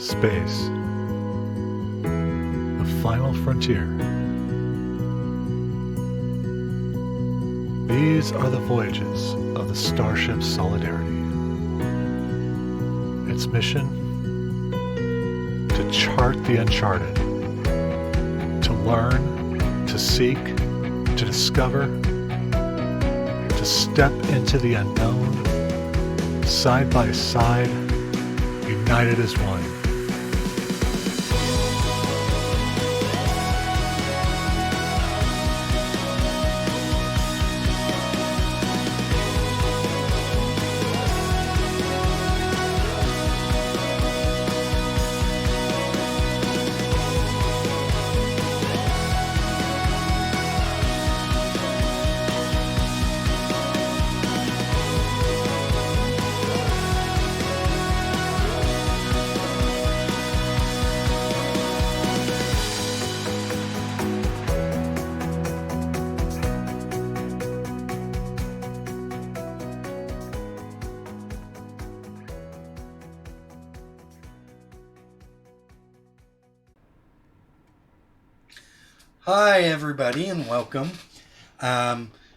Space, the final frontier. These are the voyages of the Starship Solidarity. Its mission? To chart the uncharted, to learn, to seek, to discover, to step into the unknown, side by side, united as one. Hi, everybody, and welcome.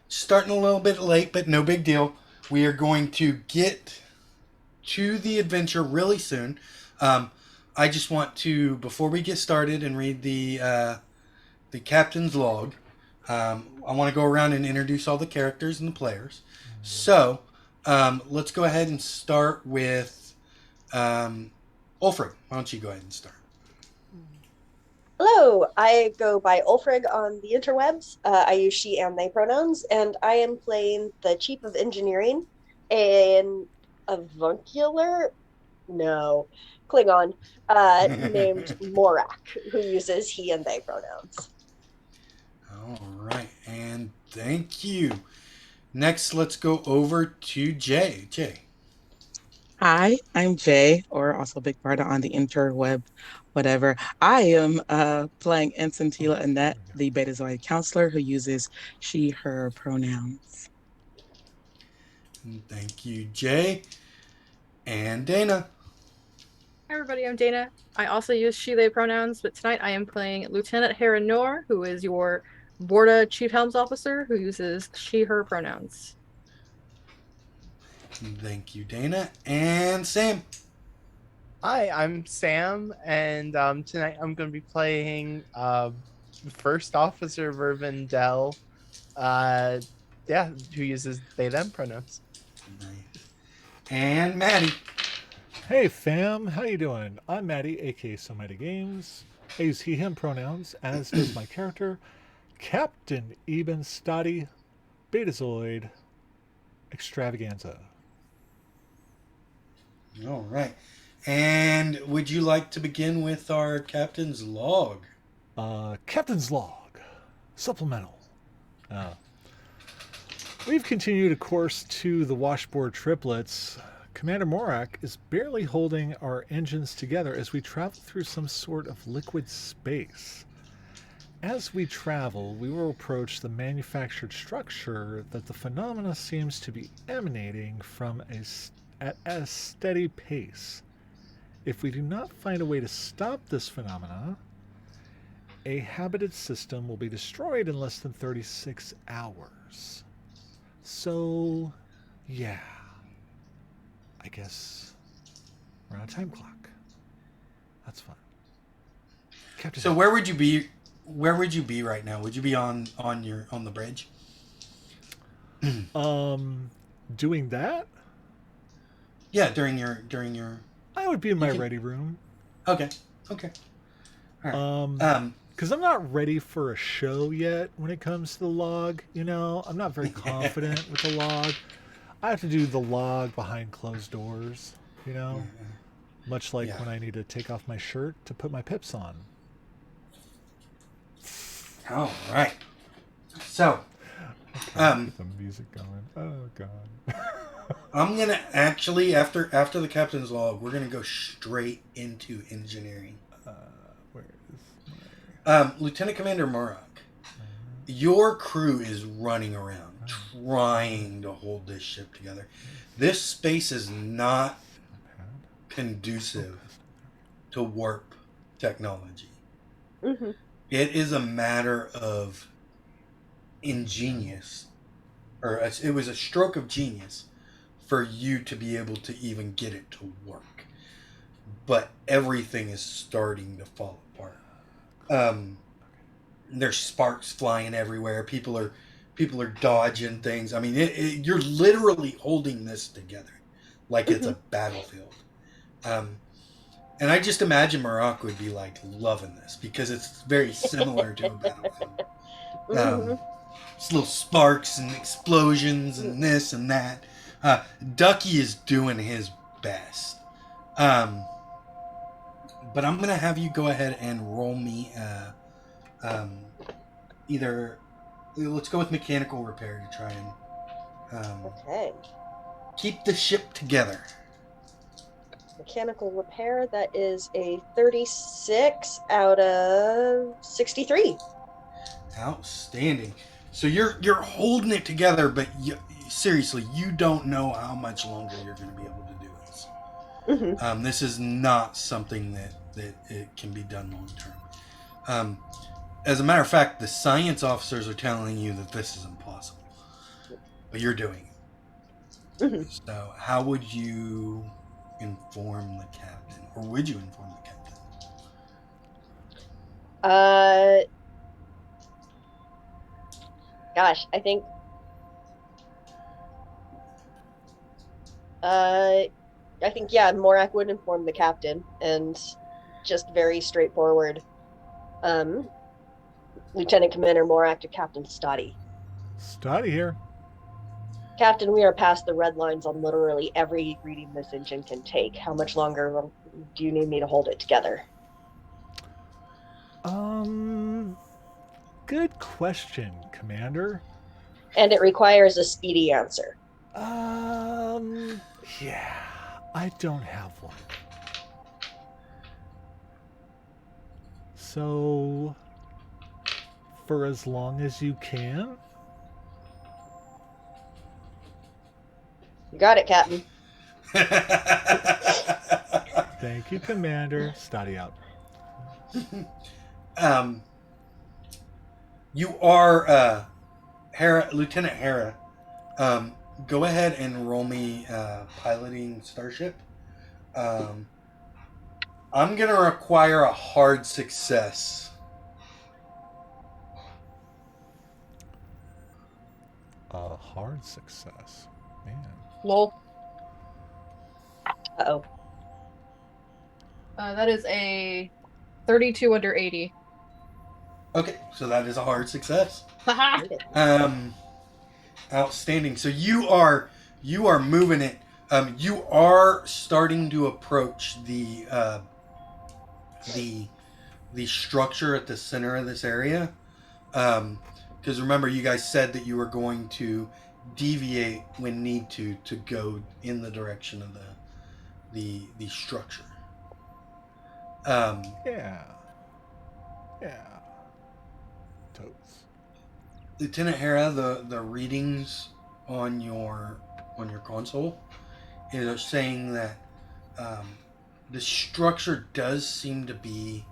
Starting a little bit late, but no big deal. We are going to get to the adventure really soon. I just want to, before we get started and read the captain's log, I want to go around and introduce all the characters and the players. So, let's go ahead and start with Ulfric. Why don't you go ahead and start? Hello, I go by Ulfrig on the interwebs. I use she and they pronouns, and I am playing the Chief of Engineering, an avuncular, no, Klingon, named Morak, who uses he and they pronouns. All right, and thank you. Next, let's go over to Jay. Jay. Hi, I'm Jay, or also Big Brother on the interweb, whatever. I am playing Ensign Tila Annette, the Betazoid counselor who uses she, her pronouns. Thank you, Jay. And Dana. Hi everybody, I'm Dana. I also use she, they pronouns, but tonight I am playing Lieutenant Hera Noor, who is your Borda Chief Helms Officer, who uses she, her pronouns. Thank you, Dana. And Sam. Hi, I'm Sam, and tonight I'm going to be playing First Officer Vervin Dell, who uses they, them pronouns. Nice. And Maddie. Hey fam, how you doing? I'm Maddie, aka So Mighty Games. I use he, him pronouns, as does my character, Captain Eben Stoddy, Betazoid Extravaganza. All right. And would you like to begin with our captain's log? Captain's Log, Supplemental. We've continued a course to the washboard triplets. Commander Morak is barely holding our engines together as we travel through some sort of liquid space. As we travel, we will approach the manufactured structure that the phenomena seems to be emanating from at a steady pace. If we do not find a way to stop this phenomena, a habited system will be destroyed in less than 36 hours. So, yeah. I guess we're on a time clock. That's fun. Captain. So where would you be? Where would you be right now? Would you be on the bridge? Doing that? Yeah, during your. I would be in my ready room. Okay. All right. Because I'm not ready for a show yet when it comes to the log. You know, I'm not very confident with the log. I have to do the log behind closed doors, you know? Much like when I need to take off my shirt to put my pips on. All right. So, get the music going. Oh, God. I'm going to actually, after the captain's log, we're going to go straight into engineering. Where is my... Lieutenant Commander Morak, your crew is running around trying to hold this ship together. This space is not conducive to warp technology. Mm-hmm. It is a matter of ingenious, it was a stroke of genius for you to be able to even get it to work. But everything is starting to fall apart. There's sparks flying everywhere. People are dodging things. I mean, you're literally holding this together like it's a battlefield. Um, and I just imagine Marak would be like loving this because it's very similar to a battlefield. Mm-hmm. Um, it's little sparks and explosions and this and that. Ducky is doing his best. Um, but I'm gonna have you go ahead and roll me either. Let's go with mechanical repair to try and Okay. keep the ship together. Mechanical repair, that is a 36 out of 63. Outstanding. So you're holding it together, but seriously, you don't know how much longer you're going to be able to do this. Mm-hmm. This is not something that it can be done long term. As a matter of fact, the science officers are telling you that this is impossible, but you're doing it. Mm-hmm. So how would you inform the captain, or would you inform the captain? Uh, Gosh, uh, I think, yeah, Morak would inform the captain and just very straightforward. Um, Lieutenant Commander Morak to Captain Stoddy. Study here. Captain, we are past the red lines on literally every reading this engine can take. How much longer do you need me to hold it together? Um, Good question, Commander. And it requires a speedy answer. Um, yeah, I don't have one. So, for as long as you can? You got it, Captain. Thank you, Commander. Study out. um, you are Lieutenant Hera. Go ahead and roll me piloting Starship. I'm gonna require a hard success. A hard success. Man. Lol. Uh-oh. That is a 32 under 80. Okay, so that is a hard success. Haha. Um, Outstanding. So you are moving it. You are starting to approach the the structure at the center of this area. Because remember, you guys said that you were going to deviate when need to go in the direction of the structure. Um, Yeah. Yeah. Totes. Lieutenant Hera, the readings on your console is saying that um, the structure does seem to be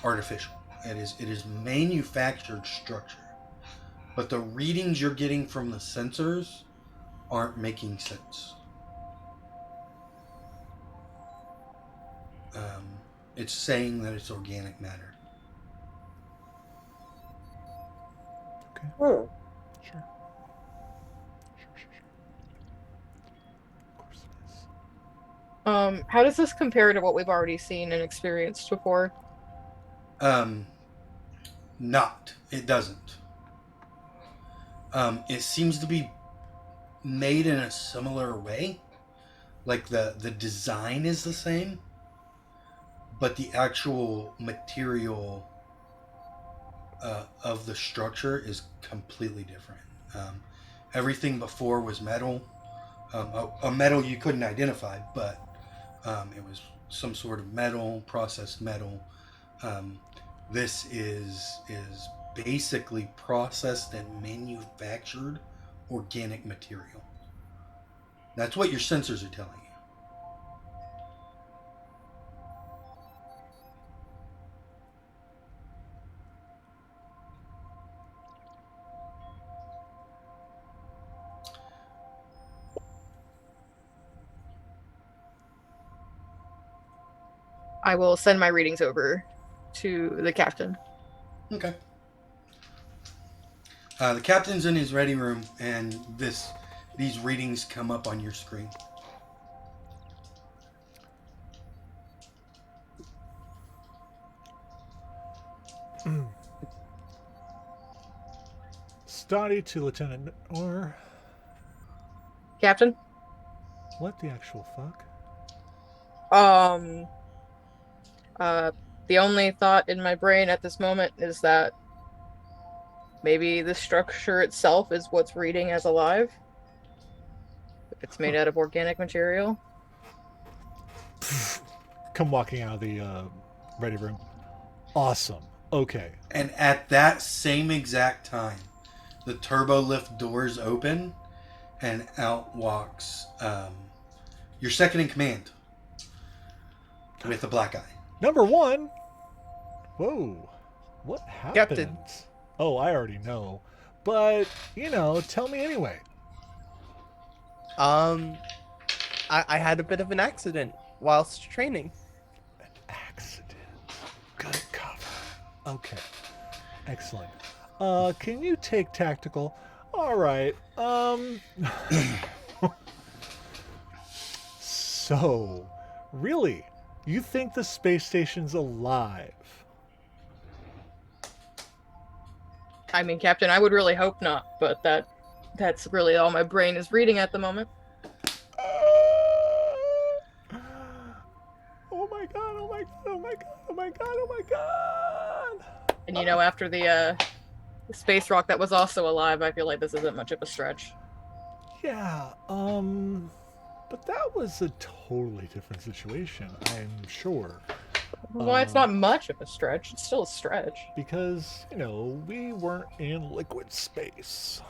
artificial. It is manufactured structure, but the readings you're getting from the sensors aren't making sense. Um, it's saying that it's organic matter. Okay. Hmm. Sure. Sure. Of course it is. How does this compare to what we've already seen and experienced before? Um, Not. It doesn't. It seems to be made in a similar way. Like the design is the same, but the actual material of the structure is completely different. Um, Everything before was metal, a metal you couldn't identify, but it was some sort of metal, processed metal. Um, this is basically processed and manufactured organic material. That's what your sensors are telling you. I will send my readings over to the captain. Okay. The captain's in his ready room, and these readings come up on your screen. Study to Lieutenant or Captain? what the actual fuck? Um, the only thought in my brain at this moment is that maybe the structure itself is what's reading as alive. If it's made out of organic material. Come walking out of the ready room. Awesome. Okay. And at that same exact time, the turbo lift doors open, and out walks your second in command with a black eye. Number one. Whoa. What happened? Captain. Oh, I already know. But, tell me anyway. I had a bit of an accident whilst training. An accident. Good cover. Okay. Excellent. Can you take tactical? All right. So, really, you think the space station's alive? I mean, Captain, I would really hope not, but that's really all my brain is reading at the moment. Oh my god, oh my god, oh my god, oh my god, oh my god. And after the space rock that was also alive, I feel like this isn't much of a stretch. Yeah, but that was a totally different situation, I'm sure. Well, it's not much of a stretch. It's still a stretch. Because, we weren't in liquid space.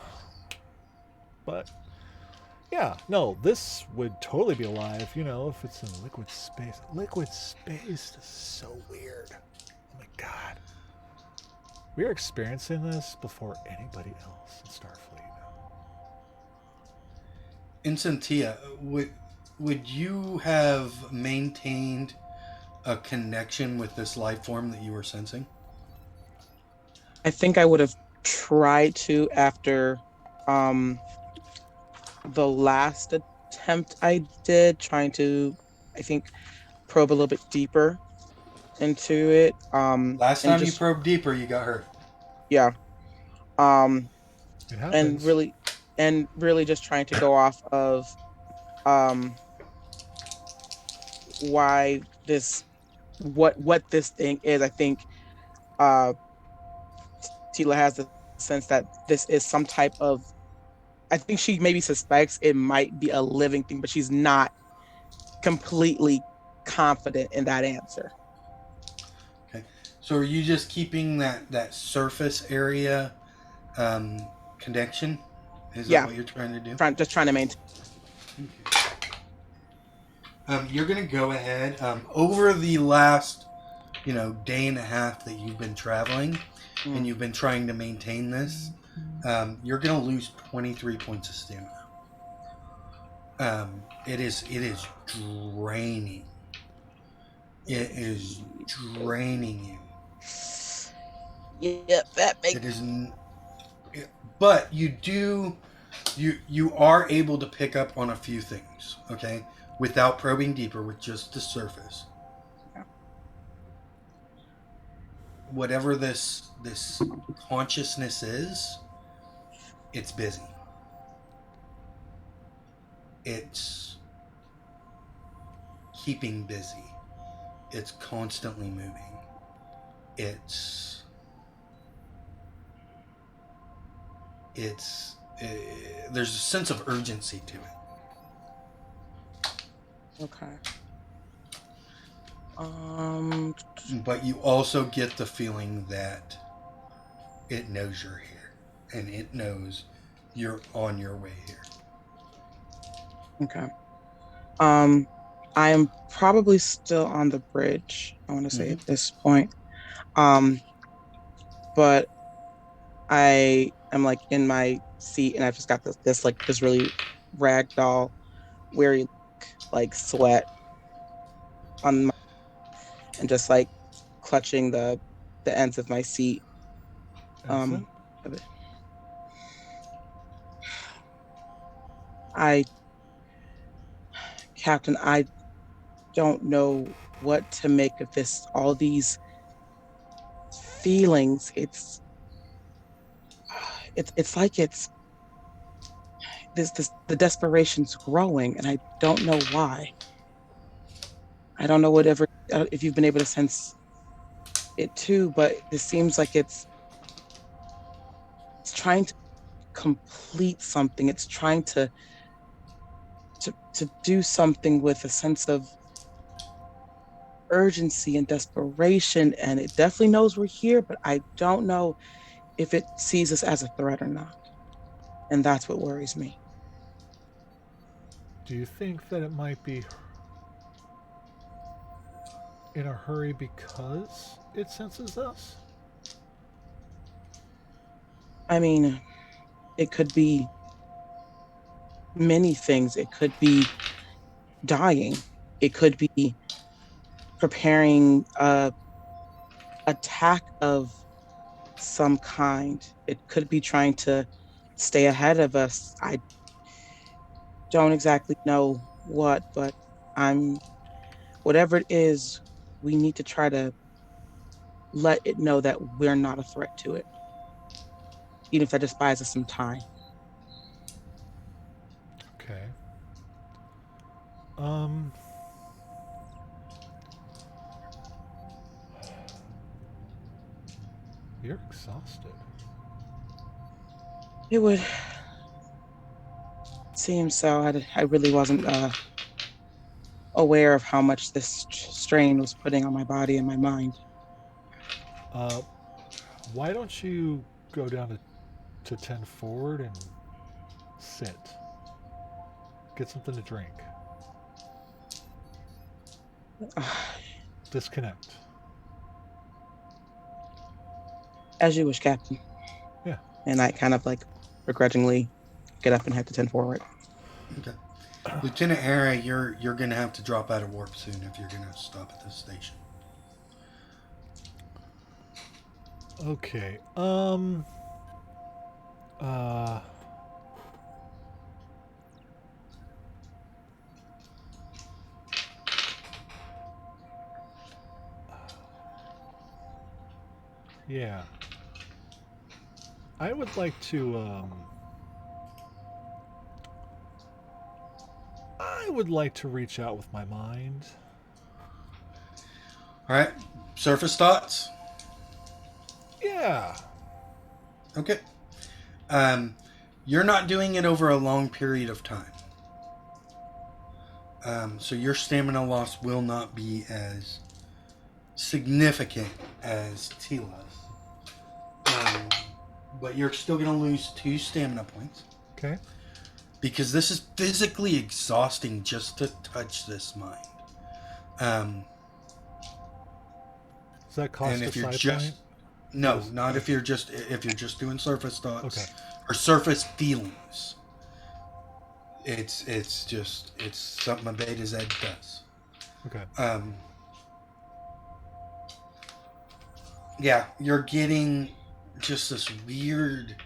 But, yeah, no, this would totally be alive, if it's in liquid space. Liquid space is so weird. Oh my god. We're experiencing this before anybody else in Starfleet. Incentia, would you have maintained a connection with this life form that you were sensing? I think I would have tried to after the last attempt I did, trying to, I think, probe a little bit deeper into it. Last time you probed deeper, you got hurt. Yeah. It happens. And really just trying to go off of why this what this thing is. I think Tila has the sense that this is some type of, I think she maybe suspects it might be a living thing, but she's not completely confident in that answer. Okay. So are you just keeping that surface area connection? Is that what you're trying to do? Just trying to maintain. You're going to go ahead. Over the last, day and a half that you've been traveling and you've been trying to maintain this, you're going to lose 23 points of stamina. It is draining. It is draining you. Yeah, that makes. It is, but you are able to pick up on a few things, okay, without probing deeper with just the surface. Yeah. Whatever this consciousness is, it's busy. It's keeping busy. It's constantly moving. There's a sense of urgency to it. Okay. But you also get the feeling that it knows you're here, and it knows you're on your way here. Okay. I am probably still on the bridge, I want to say at this point. But I am like in my seat and I've just got this really ragdoll, weary like sweat on my, and just like clutching the ends of my seat. Ensign? A bit. I, Captain, I don't know what to make of this. All these feelings. It's like it's this the desperation's growing, and I don't know why. I don't know whatever if you've been able to sense it too, but this seems like it's trying to complete something. It's trying to do something with a sense of urgency and desperation, and it definitely knows we're here, but I don't know if it sees us as a threat or not. And that's what worries me. Do you think that it might be in a hurry because it senses us? I mean, it could be many things. It could be dying. It could be preparing a attack of some kind. It could be trying to stay ahead of us. I don't exactly know what, but I'm whatever it is, we need to try to let it know that we're not a threat to it, even if that just buys us some time. Okay. Um, you're exhausted. It would seem so. I really wasn't aware of how much this strain was putting on my body and my mind. Uh, why don't you go down to 10 forward and sit? Get something to drink. Disconnect. As you wish, Captain. Yeah. And I kind of like begrudgingly get up and head to 10 forward. Okay. Lieutenant Era, you're gonna have to drop out of warp soon if you're gonna stop at this station. Okay. Uh. Yeah. I would like to, I would like to reach out with my mind. All right. Surface thoughts. Yeah. Okay. Um, you're not doing it over a long period of time. So your stamina loss will not be as significant as Tila's. But you're still going to lose 2 stamina points. Okay. Because this is physically exhausting just to touch this mind. Does that And cost a if you're side just... point? No, Yes. not if you're just doing surface thoughts Okay. or surface feelings. It's something a Beta Z does. Okay. Yeah, you're getting just this weird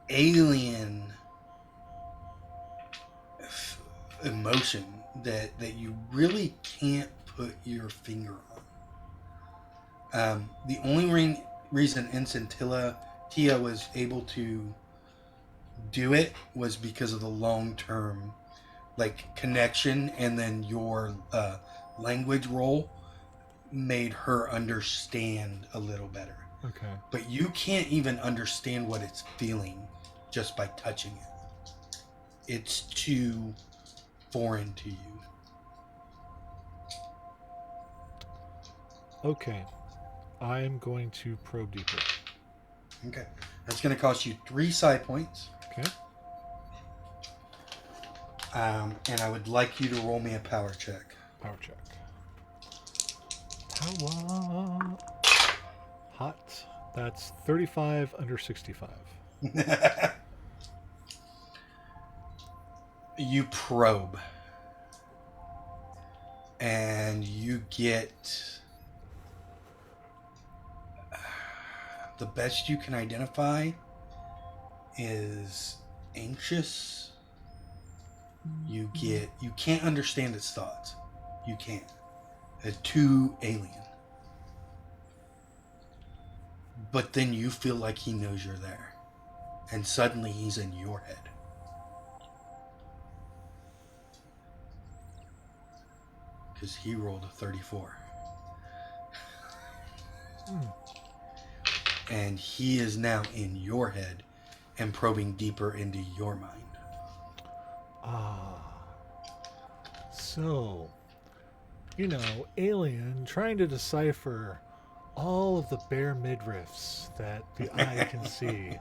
alien emotion that you really can't put your finger on. The only reason Ensign Tia was able to do it was because of the long-term connection, and then your language roll made her understand a little better. Okay. But you can't even understand what it's feeling just by touching it. It's too foreign to you. Okay. I'm going to probe deeper. Okay. That's going to cost you 3 side points. Okay. And I would like you to roll me a power check. Power check. Power. Hot. That's 35 under 65. You probe. and you get the best you can identify is anxious. You can't understand its thoughts. You can't. It's too alien. But then you feel like he knows you're there. And suddenly he's in your head. Because he rolled a 34. And he is now in your head and probing deeper into your mind. So, alien trying to decipher all of the bare midriffs that the eye can see.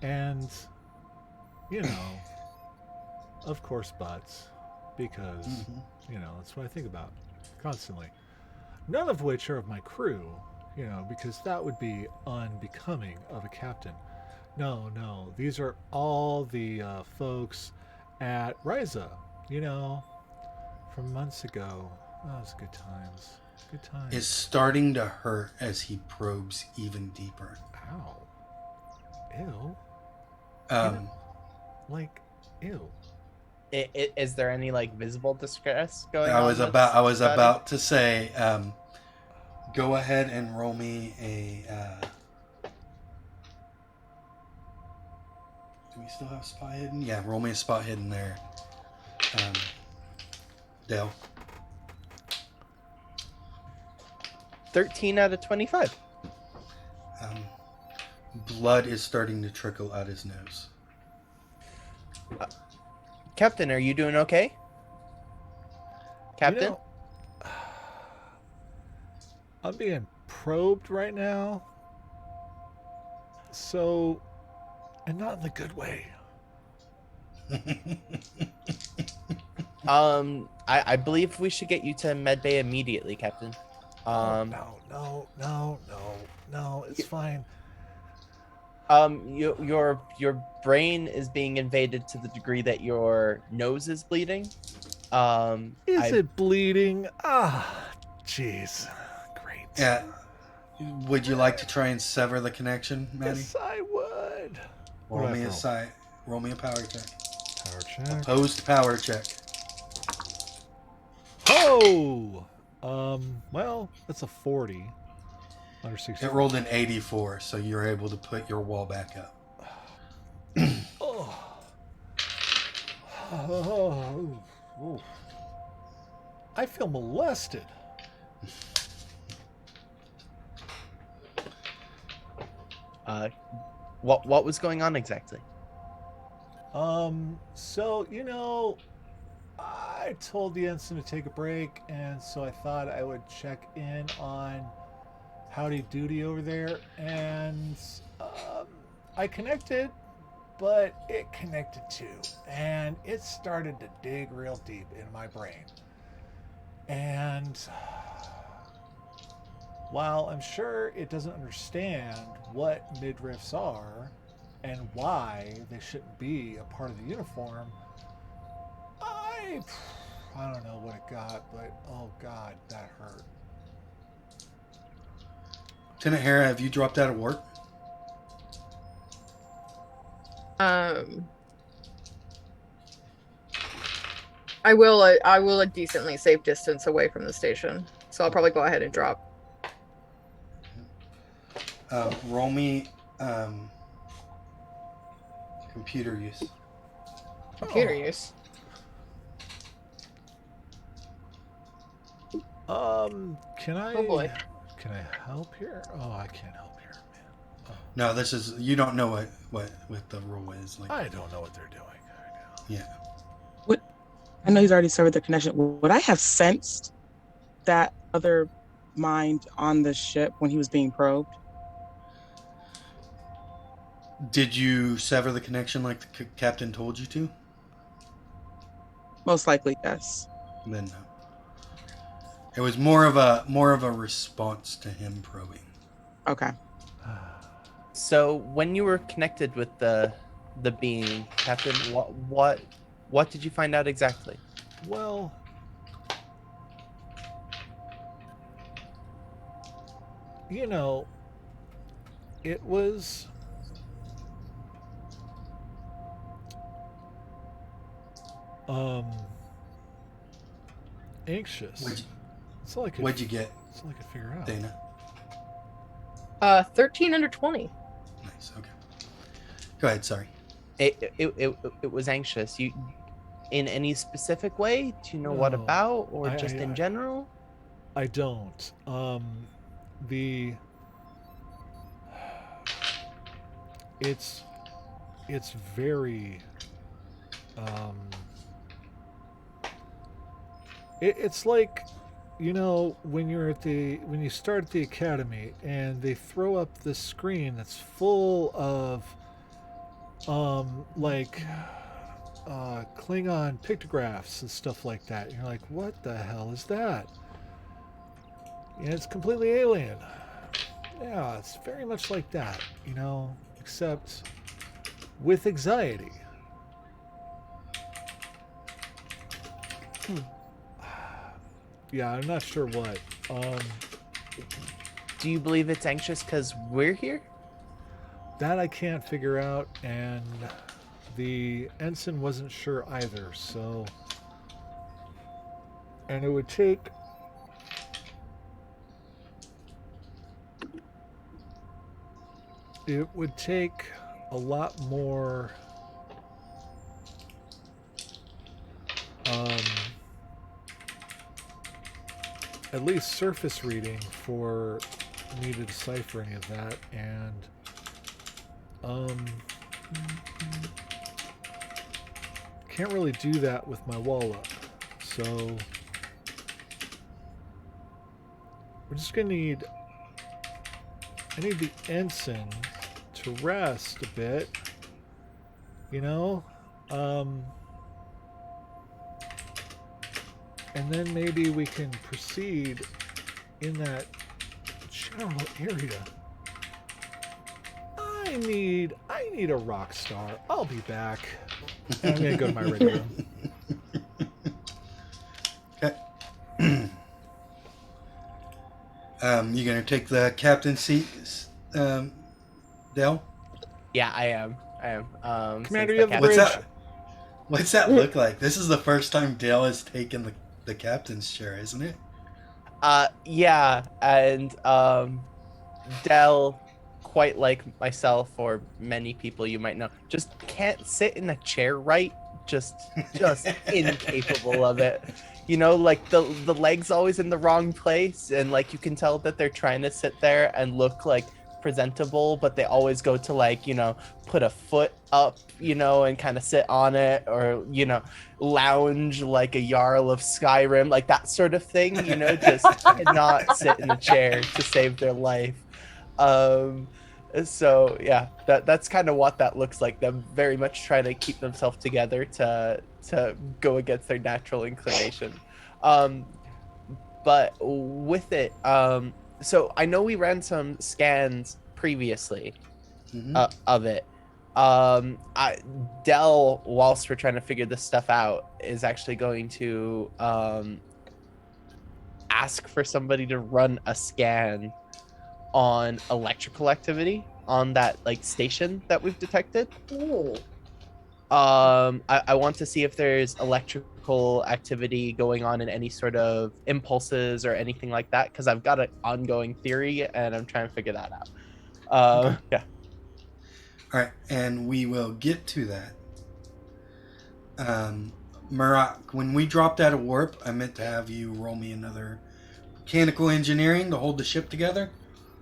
And, of course, butts, because, that's what I think about constantly. None of which are of my crew, because that would be unbecoming of a captain. No, these are all the folks at Riza, from months ago. Oh, it was good times. Good times. It's starting to hurt as he probes even deeper. Ow. Ew. Ew. Is there any like visible distress going on? I was about to say, go ahead and roll me a. Do we still have spot hidden? Yeah, roll me a spot hidden there. Dale. 13 out of 25. Blood is starting to trickle out his nose. Captain, are you doing okay? Captain? I'm being probed right now. So, and not in the good way. I believe we should get you to medbay immediately, Captain. No, it's fine. Your brain is being invaded to the degree that your nose is bleeding. Is it bleeding? Jeez. Great. Yeah. Would you like to try and sever the connection, Maddie? Yes, I would. Roll me a power check. Power check. Opposed power check. Oh! Well, that's a 40. Under 60. It rolled an 84, so you're able to put your wall back up. I feel molested. What was going on exactly? So, I told the ensign to take a break, and so I thought I would check in on Howdy Doody over there, and I connected, but it connected too, and it started to dig real deep in my brain. And while I'm sure it doesn't understand what midriffs are and why they shouldn't be a part of the uniform, I don't know what it got, but oh god, that hurt. Lieutenant Hera, have you dropped out of work? I will a decently safe distance away from the station, so I'll probably go ahead and drop. Roll me computer use. Computer use. Can I? Oh boy. Can I help here? Oh, I can't help here, man. Oh. No, this is you don't know what the rule is like. I don't know what they're doing right now. Yeah. What? I know he's already severed the connection. Would I have sensed that other mind on the ship when he was being probed? Did you sever the connection like the captain told you to? Most likely, yes. Then no. It was more of a response to him probing. Okay. So when you were connected with the being, Captain, what What did you find out exactly? Well, you know, it was um anxious. What'd you, That's all I could. what'd you get, That's all I could figure out. Dana? 13 under 20. Nice. Okay. Go ahead. Sorry. It was anxious. You, in any specific way? Do you know what No, about, or I, just I, in I, general? I don't. The it's it's very um it's like, when you start at the academy and they throw up this screen that's full of like Klingon pictographs and stuff like that. And you're like, what the hell is that? And it's completely alien. Yeah, it's very much like that, except with anxiety. Hmm. Yeah, I'm not sure what. Do you believe it's anxious because we're here? That I can't figure out, and the ensign wasn't sure either, so. And it would take a lot more um, at least surface reading for me to decipher any of that, and um, can't really do that with my wall up. So we're just gonna need. I need the ensign to rest a bit, you know, um, and then maybe we can proceed in that general area. I need a rock star. I'll be back. And I'm gonna go to my ready room. Okay. You gonna take the captain's seat, Dell? Yeah, I am. Commander, Since you have the What's bridge. that? What's that look like? This is the first time Dale has taken the captain's chair, isn't it? Yeah, and Dell, quite like myself or many people you might know, just can't sit in a chair right. Just incapable of it. Like the legs always in the wrong place, and like you can tell that they're trying to sit there and look like presentable, but they always go to like, put a foot up, and kind of sit on it, or lounge like a Jarl of Skyrim, like that sort of thing, just cannot sit in the chair to save their life. Um, so yeah, that's kind of what that looks like. Them very much trying to keep themselves together to go against their natural inclination. Um, but with it, so I know we ran some scans previously Mm-hmm. of it. Dell, whilst we're trying to figure this stuff out, is actually going to ask for somebody to run a scan on electrical activity on that like station that we've detected. Ooh. I want to see if there's electrical activity going on in any sort of impulses or anything like that, because I've got an ongoing theory and I'm trying to figure that out. Okay. Yeah. All right, and we will get to that. Murak, when we dropped out of warp, I meant to have you roll me another mechanical engineering to hold the ship together.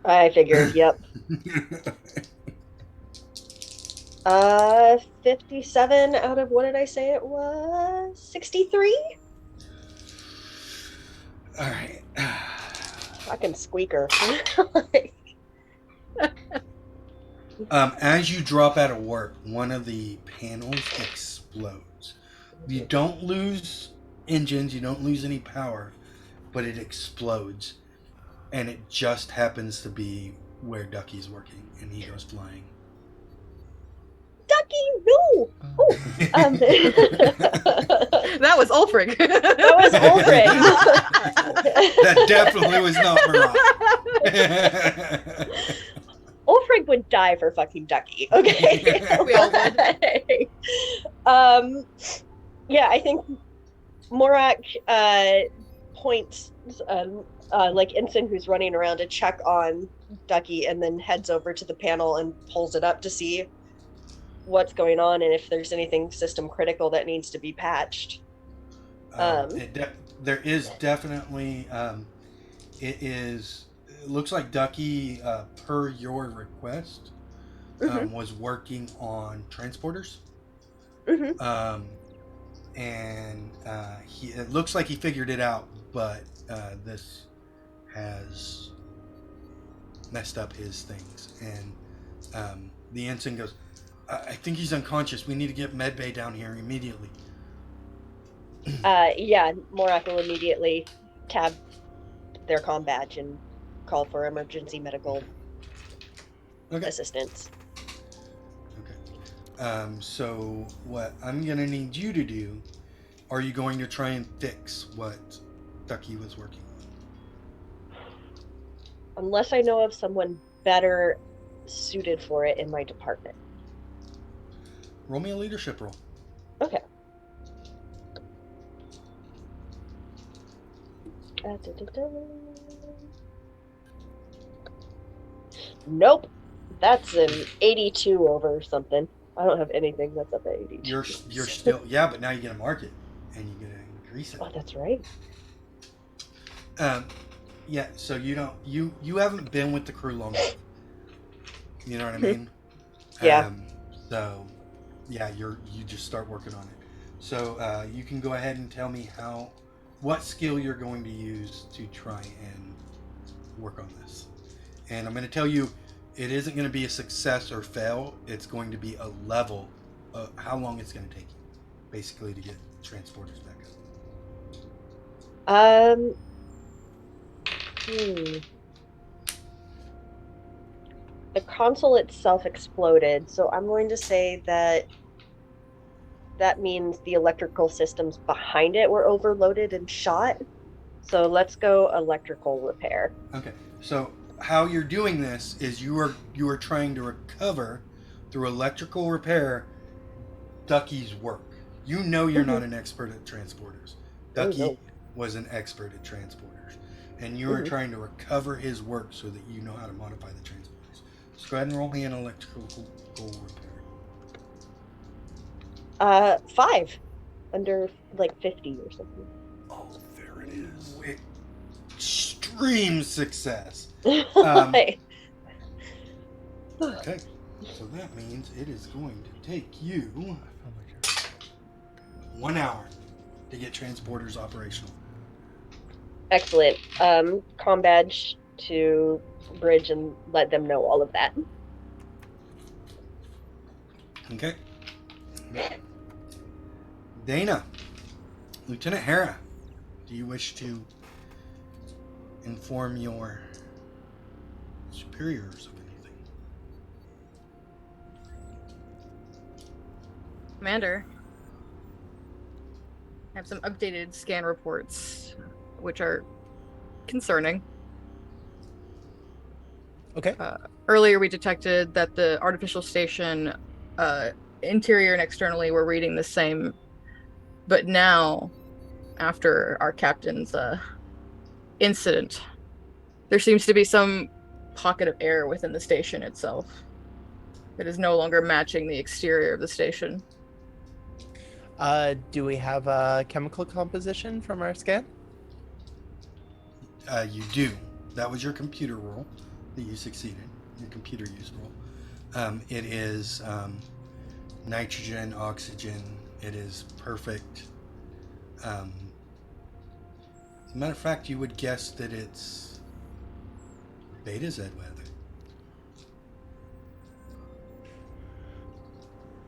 I figured, yep. 57 out of, what did I say it was? 63? All right. Fucking squeaker. As you drop out of warp, one of the panels explodes. You don't lose engines, you don't lose any power, but it explodes. And it just happens to be where Ducky's working, and he goes flying. Ducky, Oh, oh. That was Ulfric. That was Ulfric. That definitely was not Marat. Ulfric would die for fucking Ducky. Okay. We all would. Yeah, I think Morak points like Ensign, who's running around to check on Ducky, and then heads over to the panel and pulls it up to see what's going on and if there's anything system critical that needs to be patched. There is definitely it looks like Ducky, per your request, was working on transporters. And it looks like he figured it out, but this has messed up his things. And the ensign goes, I think he's unconscious. We need to get medbay down here immediately. Yeah, Morak will immediately tab their comm badge and call for emergency medical assistance. Okay. So what I'm gonna need you to do, are you going to try and fix what Ducky was working on? Unless I know of someone better suited for it in my department. Roll me a leadership roll. Okay. Nope. That's an 82 over something. I don't have anything that's up at 82. You're still, yeah, but now you get to mark it and you get to increase it. Oh, that's right. Yeah, so you haven't been with the crew long enough. You know what I mean? Yeah. So yeah, you just start working on it. So you can go ahead and tell me what skill you're going to use to try and work on this. And I'm going to tell you, it isn't going to be a success or fail. It's going to be a level of how long it's going to take you, basically, to get transporters back up. The console itself exploded, so I'm going to say that means the electrical systems behind it were overloaded and shot. So let's go electrical repair. Okay, so how you're doing this is you are trying to recover through electrical repair Ducky's work. You know you're not an expert at transporters. Ducky was an expert at transporters, and you are trying to recover his work so that you know how to modify the transporters. So go ahead and roll me an electrical repair. 5 under like 50 or something. Oh, there it is. Extreme success. Okay, so that means it is going to take you 1 hour to get transporters operational. Excellent. Comm badge to Bridge and let them know all of that. Okay. Dana, Lieutenant Hera, do you wish to inform your superiors of anything? Commander, I have some updated scan reports, which are concerning. Okay. Earlier, we detected that the artificial station, interior and externally, were reading the same. But now, after our captain's incident, there seems to be some pocket of air within the station itself. It is no longer matching the exterior of the station. Do we have a chemical composition from our scan? You do. That was your computer roll that you succeeded. Your computer use roll. It is nitrogen, oxygen. It is perfect. As a matter of fact, you would guess that it's Beta Z weather.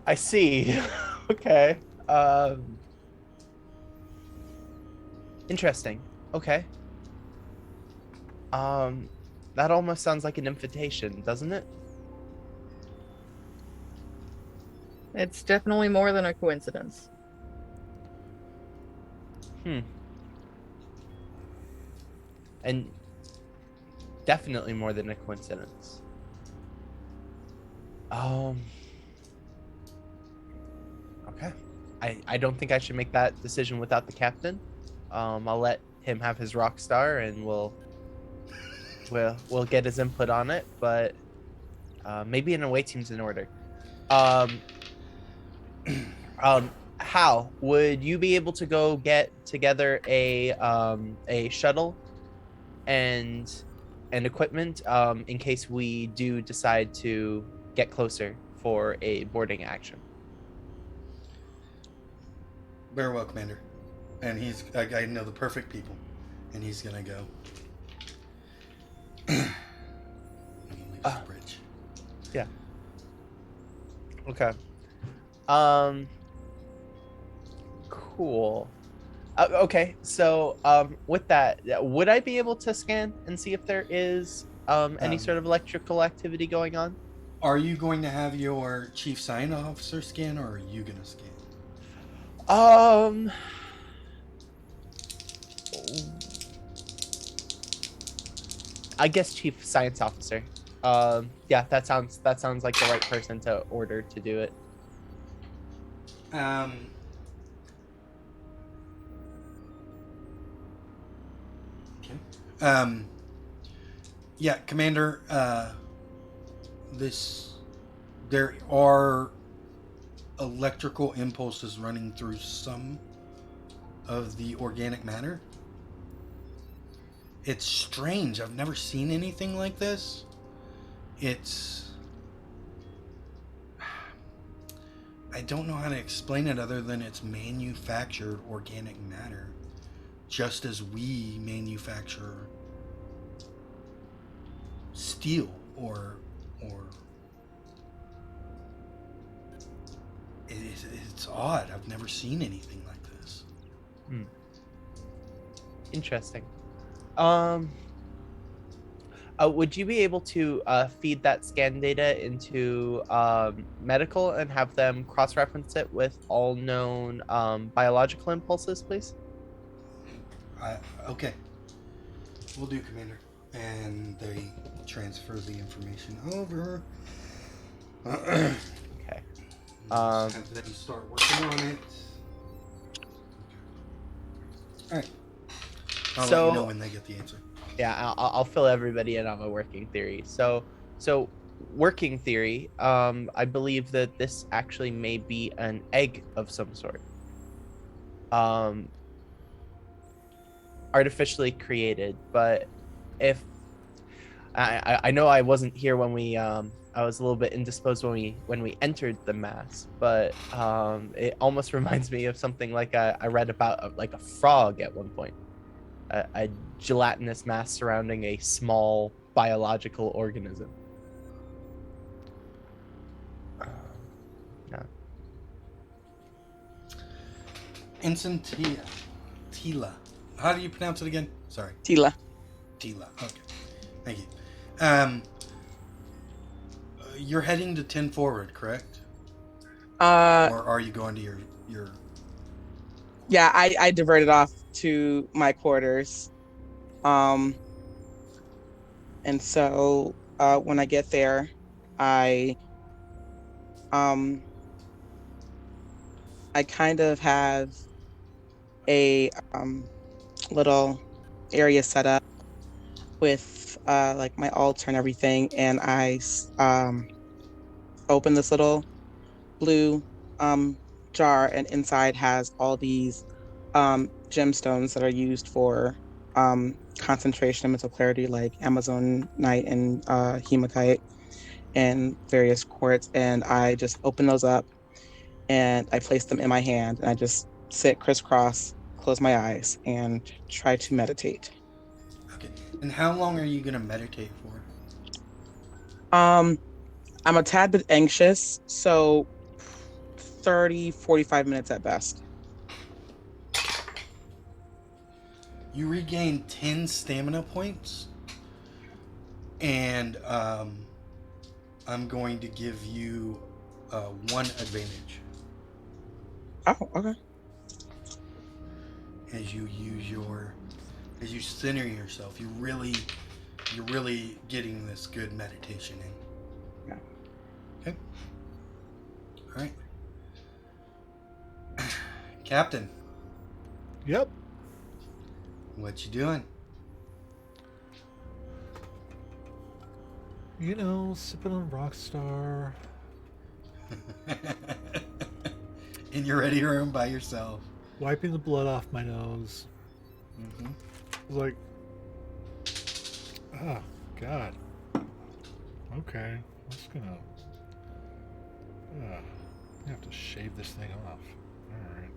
I see. Okay. Interesting. Okay. That almost sounds like an invitation, doesn't it? It's definitely more than a coincidence. And definitely more than a coincidence. Okay. I don't think I should make that decision without the captain. I'll let him have his rock star, and we'll get his input on it. But maybe an away team's in order. Um, Hal, would you be able to go get together a shuttle and equipment in case we do decide to get closer for a boarding action? Very well, Commander. And I know the perfect people. And he's going to go. I'm going to leave this bridge. Yeah. Okay. Cool. Okay, so with that, would I be able to scan and see if there is any sort of electrical activity going on? Are you going to have your chief science officer scan, or are you going to scan? I guess chief science officer. Yeah, that sounds like the right person to order to do it. Okay. Yeah, Commander. There are electrical impulses running through some of the organic matter. It's strange. I've never seen anything like this. I don't know how to explain it other than it's manufactured organic matter, just as we manufacture steel or it's odd. I've never seen anything like this. Interesting. Would you be able to feed that scan data into medical and have them cross-reference it with all known biological impulses, please? Okay. We'll do, Commander. And they transfer the information over. Okay. Have them start working on it. All right. I'll let you know when they get the answer. Yeah, I'll fill everybody in on my working theory. So working theory. I believe that this actually may be an egg of some sort. Artificially created, but if I know I wasn't here when we I was a little bit indisposed when we entered the mass, but it almost reminds me of something like I read about like a frog at one point, a gelatinous mass surrounding a small biological organism. Yeah. Tila. How do you pronounce it again? Sorry. Tila. Tila. Okay. Thank you. You're heading to 10 forward, correct? Or are you going to your... Yeah, I diverted off to my quarters. And so when I get there, I kind of have a little area set up with like my altar and everything, and I open this little blue jar, and inside has all these gemstones that are used for concentration and mental clarity, like Amazonite and hematite and various quartz. And I just open those up and I place them in my hand, and I just sit crisscross, close my eyes, and try to meditate. Okay. And how long are you going to meditate for? I'm a tad bit anxious, so 30-45 minutes at best. You regain 10 stamina points, and I'm going to give you 1 advantage Oh, okay. as you as you center yourself. You're really getting this good meditation in. Yeah. Okay. All right. Captain, Yep. what you doing? You know, sipping on Rockstar. In your ready room by yourself. Wiping the blood off my nose. Mm-hmm. I was like, oh, God. Okay. I'm just gonna. I have to shave this thing off. Alright.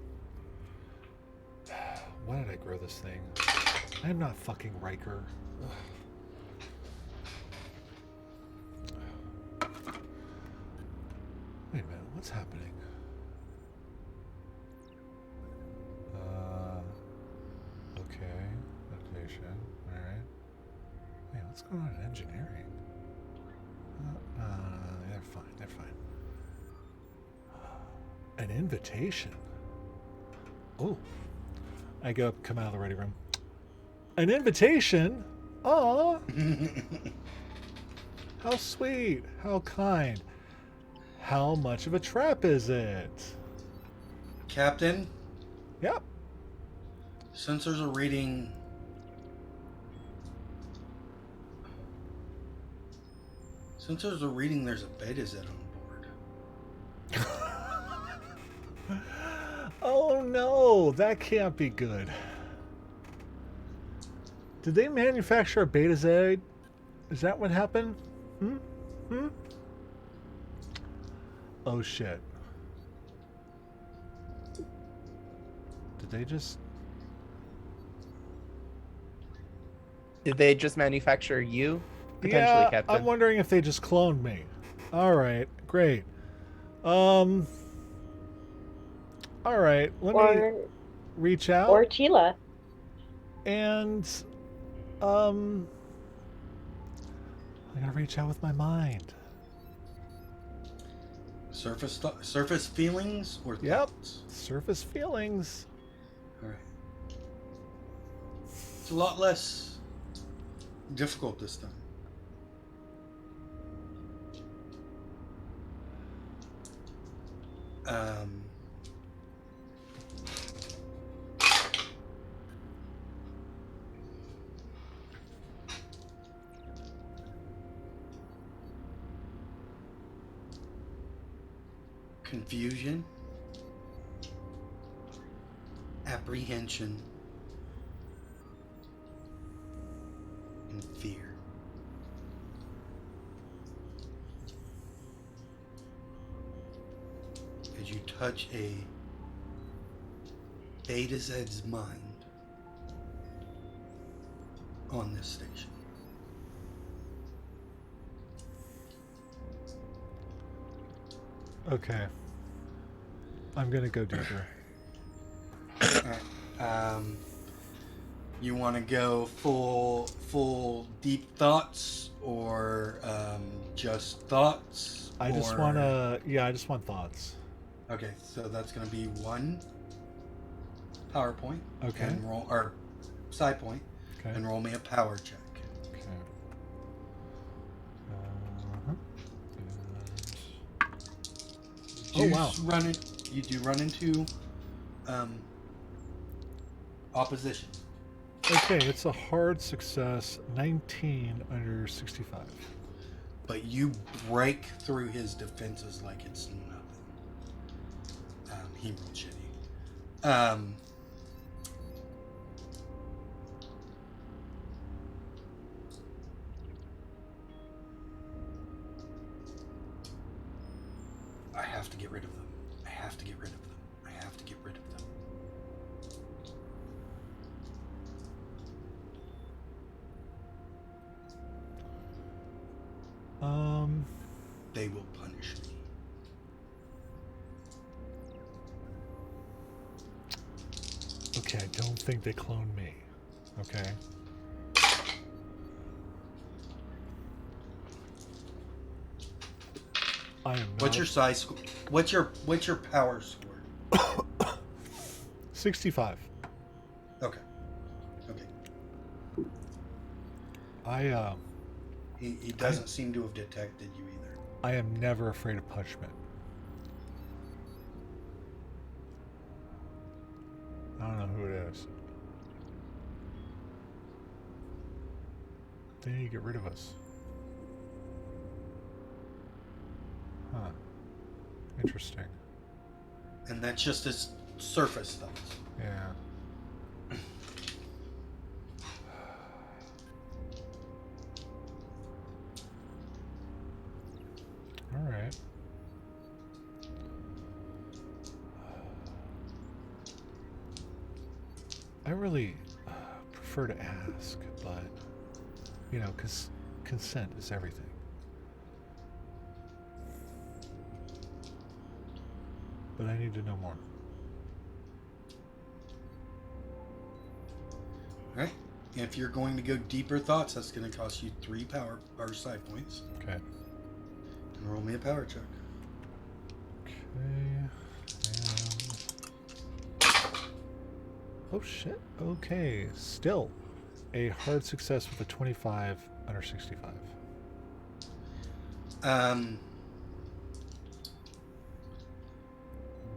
Why did I grow this thing? I am not fucking Riker. Ugh. Wait a minute, what's happening? Okay, meditation. Alright. Wait, what's going on in engineering? They're fine, they're fine. An invitation? Oh. I go up, come out of the ready room. An invitation? Aw. How sweet. How kind. How much of a trap is it? Captain, Yep. sensors are reading. Sensors are reading there's a beta Z on board. Oh no, that can't be good. Did they manufacture a Beta Z? Is that what happened? Hmm? Oh shit. Did they just... Did they just manufacture you? Potentially, Yeah, Captain. I'm wondering if they just cloned me. Alright, great. Alright, let me Or reach out or Tila. and I'm gonna reach out with my mind. Surface feelings or Yep. thoughts? Surface feelings. All right. It's a lot less difficult this time. Confusion, apprehension, and fear. As you touch a Beta Z's mind on this station. Okay. I'm gonna go deeper. You want to go full deep thoughts or just thoughts? I just want thoughts. Okay, so that's going to be 1 PowerPoint. Okay. And roll, or side point. Okay. And roll me a power check. Okay. You wow. You do run into opposition. Okay, it's a hard success. 19 under 65. But you break through his defenses like it's nothing. He rolled shitty. I have to get rid of them. I have to get rid of them. I have to get rid of them. They will punish me. Okay, I don't think they cloned me. Okay. I am What's not. your size? What's your power score? 65. Okay. Okay. I He doesn't seem to have detected you either. I am never afraid of punishment. I don't know who it is. They need to get rid of us. Huh. Interesting. And that's just his surface thoughts. Yeah. All right. I really prefer to ask, but you know, because consent is everything. But I need to know more. All right. If you're going to go deeper thoughts, that's going to cost you 3 power or side points. Okay. And roll me a power check. Okay. Oh shit. Okay. Still a hard success with a 25 under 65.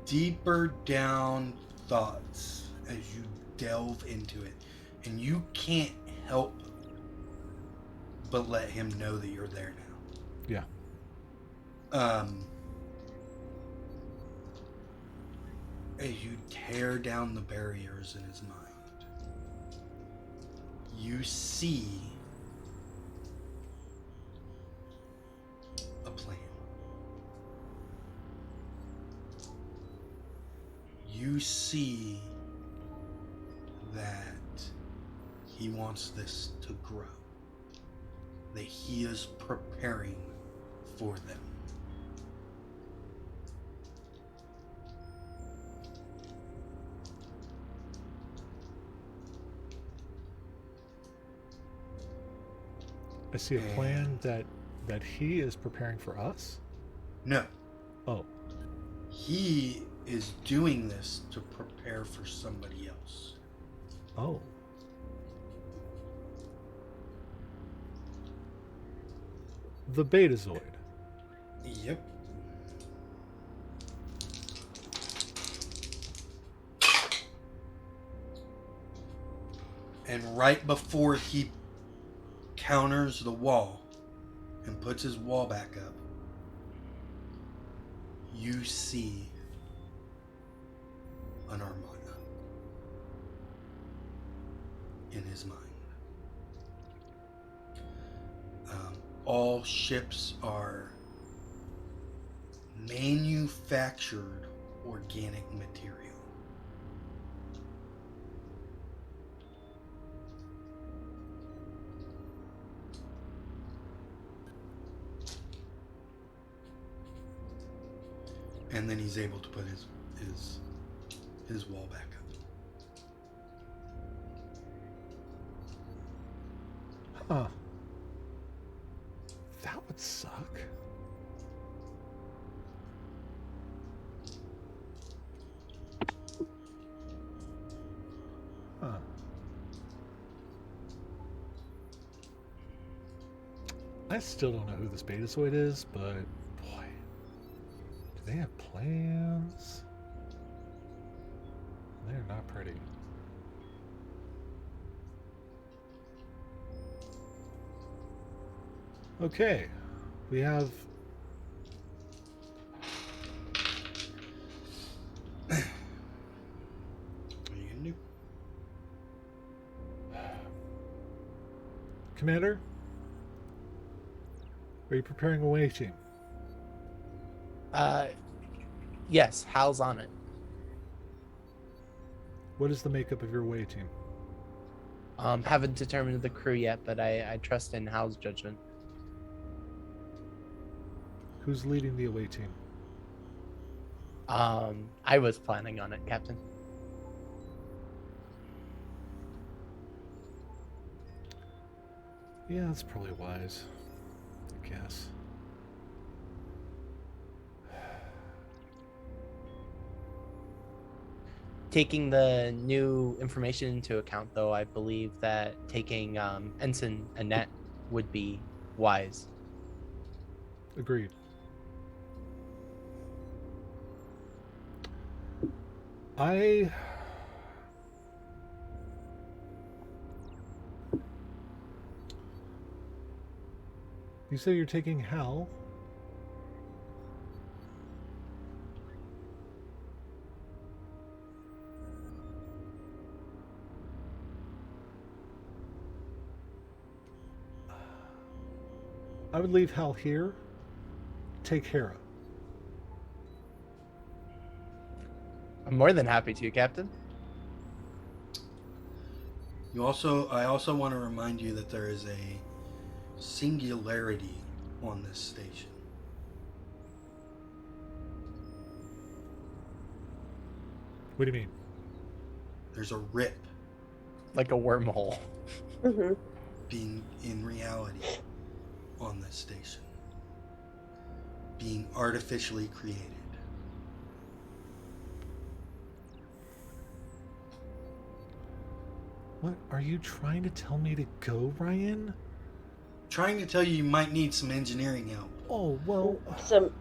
Deeper down thoughts as you delve into it, and you can't help but let him know that you're there Yeah. now. As you tear down the barriers in his mind, you see a plan. You see that he wants this to grow, that he is preparing for them. I see a plan that he is preparing for us. No, Oh. he is doing this to prepare for somebody else. Oh. The Betazoid. Yep. And right before he counters the wall and puts his wall back up, you see an armada in his mind. All ships are manufactured organic material. And then he's able to put his wall back up. Huh. That would suck. Huh. I still don't know who this Betazoid is, but boy, do they have plans? They're not pretty. Okay, we have. What are you gonna do? Commander, are you preparing a away team? Yes, Hal's on it. What is the makeup of your away team? Haven't determined the crew yet, but I trust in Hal's judgment. Who's leading the away team? I was planning on it, Captain. Yeah, that's probably wise, I guess. Taking the new information into account, though, I believe that taking Ensign Annette would be wise. Agreed. I... You say you're taking Hal? I would leave Hal here. Take Hera. I'm more than happy to, Captain. I also want to remind you that there is a singularity on this station. What do you mean? There's a rip Like a wormhole. Mm-hmm. being in reality on this station, being artificially created. What are you trying to tell me to go, Ryan? Trying to tell you might need some engineering help. Oh, well, Some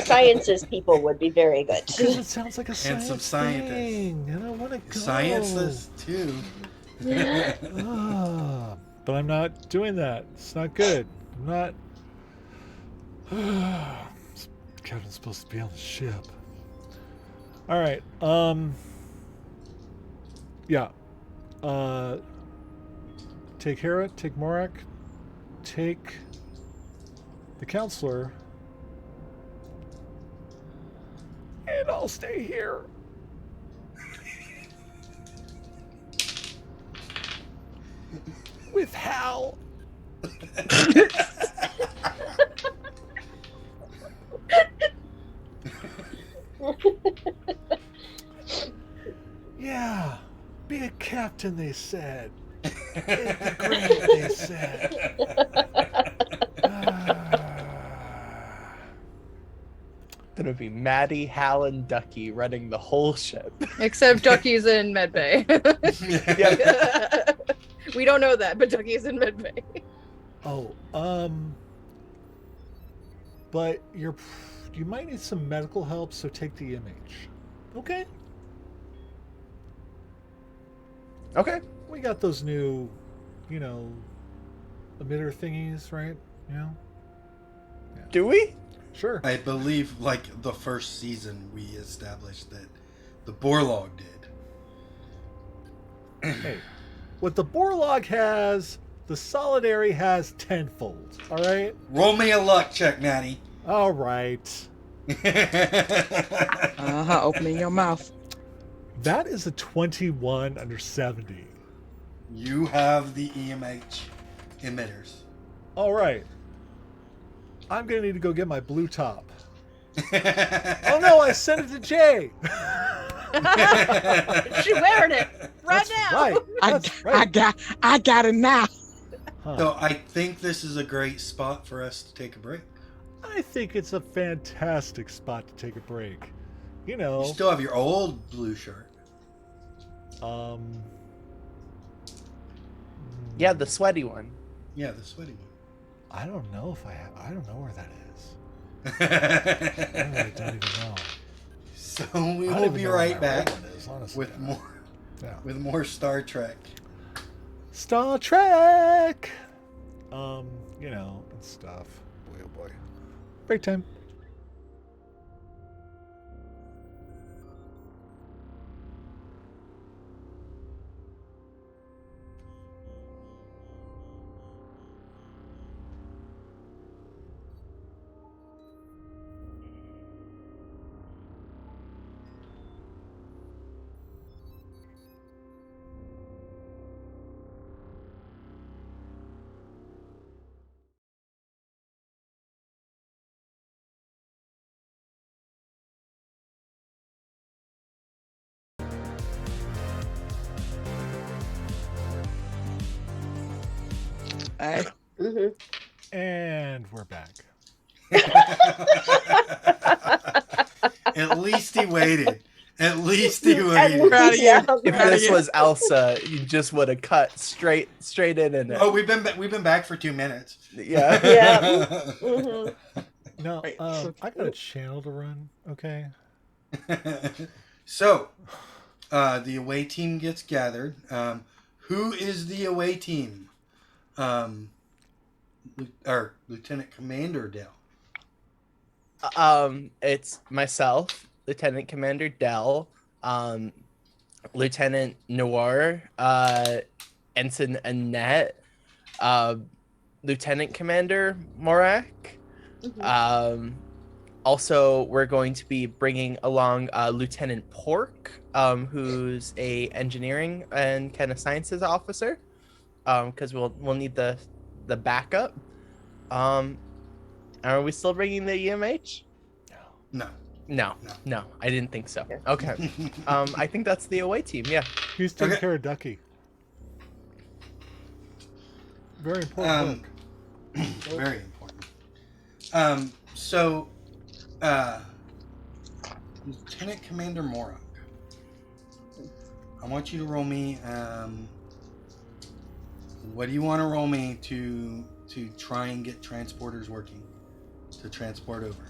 sciences people would be very good. because it sounds like a And science some scientists. thing, and I want to go. Sciences too. But I'm not doing that. It's not good. I'm not. Captain's supposed to be on the ship. All right. Yeah. Take Hera. Take Morak. Take the counselor. And I'll stay here. With Hal. Yeah. Be a captain, they said. Hit the grade, they said. Then it'd be Maddie, Hal, and Ducky running the whole ship. Except Ducky's in medbay. Yeah. We don't know that, but Ducky's in medbay. Oh, but you might need some medical help, so take the image. Okay? Okay. We got those new, emitter thingies, right? Yeah. Do we? Sure. I believe, like the first season, we established that the Borlaug did. Hey, what the Borlaug has, the Solidary has tenfold. All right. Roll me a luck check, Maddie. All right. Opening your mouth. That is a 21 under 70. You have the EMH emitters. All right. I'm gonna need to go get my blue top. Oh no, I sent it to Jay. She's wearing it right That's now. right. That's right. I got it now. Huh. So I think this is a great spot for us to take a break. I think it's a fantastic spot to take a break. You still have your old blue shirt. Yeah, the sweaty one. Yeah, the sweaty one. I don't know if I have. I don't know where that is. I don't even know. So we I don't will even be know where right my back red one is, honestly. with more Yeah. with more Star Trek. Star Trek. And stuff. Boy, oh boy. Break time. Hey. Mm-hmm. And we're back. At least he waited. At least he would. At least, Proud of you. yeah. If Proud of this you. was Elsa, you just would have cut straight in it. Oh, we've been back for 2 minutes. Yeah. Yeah. Mhm. Now, Right. I got a channel to run. Okay. So, the away team gets gathered. Who is the away team? Or Lieutenant Commander Dell. It's myself, Lieutenant Commander Dell, Lieutenant Noir, Ensign Annette, Lieutenant Commander Morak. Mhm. Also, we're going to be bringing along Lieutenant Pork, who's a engineering and kind of sciences officer, because we'll need the backup. Are we still bringing the EMH? No. No, I didn't think so. Yeah. Okay. I think that's the away team. Yeah. Who's taking Okay. care of Ducky? Very important work. Very important. So, Lieutenant Commander Morak, I want you to roll me. What do you want to roll me to try and get transporters working to transport over?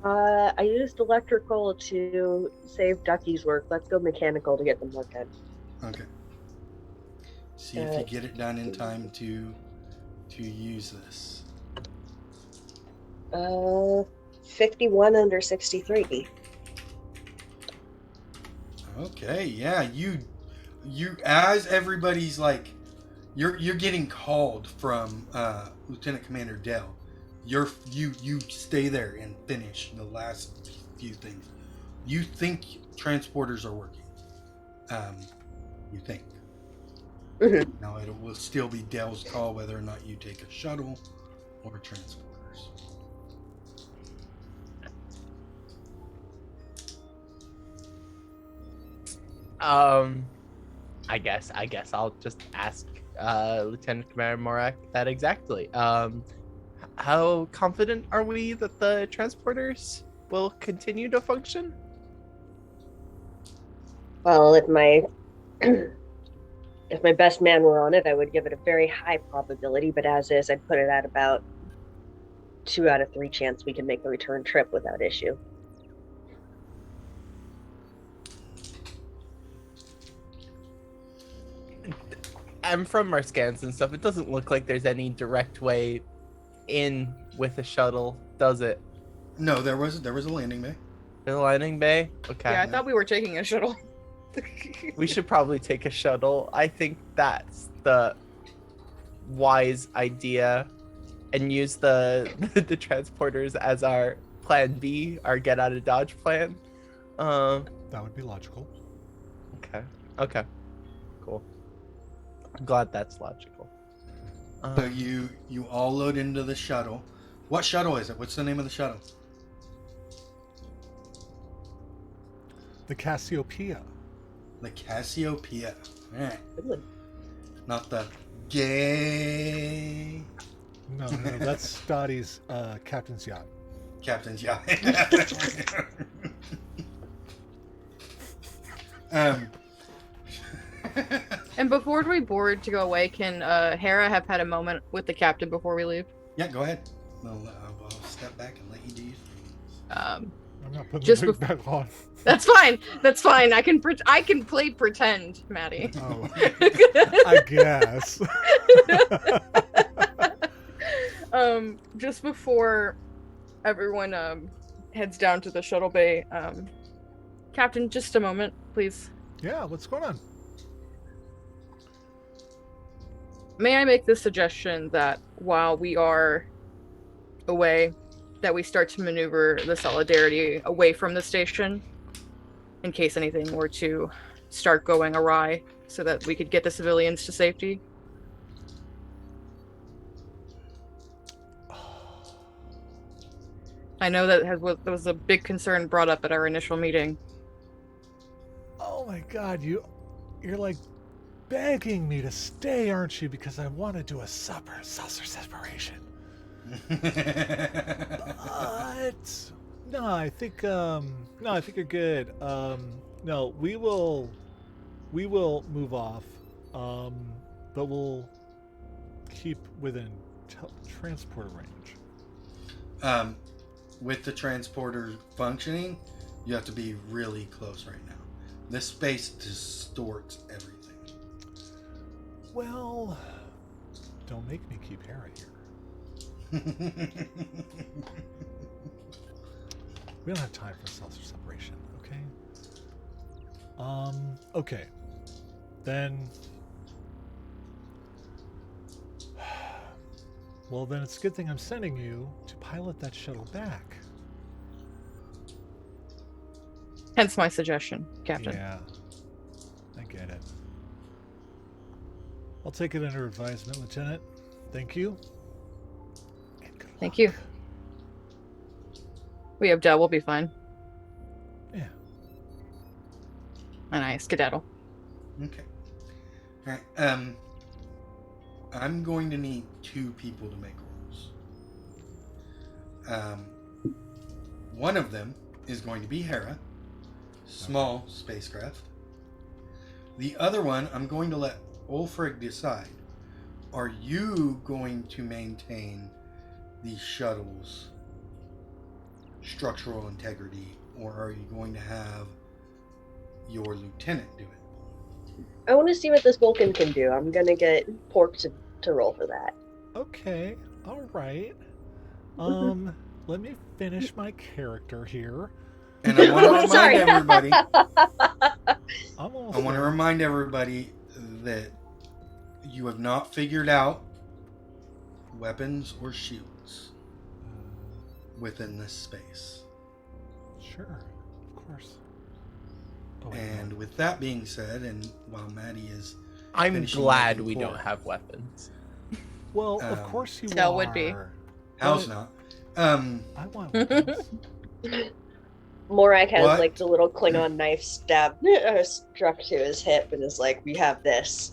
I used electrical to save Ducky's work. Let's go mechanical to get them working. Okay. See if you get it done in time to use this. 51 under 63. Okay, yeah, you as everybody's like you're getting called from Lieutenant Commander Dell. You stay there and finish the last few things. You think transporters are working. You think. Mhm. Now it will still be Dell's call whether or not you take a shuttle or transporters. I guess I'll just ask Lieutenant Commander Morak that exactly. How confident are we that the transporters will continue to function? Well, if my if my best man were on it, I would give it a very high probability. But as is, I'd put it at about 2 out of 3 chance we can make the return trip without issue. I'm from our scans and stuff. It doesn't look like there's any direct way in with a shuttle, does it? No, there was a landing bay. The landing bay? Okay. Yeah, I thought we were taking a shuttle. We should probably take a shuttle. I think that's the wise idea, and use the the transporters as our plan B, our get out of Dodge plan. That would be logical. Okay. Cool. I'm glad that's logical. So you all load into the shuttle. What shuttle is it? What's the name of the shuttle? The Cassiopeia. The Cassiopeia. Eh, Good one. not the gay No, that's Dottie's captain's yacht. captain's yacht. And before we board to go away, can Hera have had a moment with the captain before we leave? Yeah, go ahead. I'll step back and let you do your things. I'm not putting Just the wig back on. That's fine. That's fine. I can play pretend, Maddie. Oh, I guess. Just before everyone heads down to the shuttle bay, Captain, just a moment, please. Yeah, what's going on? May I make the suggestion that while we are away, that we start to maneuver the Solidarity away from the station, in case anything were to start going awry, so that we could get the civilians to safety? I know that was a big concern brought up at our initial meeting. Oh my God, you're like begging me to stay, aren't you? Because I want to do a saucer separation. But No, I think you're good. No, we will move off. Um, but we'll keep within transport range. With the transporter functioning, you have to be really close right now. This space distorts everything. Well, don't make me keep Hera here. We don't have time for self-separation, okay? Okay. Then... Well, then it's a good thing I'm sending you to pilot that shuttle back. Hence my suggestion, Captain. Yeah. I get it. I'll take it under advisement, Lieutenant. Thank you. And good Thank luck. you. We have Dell. We'll be fine. Yeah. And I skedaddle. Okay. All right. I'm going to need 2 people to make rolls. One of them is going to be Hera, small spacecraft. The other one, I'm going to let Ulfric decide. Are you going to maintain the shuttle's structural integrity, or are you going to have your lieutenant do it? I want to see what this Vulcan can do. I'm gonna get Pork to roll for that. Okay. All right. Let me finish my character here. And I want to remind Sorry. everybody. I'm almost I want to there. remind everybody that you have not figured out weapons or shields within this space. Sure. Of course. Oh, wait, And no. with that being said, and while Maddie is I'm finishing glad looking we for don't it. have weapons. Well, of um, course you Tell are. would be. How's But not? I want weapons. Morak has What? like the little Klingon knife struck to his hip and is like, "We have this."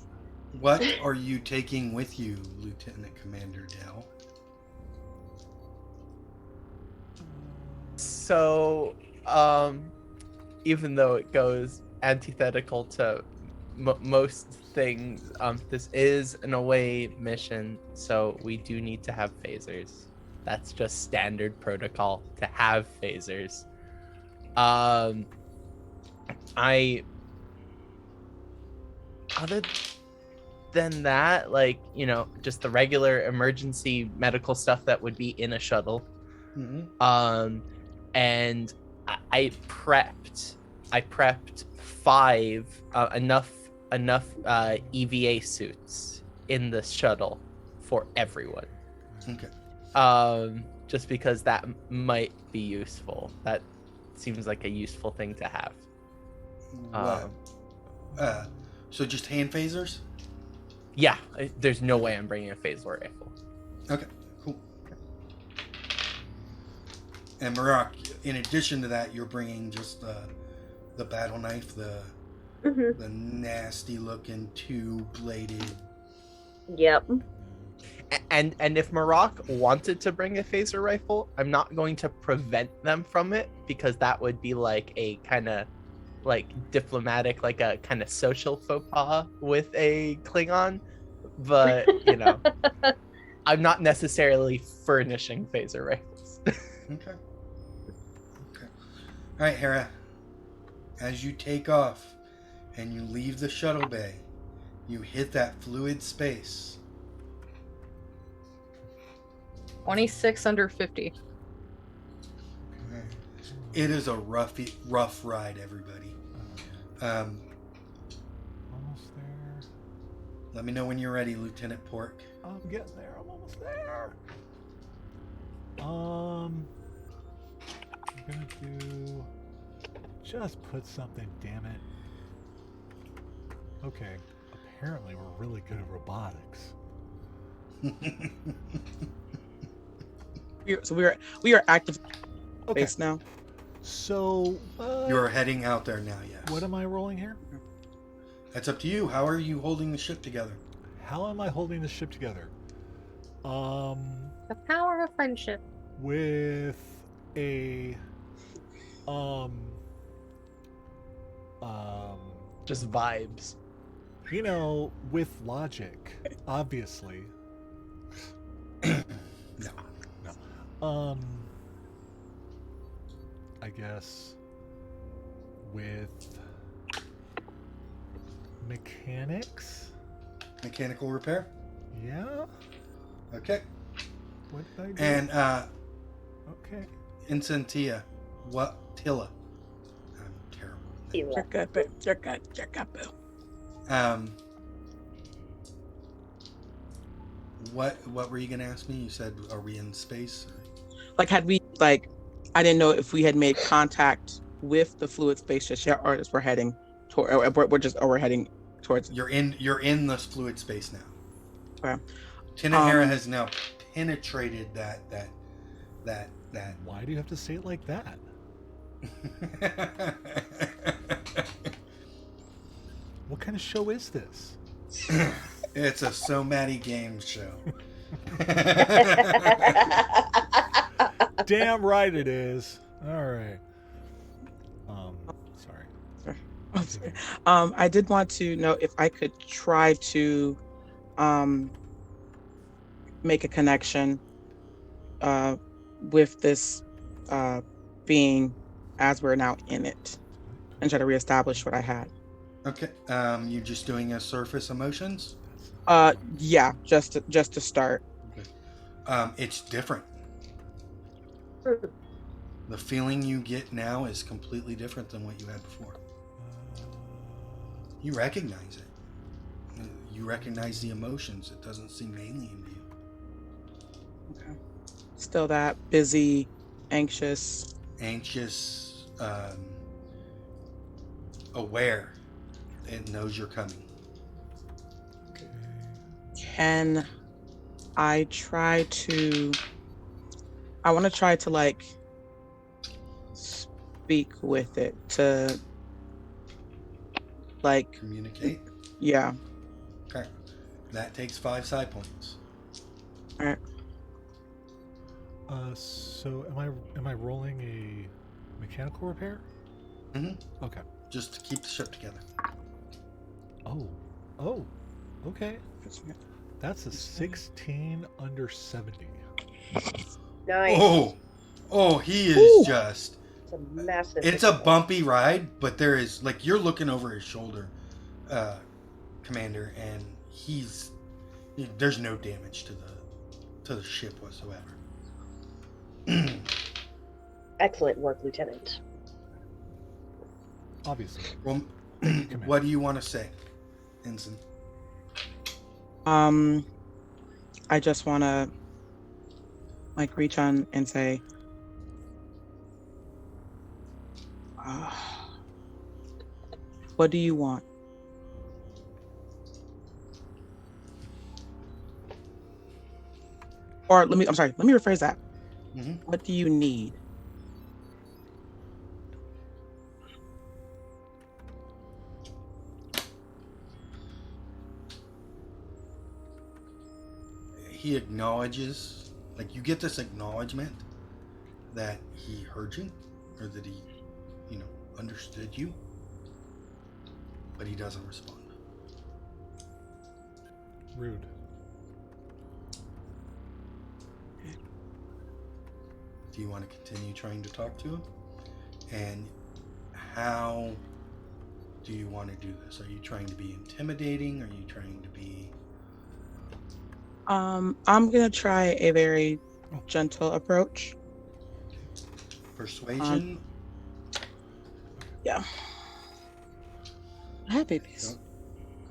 What are you taking with you, Lieutenant Commander Dell? So, even though it goes antithetical to most things, this is an away mission, so we do need to have phasers. That's just standard protocol to have phasers. Other than that, like, just the regular emergency medical stuff that would be in a shuttle. Mm-hmm. And I prepped 5 enough EVA suits in the shuttle for everyone. Okay. Just because that might be useful. That seems like a useful thing to have. What? So just hand phasers? Yeah, there's no way I'm bringing a phaser rifle. Okay, cool. And Marak, in addition to that, you're bringing just the battle knife, the nasty looking 2-bladed. Yep. And if Marak wanted to bring a phaser rifle, I'm not going to prevent them from it, because that would be like a kind of like diplomatic, like a kind of social faux pas with a Klingon. But I'm not necessarily furnishing phaser rifles. Okay. All right, Hera. As you take off and you leave the shuttle bay, you hit that fluid space. 26 under 50. It is a rough ride, everybody. Almost there. Let me know when you're ready, Lieutenant Pork. I'm getting there. I'm almost there. I'm gonna do. Just put something, damn it. Okay. Apparently, we're really good at robotics. So we are active Okay. space now. So. You're heading out there now, yes. What am I rolling here? That's up to you. How are you holding the ship together? How am I holding the ship together? The power of friendship. With a Um, um, Just vibes. with logic, obviously. No. No. I guess with mechanics. Mechanical repair. Yeah. Okay. What did I do? And Okay. Incentia. What? Tilla. I'm terrible. Tila. You're good, boo. You're good. You're good, boo. What were you gonna ask me? You said, are we in space? Like, had we like, I didn't know if we had made contact with the fluid space just yet, or as we're heading toward, or we're heading towards it. You're in this fluid space now. Okay. Tinahara has now penetrated that. Why do you have to say it like that? What kind of show is this? It's a So Matty Games show. Damn right it is. All right. Sorry. Sorry. I'm sorry. I did want to know if I could try to make a connection with this being as we're now in it, and try to reestablish what I had. Okay. You're just doing a surface emotions. Yeah, just to start. Okay. It's different. The feeling you get now is completely different than what you had before. You recognize it. You recognize the emotions. It doesn't seem alien to you. Okay. Still that busy, anxious. Aware. It knows you're coming. Can I try to? I want to try to like speak with it to like Communicate. yeah. Okay. That takes 5 side points. All right. So am I rolling a mechanical repair? Mm-hmm. Okay. Just to keep the ship together. Oh. Okay. That's a 16 under 70. Nice. Oh, he is Ooh. just. It's a massive. It's a bumpy ride, but there is like you're looking over his shoulder, Commander, and there's no damage to the ship whatsoever. Excellent work, Lieutenant. Obviously. Well, what do you want to say, Ensign? I just want to like reach on and say, what do you want? Or let me rephrase that. Mm-hmm. What do you need? He acknowledges, like you get this acknowledgement that he heard you, or that he, understood you, but he doesn't respond. Rude. Do you want to continue trying to talk to him? And how do you want to do this? Are you trying to be intimidating? Are you trying to be... I'm gonna try a very gentle approach. Persuasion? Yeah. Hi, babies.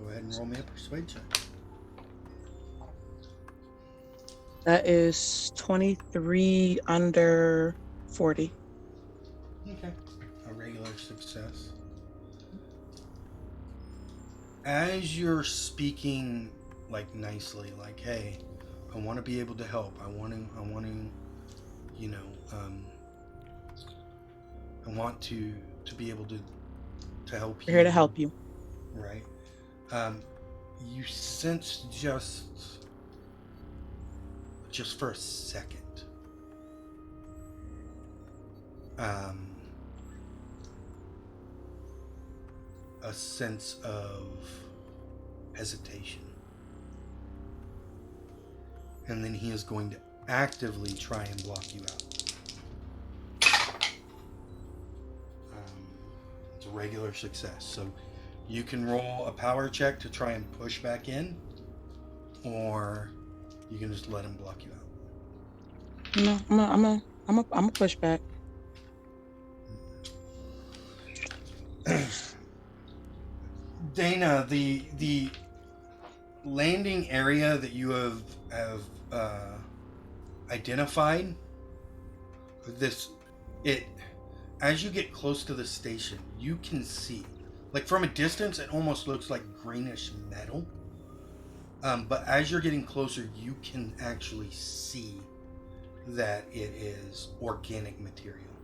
Go ahead and roll me a persuade check. That is 23 under 40. Okay. A regular success. As you're speaking like nicely, like, hey, I want to be able to help. I want to, I want to be able to help you. We're here to help you. Right. You sense just for a second, a sense of hesitation. And then he is going to actively try and block you out. It's a regular success. So you can roll a power check to try and push back in, or you can just let him block you out. No, I'm a push back. Dana, the landing area that you have identified, it as you get close to the station, you can see, like from a distance, it almost looks like greenish metal. But as you're getting closer, you can actually see that it is organic material,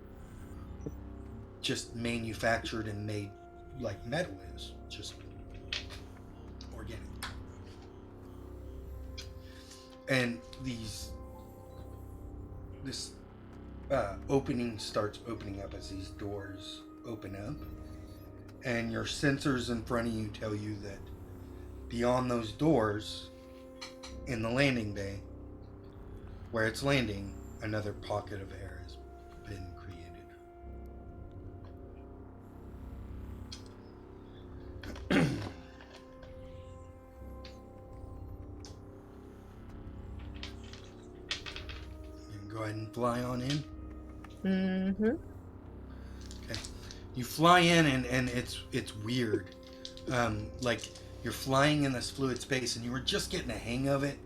just manufactured and made like metal is, just organic. And this opening starts opening up as these doors open up, and your sensors in front of you tell you that beyond those doors, in the landing bay, where it's landing, another pocket of air has been created. Go ahead and fly on in. Mm-hmm. Okay. You fly in, and it's weird. Like you're flying in this fluid space, and you were just getting the hang of it.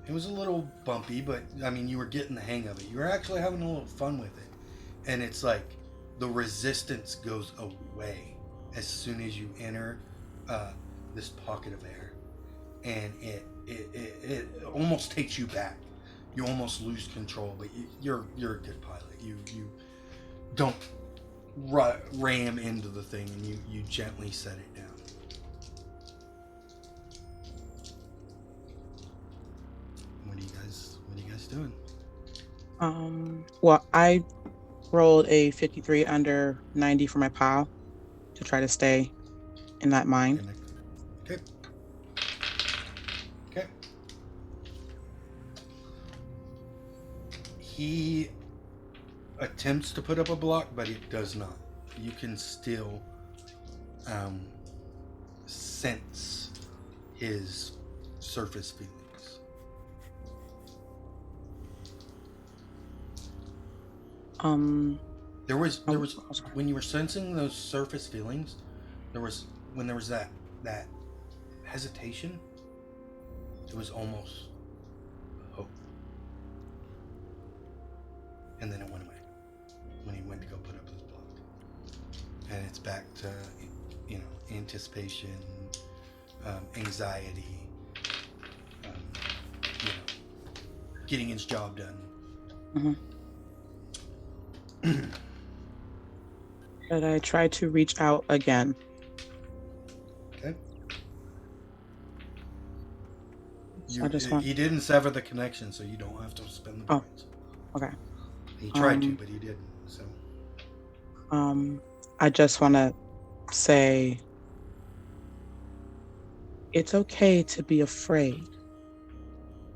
It was a little bumpy, but I mean, you were getting the hang of it. You were actually having a little fun with it, and it's like the resistance goes away as soon as you enter this pocket of air, and it almost takes you back. You almost lose control, but you're a good pilot. You don't ram into the thing, and you gently set it down. What are you guys doing? Well, I rolled a 53 under 90 for my POW to try to stay in that mine. Okay. Okay. He attempts to put up a block, but it does not. You can still sense his surface feelings. There was when you were sensing those surface feelings, there was that hesitation, it was almost hope. And then it went away when he went to go put up his block. And it's back to, anticipation, anxiety, getting his job done. Mm-hmm. But I tried to reach out again. Okay. So he didn't sever the connection, so you don't have to spend the points. Okay. He tried to, but he didn't. So. I just want to say it's okay to be afraid,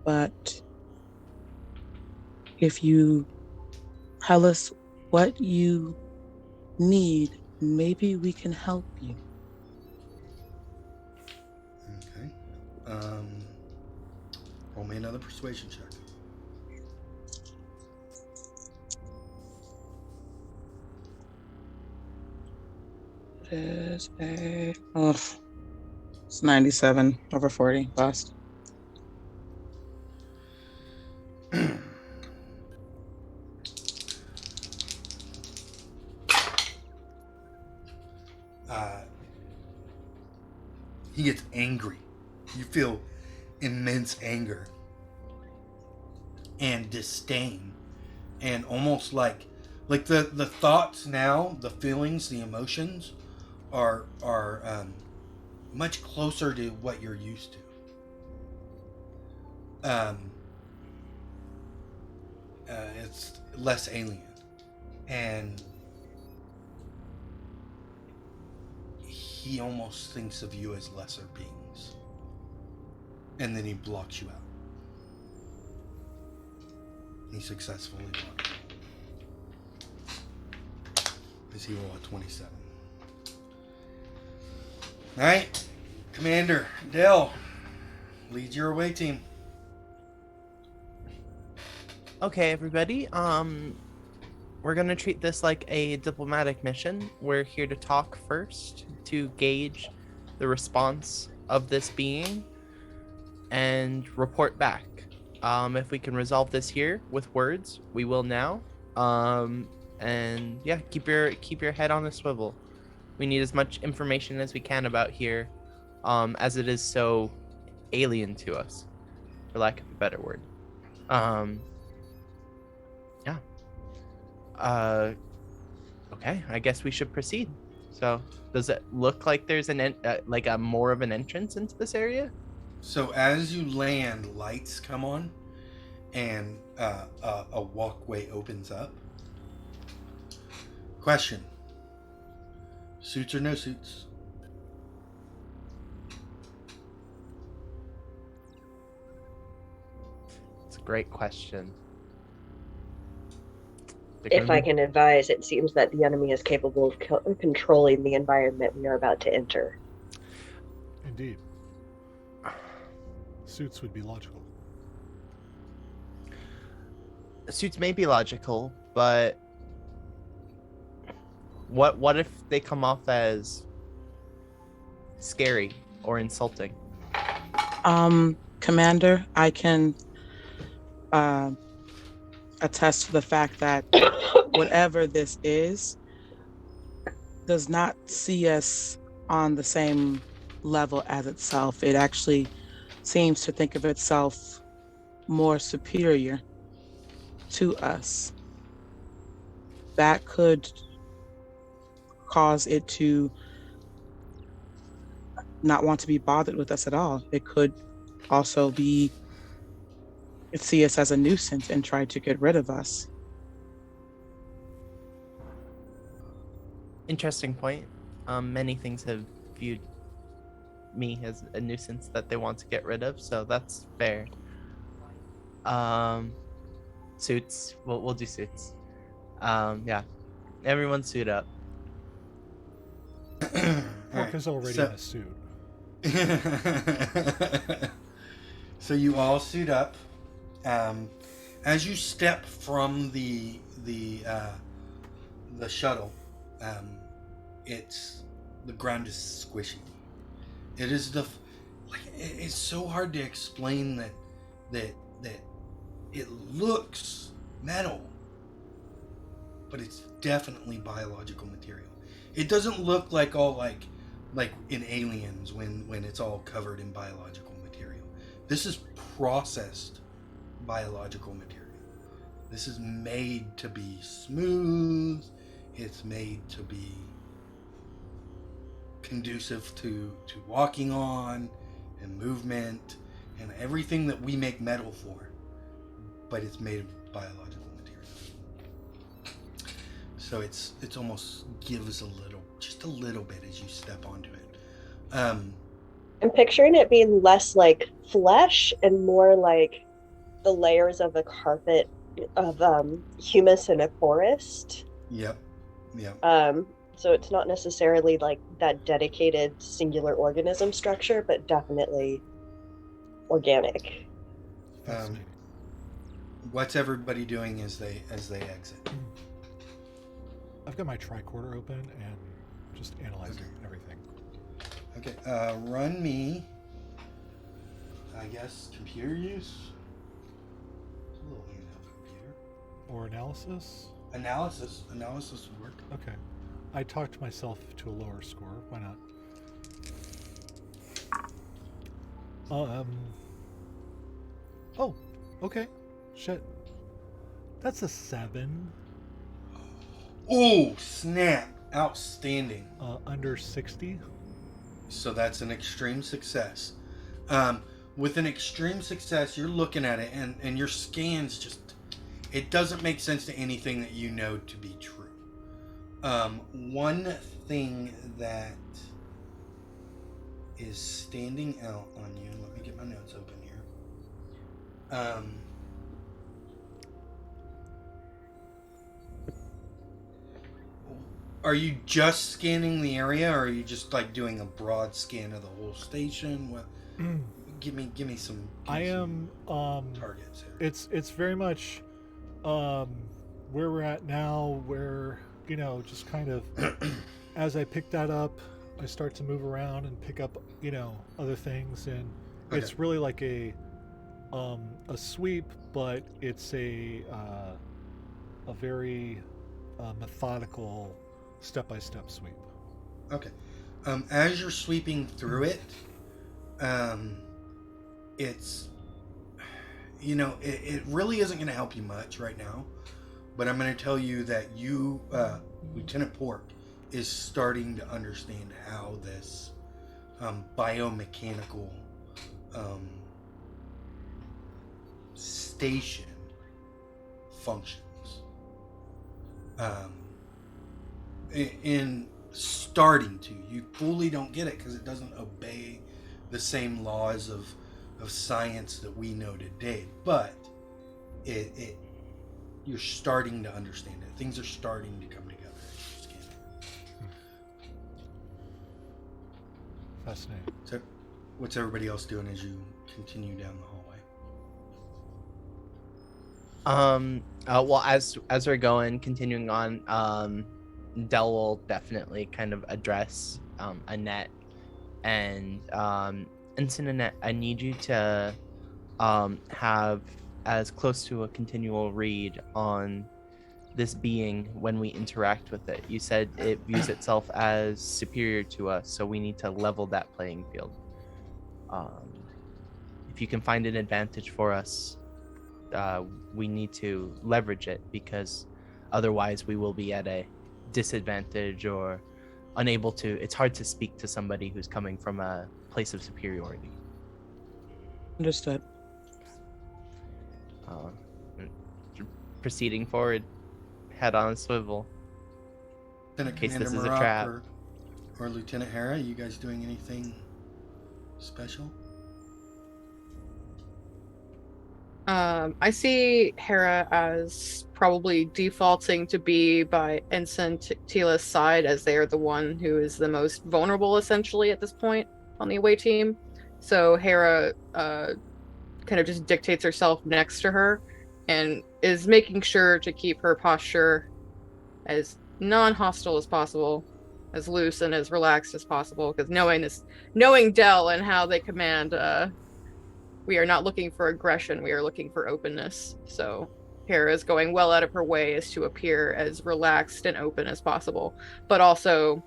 but if you tell us what you need, maybe we can help you. Okay. Roll me another persuasion check. It is it's 97 over 40 bust. He gets angry. You feel immense anger and disdain, and almost like the thoughts now, the feelings, the emotions are much closer to what you're used to. It's less alien, and he almost thinks of you as lesser beings. And then he blocks you out. He successfully blocks you. Is he roll a 27? Alright. Commander Dell, lead your away team. Okay, everybody. We're gonna treat this like a diplomatic mission. We're here to talk first to gauge the response of this being and report back. If we can resolve this here with words, we will now. And yeah, keep your head on a swivel. We need as much information as we can about here, as it is so alien to us, for lack of a better word. Yeah. Okay, I guess we should proceed. So, does it look like there's like a more of an entrance into this area? So as you land, lights come on, and a walkway opens up. Question: suits or no suits? It's a great question. If I can advise, it seems that the enemy is capable of controlling the environment we are about to enter. Indeed. Suits would be logical. Suits may be logical, but what if they come off as scary or insulting? Commander, I can attest to the fact that whatever this is does not see us on the same level as itself. It actually seems to think of itself more superior to us. That could cause it to not want to be bothered with us at all. It could also see us as a nuisance and try to get rid of us. Interesting point. Many things have viewed me as a nuisance that they want to get rid of, so that's fair. Suits. We'll do suits. Yeah. Everyone suit up. Pork is already in a suit. So you all suit up. As you step from the shuttle, the ground is squishy. It is it's so hard to explain that it looks metal, but it's definitely biological material. It doesn't look like all like in Aliens when it's all covered in biological material. This is processed biological material. This is made to be smooth. It's made to be conducive to walking on and movement and everything that we make metal for, but it's made of biological material. So it's almost gives just a little bit as you step onto it. I'm picturing it being less like flesh and more like the layers of a carpet of humus in a forest. Yep. So it's not necessarily like that dedicated singular organism structure, but definitely organic. What's everybody doing as they exit? I've got my tricorder open and just analyzing everything. Okay, run me, I guess, computer use? It's a little handheld computer. Or analysis? Analysis would work. Okay. I talked myself to a lower score. Why not? Oh, okay. Shit. That's a 7. Oh, snap. Outstanding. Under 60. So that's an extreme success. With an extreme success, you're looking at it and your scans just... It doesn't make sense to anything that you know to be true. One thing that is standing out on you. Let me get my notes open here. Are you just scanning the area, or are you just like doing a broad scan of the whole station? What? Give me some. I am targets here. It's very much where we're at now, where just kind of as I pick that up, I start to move around and pick up other things, and it's really like a sweep, but it's a very methodical step-by-step sweep. Okay. As you're sweeping through it, it's it really isn't going to help you much right now, but I'm going to tell you that you, Lieutenant Pork, is starting to understand how this biomechanical station functions. In starting to, you fully don't get it because it doesn't obey the same laws of science that we know today, but it you're starting to understand it. Things are starting to come together as you scan it. Fascinating. So, what's everybody else doing as you continue down the hallway? Well, as we're continuing on, Dell will definitely kind of address Annette, and Annette, I need you to have as close to a continual read on this being when we interact with it. You said it views itself as superior to us, so we need to level that playing field. If you can find an advantage for us, we need to leverage it, because otherwise we will be at a disadvantage or unable to. It's hard to speak to somebody who's coming from a place of superiority. Understood. Proceeding forward, head on a swivel. Lieutenant case Commander this is a Maroc trap. or Lieutenant Hera, you guys doing anything special? I see Hera as probably defaulting to be by Ensign Tila's side, as they are the one who is the most vulnerable, essentially, at this point on the away team. So Hera kind of just dictates herself next to her and is making sure to keep her posture as non-hostile as possible, as loose and as relaxed as possible, because knowing Dell and how they command, we are not looking for aggression, we are looking for openness. So Hera is going well out of her way as to appear as relaxed and open as possible, but also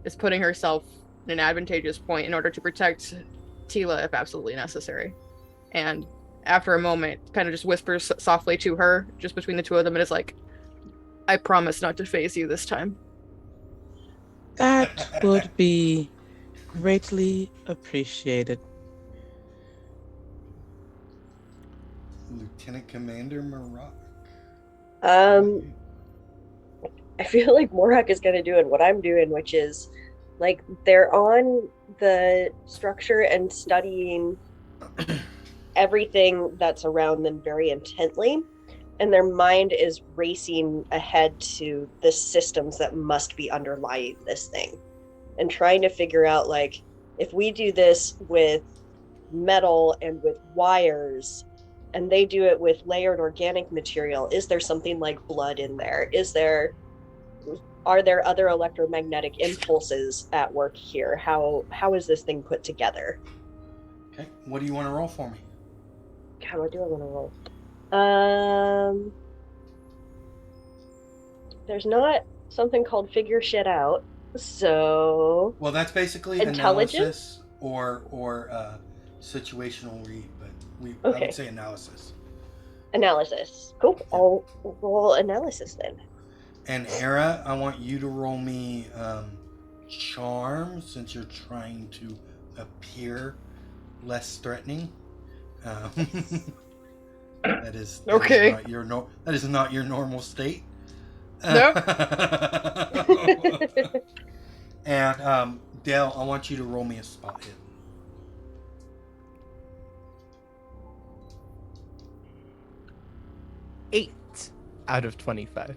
is putting herself in an advantageous point in order to protect Tila if absolutely necessary. And after a moment, kind of just whispers softly to her, just between the two of them, and is like, I promise not to phase you this time. That would be greatly appreciated. Lieutenant Commander Maroc. I feel like Morak is going to do what I'm doing, which is like they're on the structure and studying everything that's around them very intently, and their mind is racing ahead to the systems that must be underlying this thing and trying to figure out, like, if we do this with metal and with wires and they do it with layered organic material, is there something like blood in there? Are there other electromagnetic impulses at work here? How is this thing put together? Okay, what do you want to roll for me? God, what do I want to roll? There's not something called figure shit out, so... Well, that's basically Intelligence? analysis or situational read, but I Okay. would say analysis. Analysis. Cool. I'll roll analysis then. And Hera, I want you to roll me charm, since you're trying to appear less threatening. That is Okay. not that is not your normal state. Nope. And Dale, I want you to roll me a spot hit. Eight out of 25.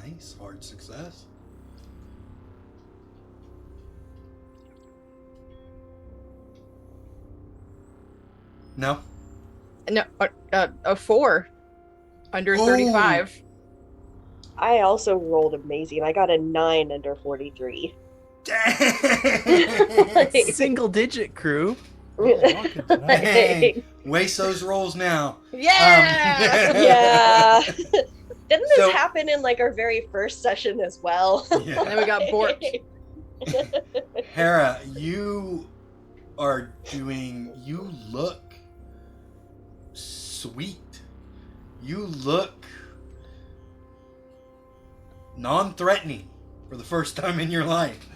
Nice, hard success. No? No, a 4 under Oh. 35. I also rolled amazing. I got a 9 under 43. Dang! Single digit crew. rocking tonight. Hey, waste those rolls now. Yeah! Yeah. Didn't this So- happen in like our very first session as well? Yeah. And then we got borked. Hera, you look sweet. You look non-threatening for the first time in your life.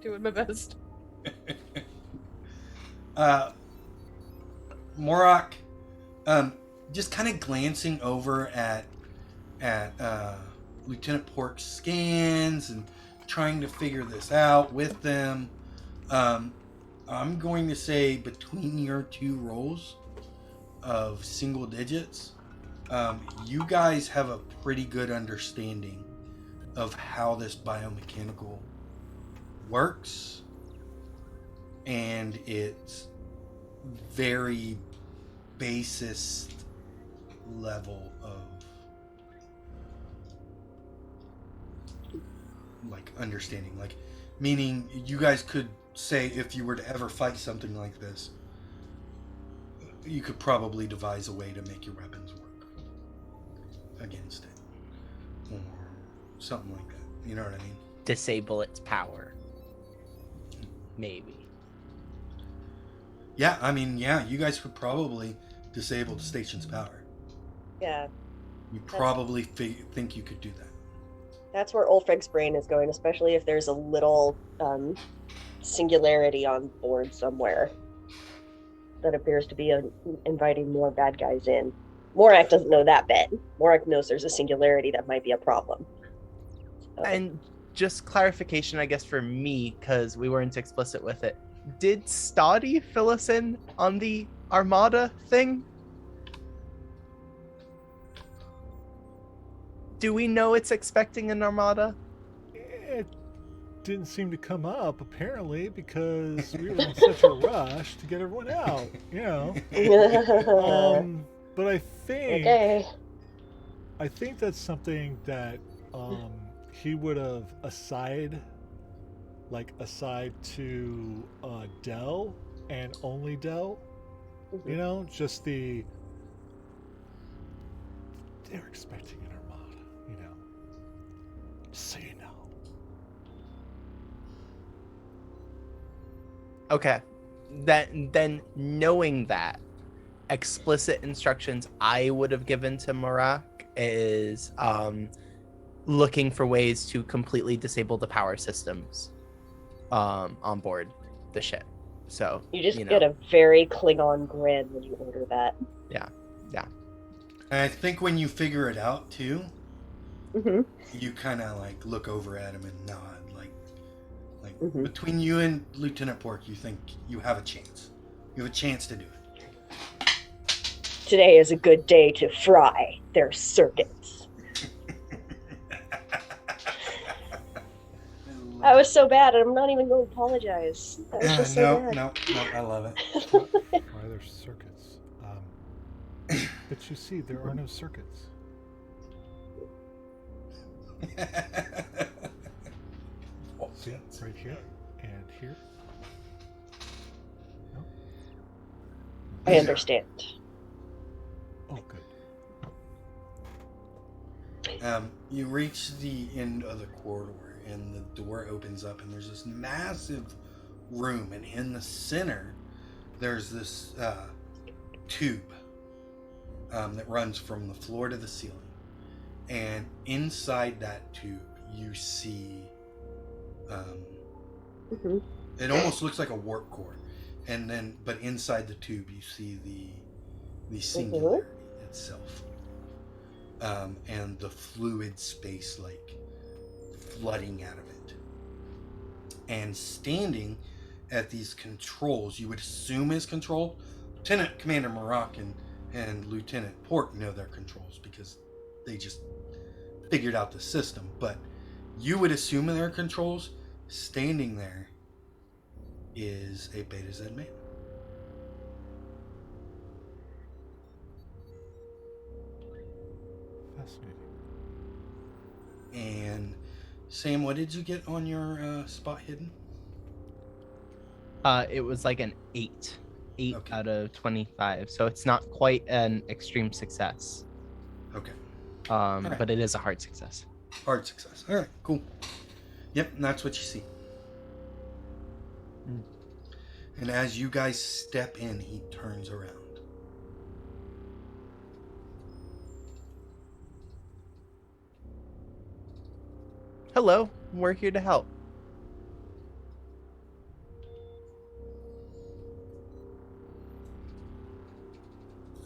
Doing my best. Morak, just kind of glancing over at Lieutenant Pork's scans and trying to figure this out with them. I'm going to say between your two rolls of single digits, you guys have a pretty good understanding of how this biomechanical works, and it's very basest level of like understanding, like meaning you guys could say if you were to ever fight something like this, you could probably devise a way to make your weapons work against it or something like that, you know what I mean? Disable its power. Maybe. Yeah, I mean, yeah, you guys could probably disable the station's power. Yeah, You probably think you could do that. that's where Ulfric's brain is going, especially if there's a little singularity on board somewhere that appears to be inviting more bad guys in. Morak doesn't know that bit. Morak knows there's a singularity that might be a problem. So, And just clarification, I guess, for me, because we weren't explicit with it. Did Stoddy fill us in on the Armada thing? Do we know it's expecting an Armada? It didn't seem to come up apparently because we were in such a rush to get everyone out. You know. But I think okay. I think that's something that he would have aside to Dell and only Dell. You know, just they're expecting an armada. You know, just so you know. Okay. Then knowing that, explicit instructions I would have given to Marak is looking for ways to completely disable the power systems on board the ship. So You just you know, get a very Klingon grin when you order that. And I think when you figure it out too, Mm-hmm. you kind of like look over at him and nod, like Mhm. between you and Lieutenant Pork, you think you have a chance. You have a chance to do it. Today is a good day to fry their circuits. That was so bad, and I'm not even going to apologize. That was just so bad. no, I love it. Why there's circuits? But you see, there are no circuits. See, right here and here. No? I understand. Oh, good. You reach the end of the corridor, and the door opens up, and there's this massive room, and in the center, there's this tube that runs from the floor to the ceiling, and inside that tube, you see Mhm. it almost looks like a warp core, and then but inside the tube, you see the singularity itself. And the fluid space like flooding out of it. And standing at these controls, you would assume is controlled. Lieutenant Commander Moroccan and Lieutenant Port know their controls because they just figured out the system. But you would assume their controls. Standing there is a Beta Z man. Fascinating. And Sam, what did you get on your spot hidden? It was like an 8. 8 Okay. out of 25. So it's not quite an extreme success. Okay. Right. Right. But it is a hard success. Hard success. All right, cool. Yep, and that's what you see. Mm. And as you guys step in, he turns around. Hello, we're here to help.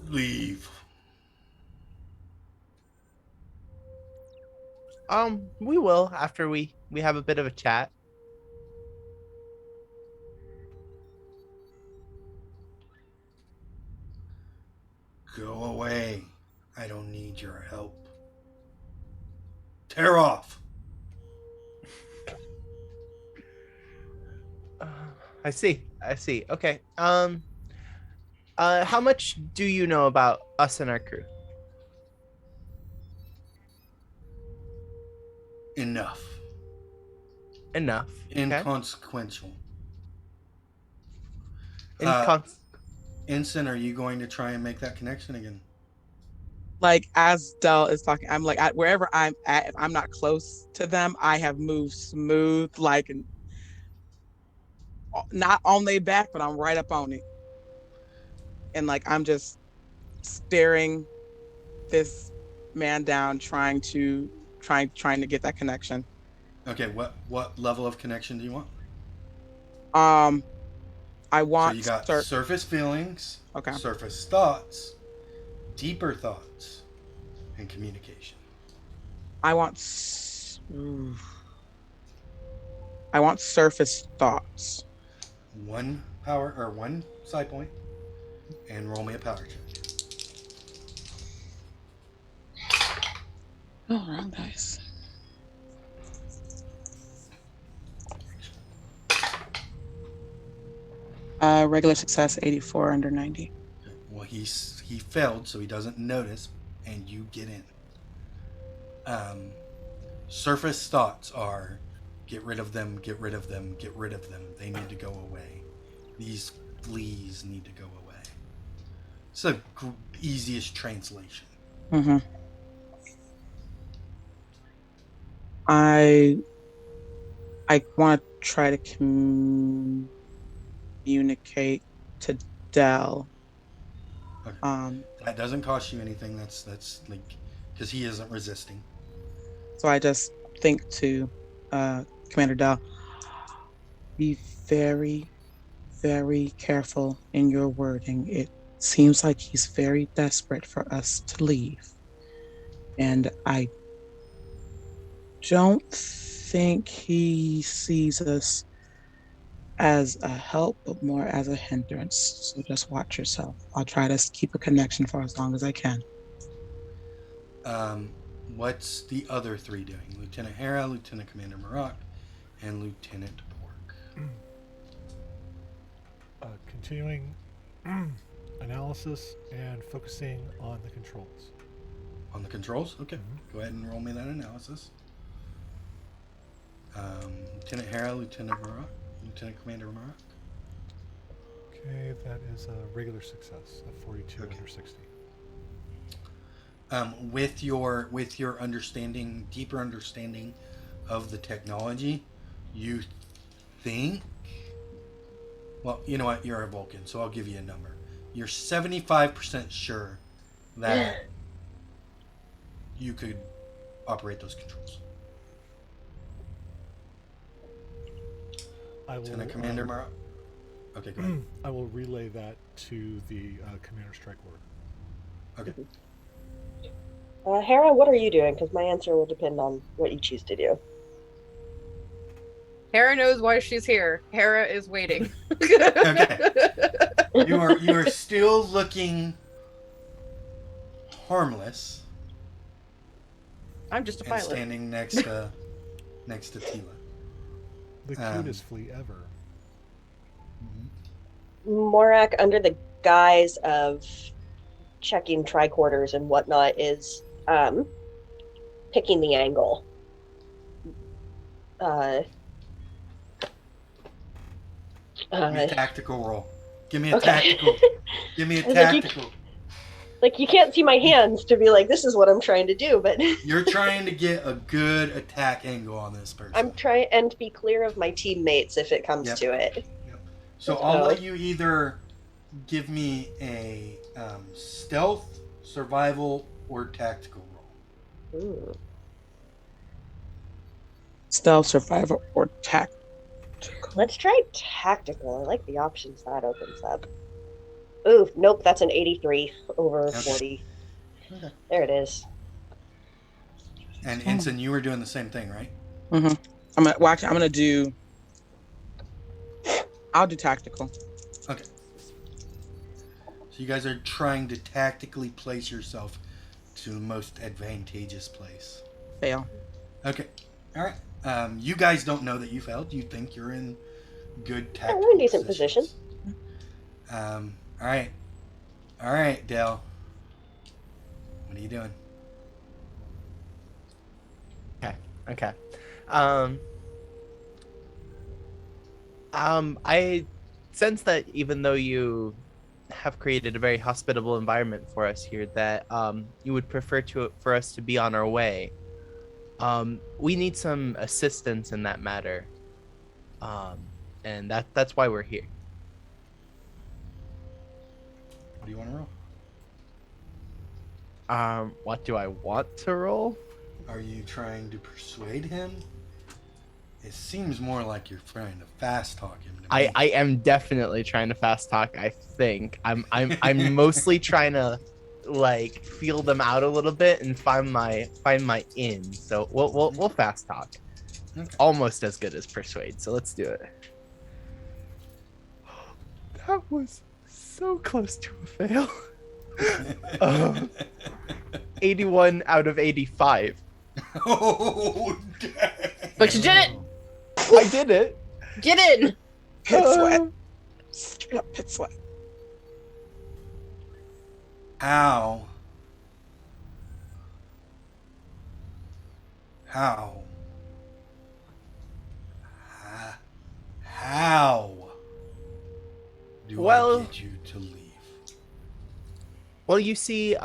Leave. We will after we have a bit of a chat. Go away. I don't need your help. Tear off. I see. Okay. How much do you know about us and our crew? Enough. Enough. Okay. Inconsequential. Incon- Ensign, are you going to try and make that connection again? Like as Dell is talking, I'm like wherever I'm at, if I'm not close to them, I have moved smooth, like not on their back, but I'm right up on it. And like I'm just staring this man down, trying to get that connection. Okay, what level of connection do you want? I So want you got surface feelings, okay. surface thoughts, deeper thoughts, and communication. I want surface thoughts. One power or one side point, and roll me a power check. Oh, wrong dice. Regular success 84 under 90. Okay. Well, he failed, so he doesn't notice, and you get in. Surface thoughts are, get rid of them, get rid of them, get rid of them. They need to go away. These fleas need to go away. It's the easiest translation. Mm-hmm. I want to try to communicate to Dell. Okay. That doesn't cost you anything. That's like because he isn't resisting. So I just think to Commander Dell, be very, very careful in your wording. It seems like he's very desperate for us to leave. And I don't think he sees us as a help, but more as a hindrance. So just watch yourself. I'll try to keep a connection for as long as I can. What's the other three doing? Lieutenant Hera, Lieutenant Commander Maroc, and Lieutenant Pork. Continuing analysis and focusing on the controls. On the controls? Okay. Mm-hmm. Go ahead and roll me that analysis. Lieutenant Hera, Lieutenant Maroc, Lieutenant Commander Maroc. Okay, that is a regular success of 42 Okay. under 60. With your understanding, deeper understanding of the technology, you think, well, you know what, you're a Vulcan, so I'll give you a number. You're 75% sure that you could operate those controls. Lieutenant Commander Maroc. Okay, go ahead. I will relay that to the Commander Strike Order. Okay. Hera, what are you doing? Because my answer will depend on what you choose to do. Hera knows why she's here. Hera is waiting. Okay. You are still looking harmless I'm just a and pilot. standing next to Tila. The cutest flea ever. Morak, under the guise of checking tricorders and whatnot, is picking the angle. Give me a tactical roll. Give me a Okay. tactical. Give me a I was like, tactical. you can't see my hands to be like, this is what I'm trying to do, but You're trying to get a good attack angle on this person. I'm trying and to be clear of my teammates if it comes Yep. to it. Yep. So I'll let you either give me a stealth, survival, or tactical roll. Ooh. Stealth, survival, or tactical. Let's try tactical. I like the options that opens up. Ooh, nope, that's an 83 over 40. Okay. There it is. And Ensign, you were doing the same thing, right? Mm-hmm. I'll do tactical. Okay. So you guys are trying to tactically place yourself to the most advantageous place. Fail. Okay. All right. You guys don't know that you failed. You think you're in good tactical we're in decent position. All right. All right, Dale. What are you doing? Okay. I sense that even though you have created a very hospitable environment for us here, that you would prefer for us to be on our way. We need some assistance in that matter, and that's why we're here. What do you want to roll? What do I want to roll? Are you trying to persuade him? It seems more like you're trying to fast talk him. To me. I am definitely trying to fast talk. I think I'm mostly trying to like feel them out a little bit and find my in. So we'll fast talk. Okay. Almost as good as persuade. So let's do it. That was so close to a fail. 81 out of 85. Oh, dang. But you did it! I did it. Get in! Pit sweat. Straight up pit sweat. How do I get you to leave? Well, you see,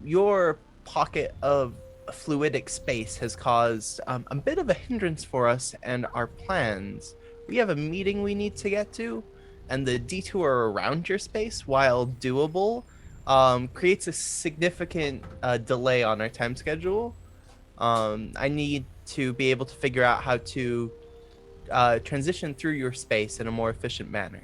your pocket of fluidic space has caused a bit of a hindrance for us and our plans. We have a meeting we need to get to, and the detour around your space, while doable, creates a significant delay on our time schedule. I need to be able to figure out how to transition through your space in a more efficient manner.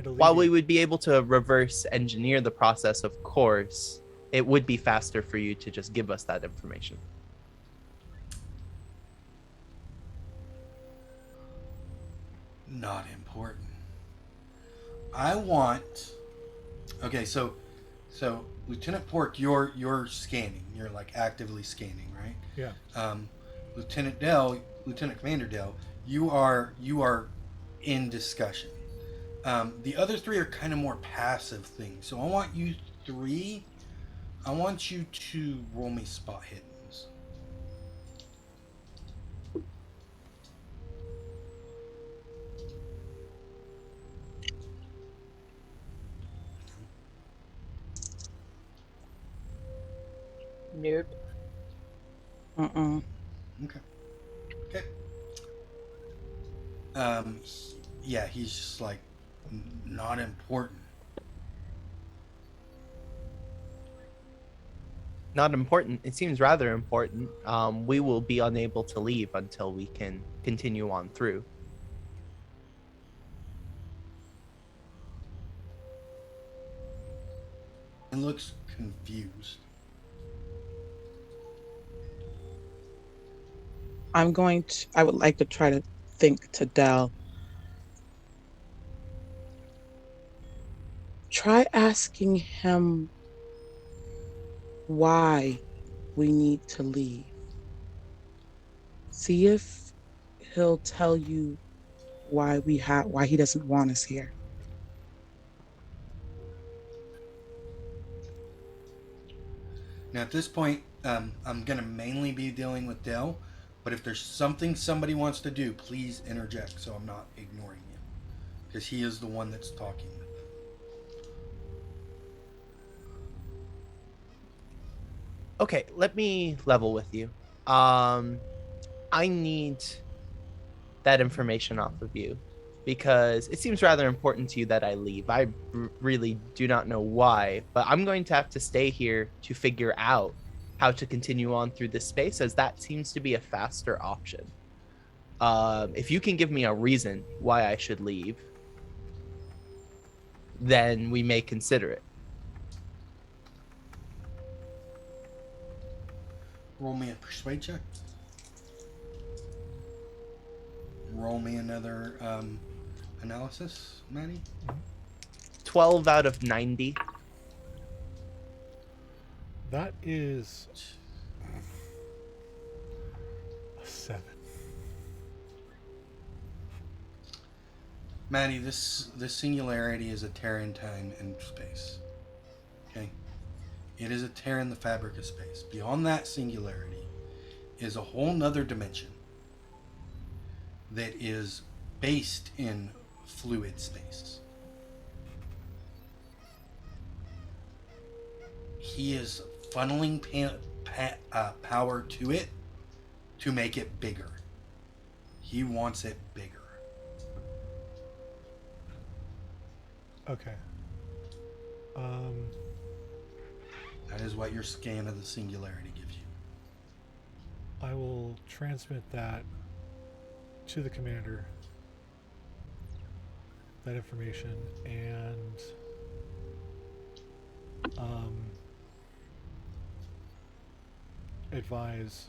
While we would be able to reverse engineer the process, of course, it would be faster for you to just give us that information. Not important. I want. Okay, so Lieutenant Pork, you're scanning. You're like actively scanning, right? Yeah. Lieutenant Commander Dell, you are in discussion. The other three are kind of more passive things. So I want you three. I want you to roll me spot hiddens. Nope. Uh-uh. Okay. Yeah, he's just like not important. Not important. It seems rather important. We will be unable to leave until we can continue on through. And looks confused. I would like to try to think to Dell. Try asking him why we need to leave. See if he'll tell you why he doesn't want us here. Now, at this point, I'm going to mainly be dealing with Dell, but if there's something somebody wants to do, please interject so I'm not ignoring you. Because he is the one that's talking with them. Okay, let me level with you. I need that information off of you because it seems rather important to you that I leave. I really do not know why, but I'm going to have to stay here to figure out how to continue on through this space, as that seems to be a faster option. If you can give me a reason why I should leave, then we may consider it. Roll me a persuade check. Roll me another analysis, Maddie. 12 out of 90. That is a 7. Maddie, this singularity is a tear in time and space. Okay? It is a tear in the fabric of space. Beyond that singularity is a whole nother dimension that is based in fluid space. He is funneling power to it to make it bigger. He wants it bigger. Okay. That is what your scan of the singularity gives you. I will transmit that to the commander. That information and advise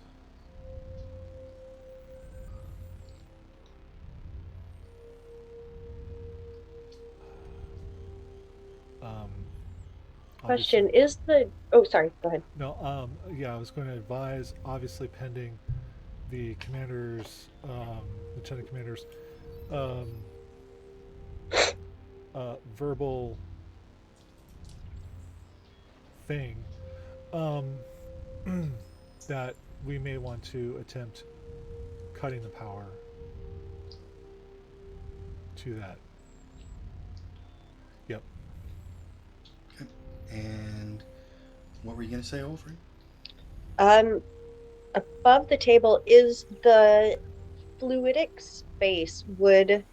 Question is the. Oh, sorry. Go ahead. no, yeah, I was going to advise, obviously pending the commander's, lieutenant commander's, um, verbal thing, that we may want to attempt cutting the power to that. Yep. Okay. And what were you going to say, Olfred? Above the table is the fluidic space. Would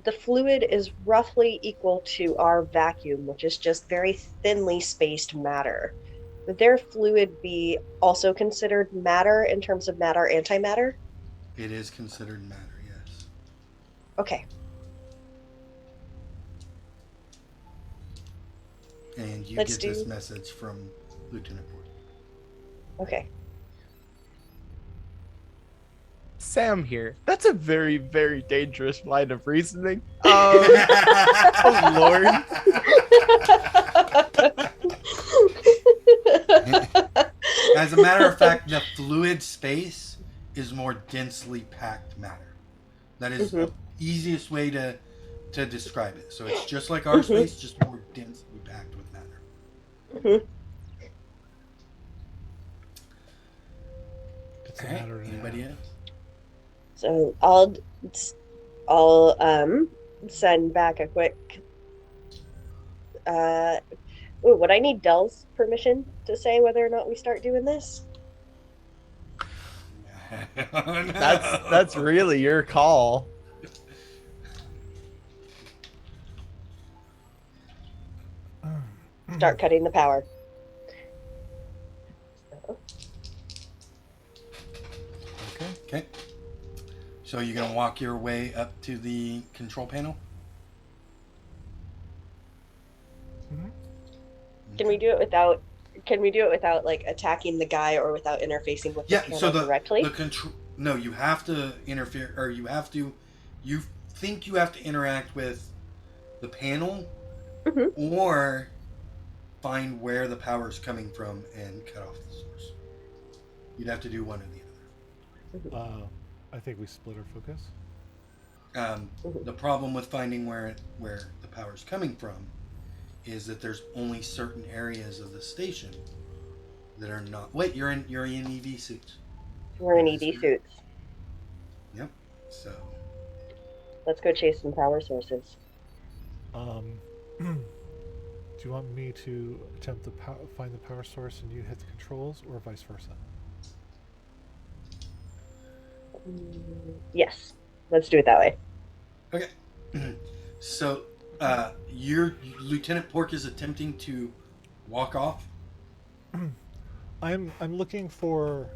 the fluid is roughly equal to our vacuum, which is just very thinly spaced matter. Would their fluid be also considered matter in terms of matter antimatter? It is considered matter, yes. Okay. And you Let's get this do- message from Lieutenant Ford. Okay. Sam here. That's a very, very dangerous line of reasoning. Oh, Lord. As a matter of fact, the fluid space is more densely packed matter. That is the easiest way to describe it. So it's just like our space, just more densely packed with matter. It's a matter of Anybody else? So I'll send back a quick. Would I need Dell's permission to say whether or not we start doing this? Oh, no. That's really your call. Start cutting the power. Okay. So you're going to walk your way up to the control panel? Can we do it without can we do it without like attacking the guy or without interfacing with the Yeah. So panel the directly? control. No, you have to interfere, or you have to. You think you have to interact with the panel, Hmm. or find where the power is coming from and cut off the source. You'd have to do one or the Uh, I think we split our focus. other. Hmm. The problem with finding where the power is coming from is that there's only certain areas of the station that are not. Wait, you're in EV suits. We're That in is EV correct. suits. Yep. So Let's go chase some power sources. Um, do you want me to attempt to find the power source and you hit the controls, or vice versa? Yes, let's do it that way. okay. So your Lieutenant Pork is attempting to walk off. I'm looking for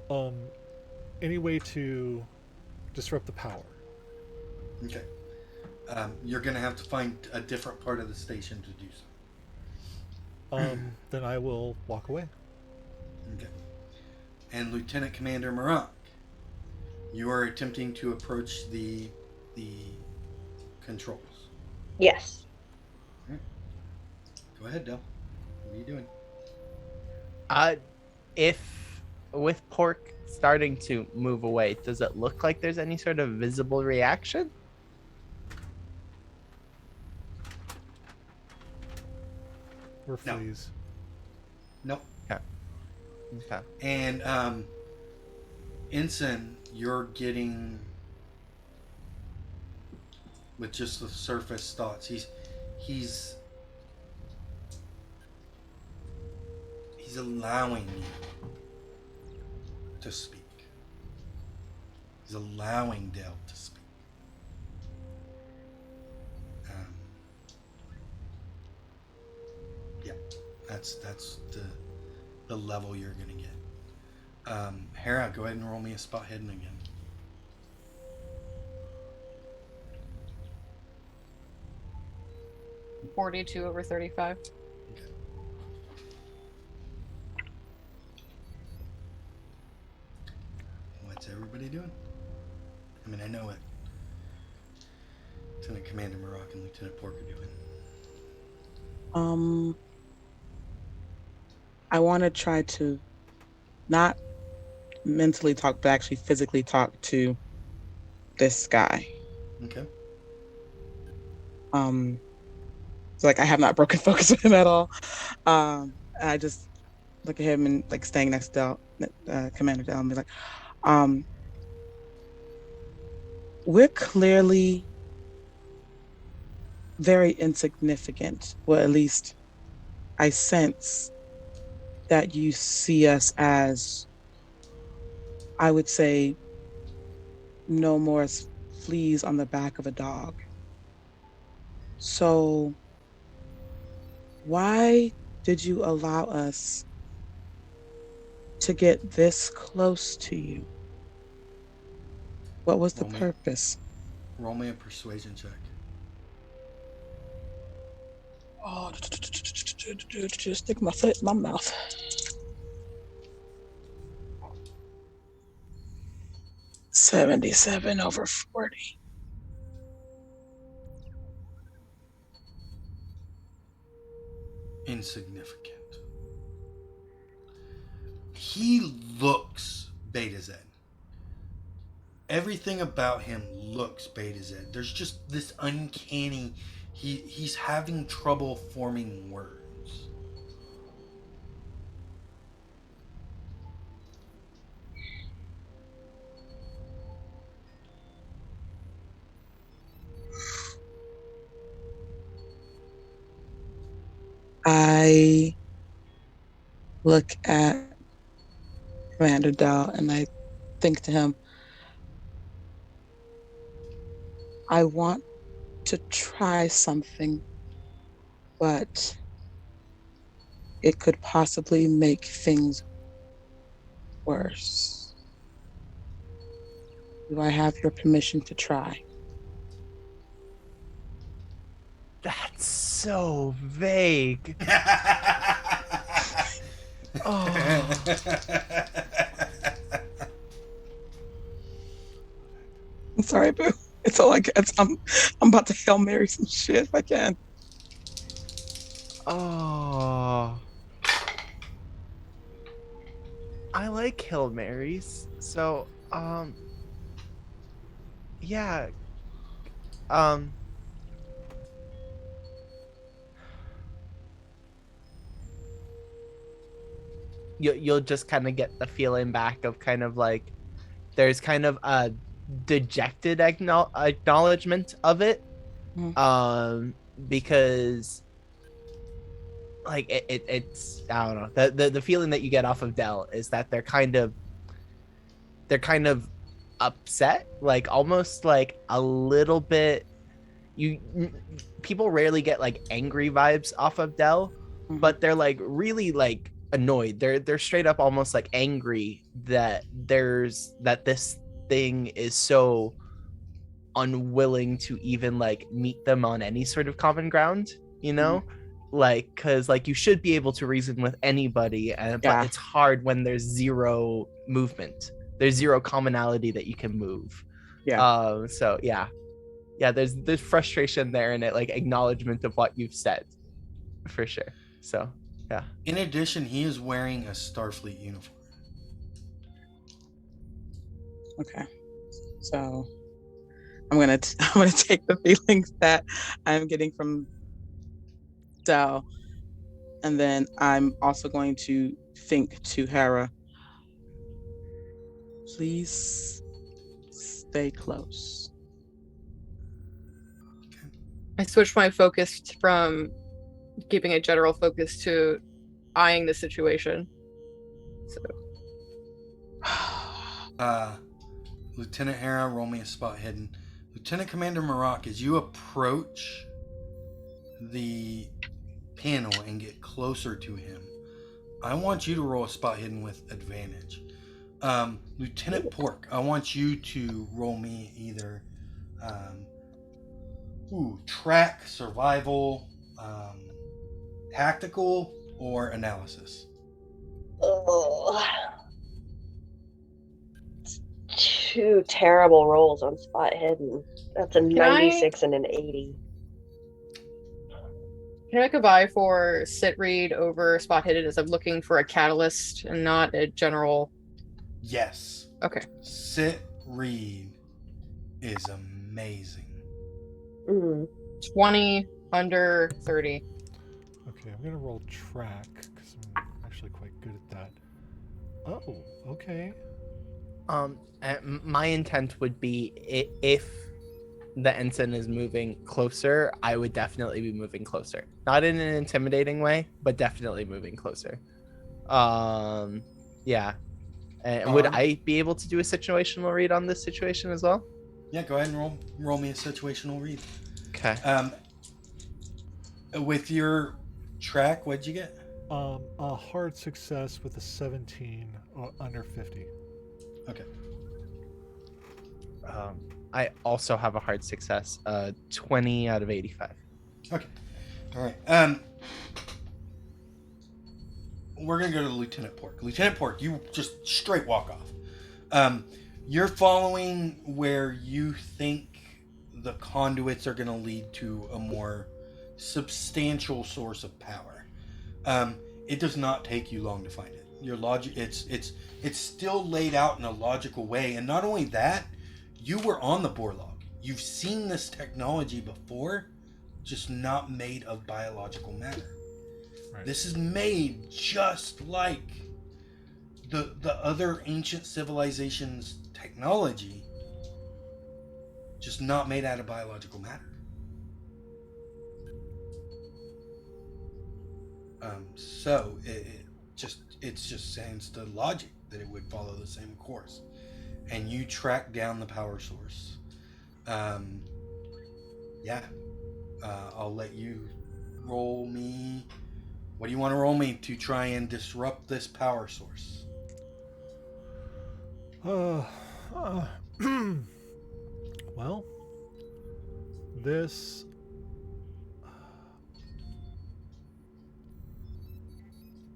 um, any way to disrupt the power. Okay. You're gonna have to find a different part of the station to do so. Then I will walk away. Okay. And Lieutenant Commander Marak, you are attempting to approach the controls. Yes. Go ahead, Del. What are you doing? If with Pork starting to move away, does it look like there's any sort of visible reaction? Or No. freeze. Nope. Okay. And Ensign, you're getting with just the surface thoughts. He's allowing you to speak. He's allowing Del to speak. Yeah, that's the level you're gonna get. Hera, go ahead and roll me a spot hidden again. 42 over 35. Okay. What's everybody doing? I mean, I know what Lieutenant Commander Marak and Lieutenant Pork are doing. I want to try to not mentally talk, but actually physically talk to this guy. Okay. So like I have not broken focus with him at all. I just look at him and like staying next to Commander Dell and be like, we're clearly very insignificant. Well, at least I sense that you see us as, I would say, no more as fleas on the back of a dog. So why did you allow us to get this close to you? What was the Roll me, purpose? roll me a persuasion check. Oh, just stick my foot in my mouth. $77 over $40. Insignificant. He looks Beta Z. Everything about him looks Beta Z. There's just this uncanny. He's having trouble forming words. I look at Commander Dow and I think to him, I want to try something, but it could possibly make things worse. Do I have your permission to try? That's so vague. Oh. I'm sorry, boo. It's all I get. I'm about to Hail Mary some shit if I can. Oh. I like Hail Marys. So, yeah. Um, you'll just kind of get the feeling back of kind of like there's kind of a dejected acknowledgement of it. Mhm. Because like it's I don't know the feeling that you get off of Dell is that they're kind of upset, like almost like a little bit. You People rarely get like angry vibes off of Dell, Mhm. but they're like really like annoyed. They're straight up almost like angry that this thing is so unwilling to even like meet them on any sort of common ground, you Mhm. know? Like cuz like you should be able to reason with anybody, but Yeah. it's hard when there's zero movement. There's zero commonality that you can move. Yeah. So yeah. Yeah, there's frustration there and it like acknowledgement of what you've said for sure. So, yeah. In addition, he is wearing a Starfleet uniform. Okay. So I'm gonna take the feelings that I'm getting from Dell, and then I'm also going to think to Hera. Please stay close. I switched my focus from keeping a general focus to eyeing the situation. So Uh, Lieutenant Hera, roll me a spot hidden. Lieutenant Commander Marak, as you approach the panel and get closer to him, I want you to roll a spot hidden with advantage. Lieutenant Pork, I want you to roll me either track, survival, tactical, or analysis. Oh, two terrible rolls on spot hidden. That's a can I 96 and an 80. can I make a buy for sit read over spot hidden as I'm looking for a catalyst and not a general? Yes. Okay. Sit read is amazing. 20 under 30. Okay, I'm gonna roll track because I'm actually quite good at that. Oh, okay. My intent would be if the ensign is moving closer, I would definitely be moving closer. Not in an intimidating way, but definitely moving closer. Yeah. And would Barb? I be able to do a situational read on this situation as well? Yeah, go ahead and roll me a situational read. Okay. With your track, what'd you get? A hard success with a 17 under 50. Okay. I also have a hard success, 20 out of 85. Okay. All right. We're gonna go to Lieutenant Pork. Lieutenant Pork, you just straight walk off. You're following where you think the conduits are gonna lead to a more substantial source of power. It does not take you long to find it. Your logic, it's still laid out in a logical way, and not only that, you were on the Borlog. You've seen this technology before, just not made of biological matter. Right. This is made just like the other ancient civilizations' technology, just not made out of biological matter. So it just stands to logic that it would follow the same course, and you track down the power source. Yeah, I'll let you roll me. What do you want to roll me to try and disrupt this power source? Uh, uh, well, this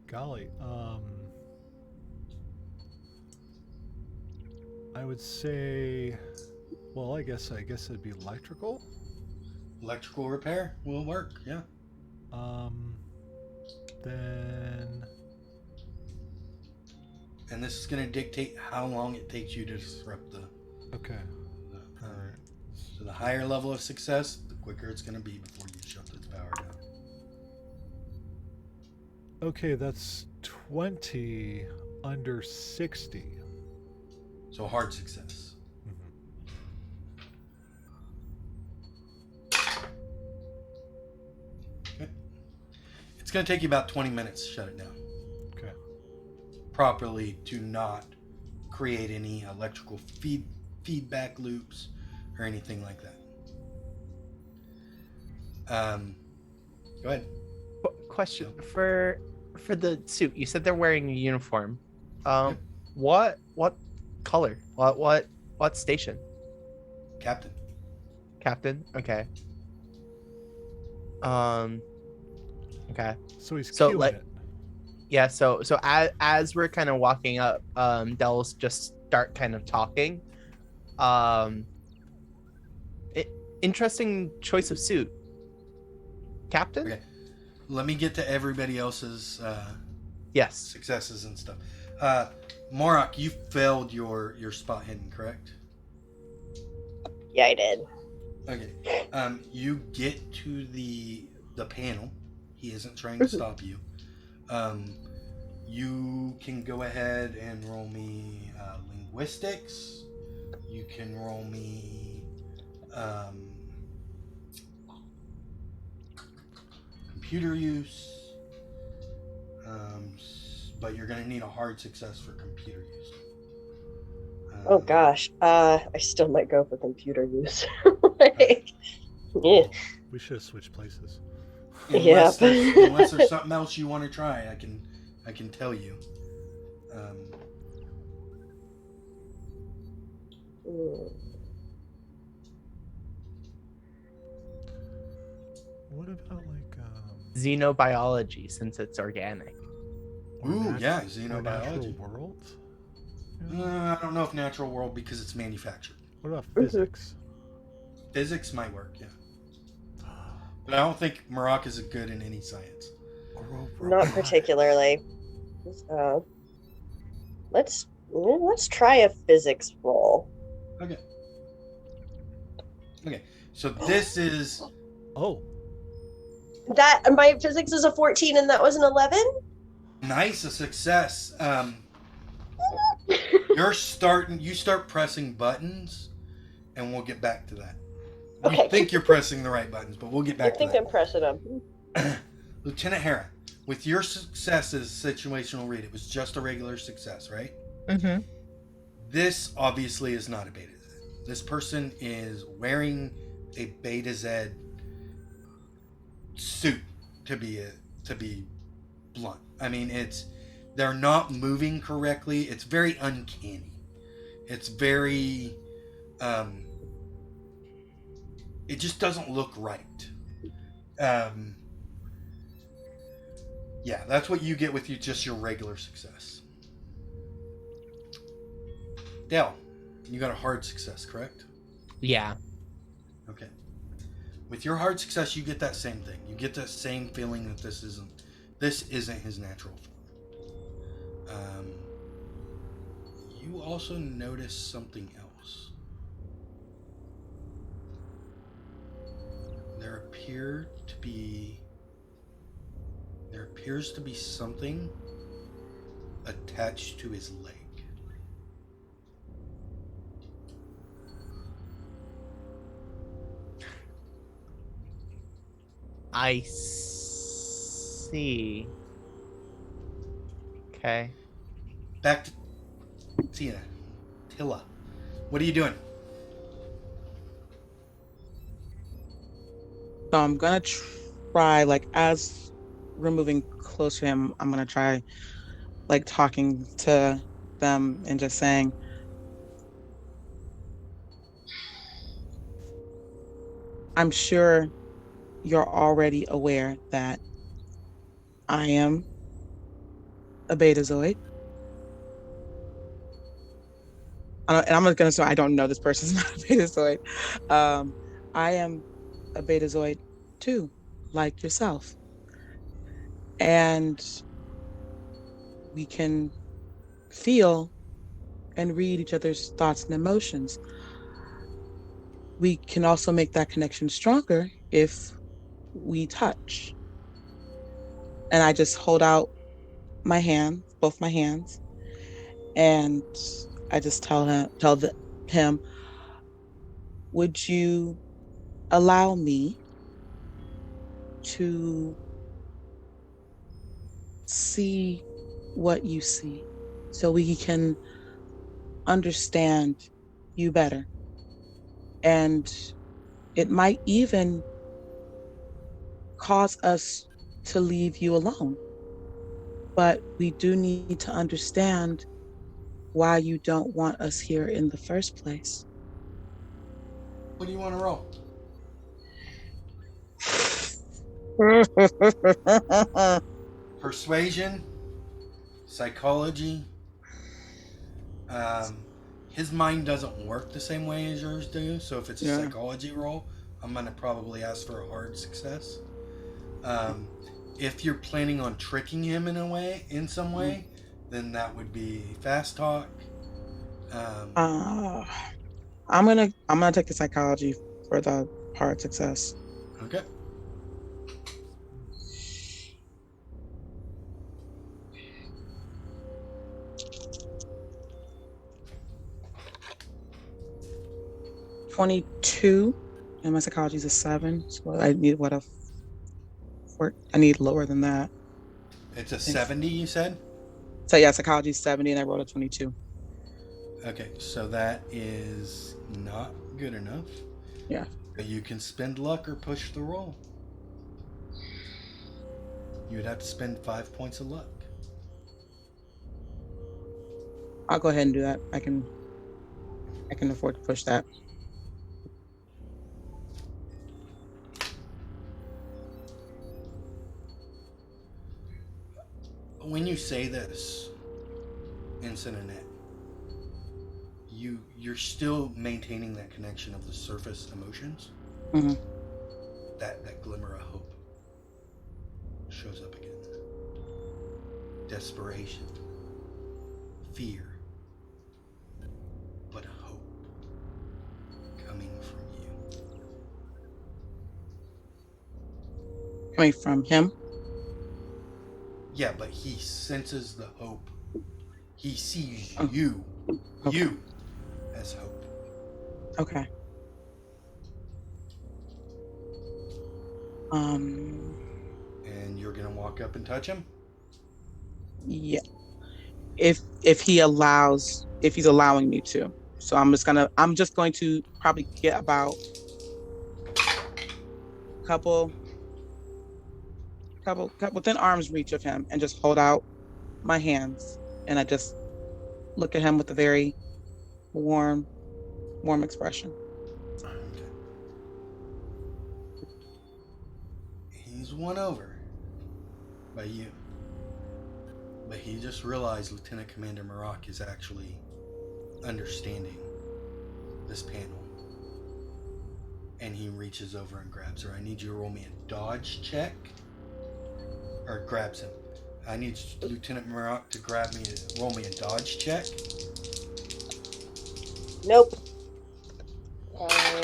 golly. I would say, well, I guess it'd be electrical. Electrical repair will work. Yeah. Um, then And this is going to dictate how long it takes you to disrupt the. okay, all Uh, right. so the higher level of success, the quicker it's going to be before you shut its power down. Okay, that's 20 under 60. So hard success. Mhm. Okay. It's going to take you about 20 minutes to shut it down Okay. properly to not create any electrical feedback loops or anything like that. Go ahead. Question for the suit. You said they're wearing a uniform. Yep. What color? What station? Captain. Captain? Okay. Okay. So he's So, queuing like- it. Yeah, so as we're kind of walking up, Del's just start kind of talking. Interesting choice of suit. Captain? Okay. Let me get to everybody else's Yes. successes and stuff. Morak, you failed your spot hidden, correct? Yeah, I did. Okay. You get to the panel. He isn't trying to stop you. You can go ahead and roll me linguistics. You can roll me computer use. But you're going to need a hard success for computer use. Oh gosh. I still might go for computer use. Like, yeah. We should have switched places. Unless, Yep. unless there's something else you want to try, I can tell you. What about like Xenobiology, since it's organic. or Ooh, yeah, or natural xenobiology. world? I don't know if natural world because it's manufactured. What about physics? Physics might work, yeah. But I don't think Marak is good in any science. Not particularly. Let's try a physics roll. Okay. Okay. So this is Oh, That my physics is a 14 and that was an 11. nice, a success. You start pressing buttons, and we'll get back to that. You Okay. think you're pressing the right buttons, but we'll get I back to think that. I'm pressing them. Lieutenant Hera, with your successes, situational read, it was just a regular success, right? Mm-hmm. This obviously is not a Beta Z. This person is wearing a Beta Z suit, to be blunt. I mean, they're not moving correctly. It's very uncanny. It's very it just doesn't look right. Yeah, that's what you get with just your regular success. Dale, you got a hard success, correct? Yeah. Okay. With your hard success, you get that same thing. You get that same feeling that this isn't his natural form. You also notice something else. There appears to be something attached to his leg. I see. Okay. Back to Tilla. What are you doing? So I'm gonna try, like, as we're moving closer to him, I'm gonna try, like, talking to them and just saying, I'm sure you're already aware that I am a betazoid. And I'm going to say I don't know this person's not a betazoid. Um, I am a betazoid too, like yourself. And we can feel and read each other's thoughts and emotions. We can also make that connection stronger if we touch. And I just hold out my hands, both my hands, and I just him, would you allow me to see what you see so we can understand you better? And it might even cause us to leave you alone. But we do need to understand why you don't want us here in the first place. What do you want to roll? Persuasion, psychology. Um, his mind doesn't work the same way as yours do, so if it's a Yeah. psychology roll, I'm gonna probably ask for a hard success. Um, if you're planning on tricking him in some Mm. way, then that would be fast talk. Um, Uh, I'm gonna take the psychology for the hard success. okay. 22, and my psychology is a 7. So I need what a four. I need lower than that. It's a Thanks. 70, you said? So yeah, psychology is 70, and I rolled a 22. Okay, so that is not good enough. Yeah, But you can spend luck or push the roll. You would have to spend 5 points of luck. I'll go ahead and do that. I can afford to push that. When you say this, Incident, you're still maintaining that connection of the surface emotions. Hmm. That glimmer of hope shows up again. Desperation, fear, but hope coming from you. Coming from him. Yeah, but he senses the hope. He sees Oh, you, okay. you as hope. Okay. Um. And you're gonna walk up and touch him. Yeah. If if he's allowing me to. So I'm just going to probably get about couple couple within arm's reach of him and just hold out my hands, and I just look at him with a very warm expression. Okay. He's won over by you. But he just realized Lieutenant Commander Marak is actually understanding this panel. And he reaches over and grabs her. I need you to roll me a dodge check. Or grabs him. I need Lieutenant Marak to roll me a dodge check. Nope. Uh,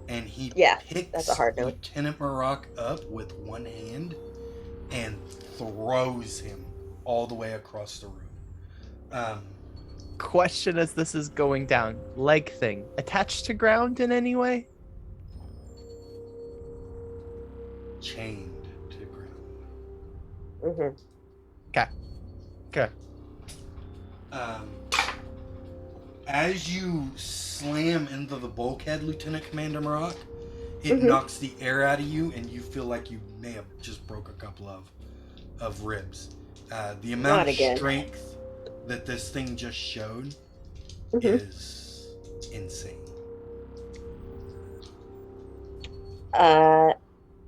And he yeah, that's a picks hard no. Lieutenant Marak up with one hand and throws him all the way across the room. Question as this is going down. Leg thing. Attached to ground in any way? Chained to ground. Mm-hmm. Okay. Okay. As you slam into the bulkhead, Lieutenant Commander Marak, it Mhm. knocks the air out of you, and you feel like you may have just broke a couple of ribs. The amount Not of again. strength that this thing just showed Mhm. is insane.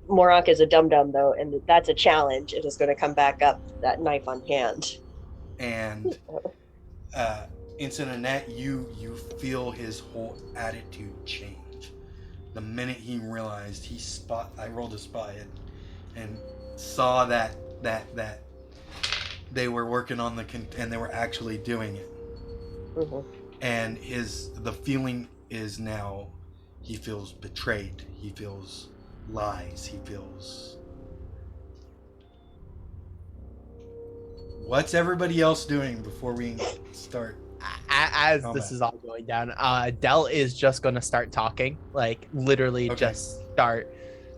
Morak is a dum-dum, though, and that's a challenge. It is going to come back up, that knife on hand. And Ensign Annette, you feel his whole attitude change. The minute he realized I rolled a spot and saw that they were working on and they were actually doing it. Mm-hmm. And the feeling is now he feels betrayed. He feels lies. He feels. What's everybody else doing before we start? As Combat. this is all going down, Dell is just going to start talking, like literally Okay. just start.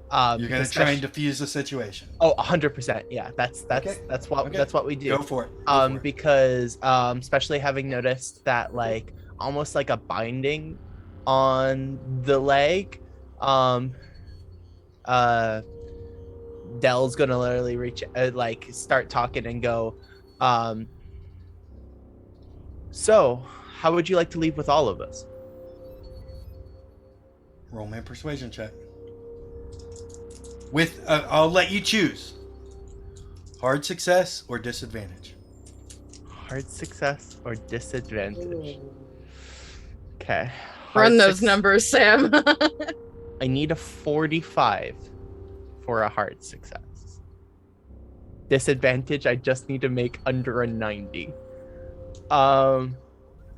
You're going to try and diffuse the situation. Oh, 100%. Yeah, that's Okay. that's what we do. Go for it. Go for it. Because especially having noticed that like almost like a binding on the leg, Dell's gonna literally reach like start talking and go, so how would you like to leave with all of us? Roll me a persuasion check. With I'll let you choose. Hard success or disadvantage. Hard success or disadvantage? Okay. Run those numbers, Sam. I need a 45 for a hard success. Disadvantage, I just need to make under a 90.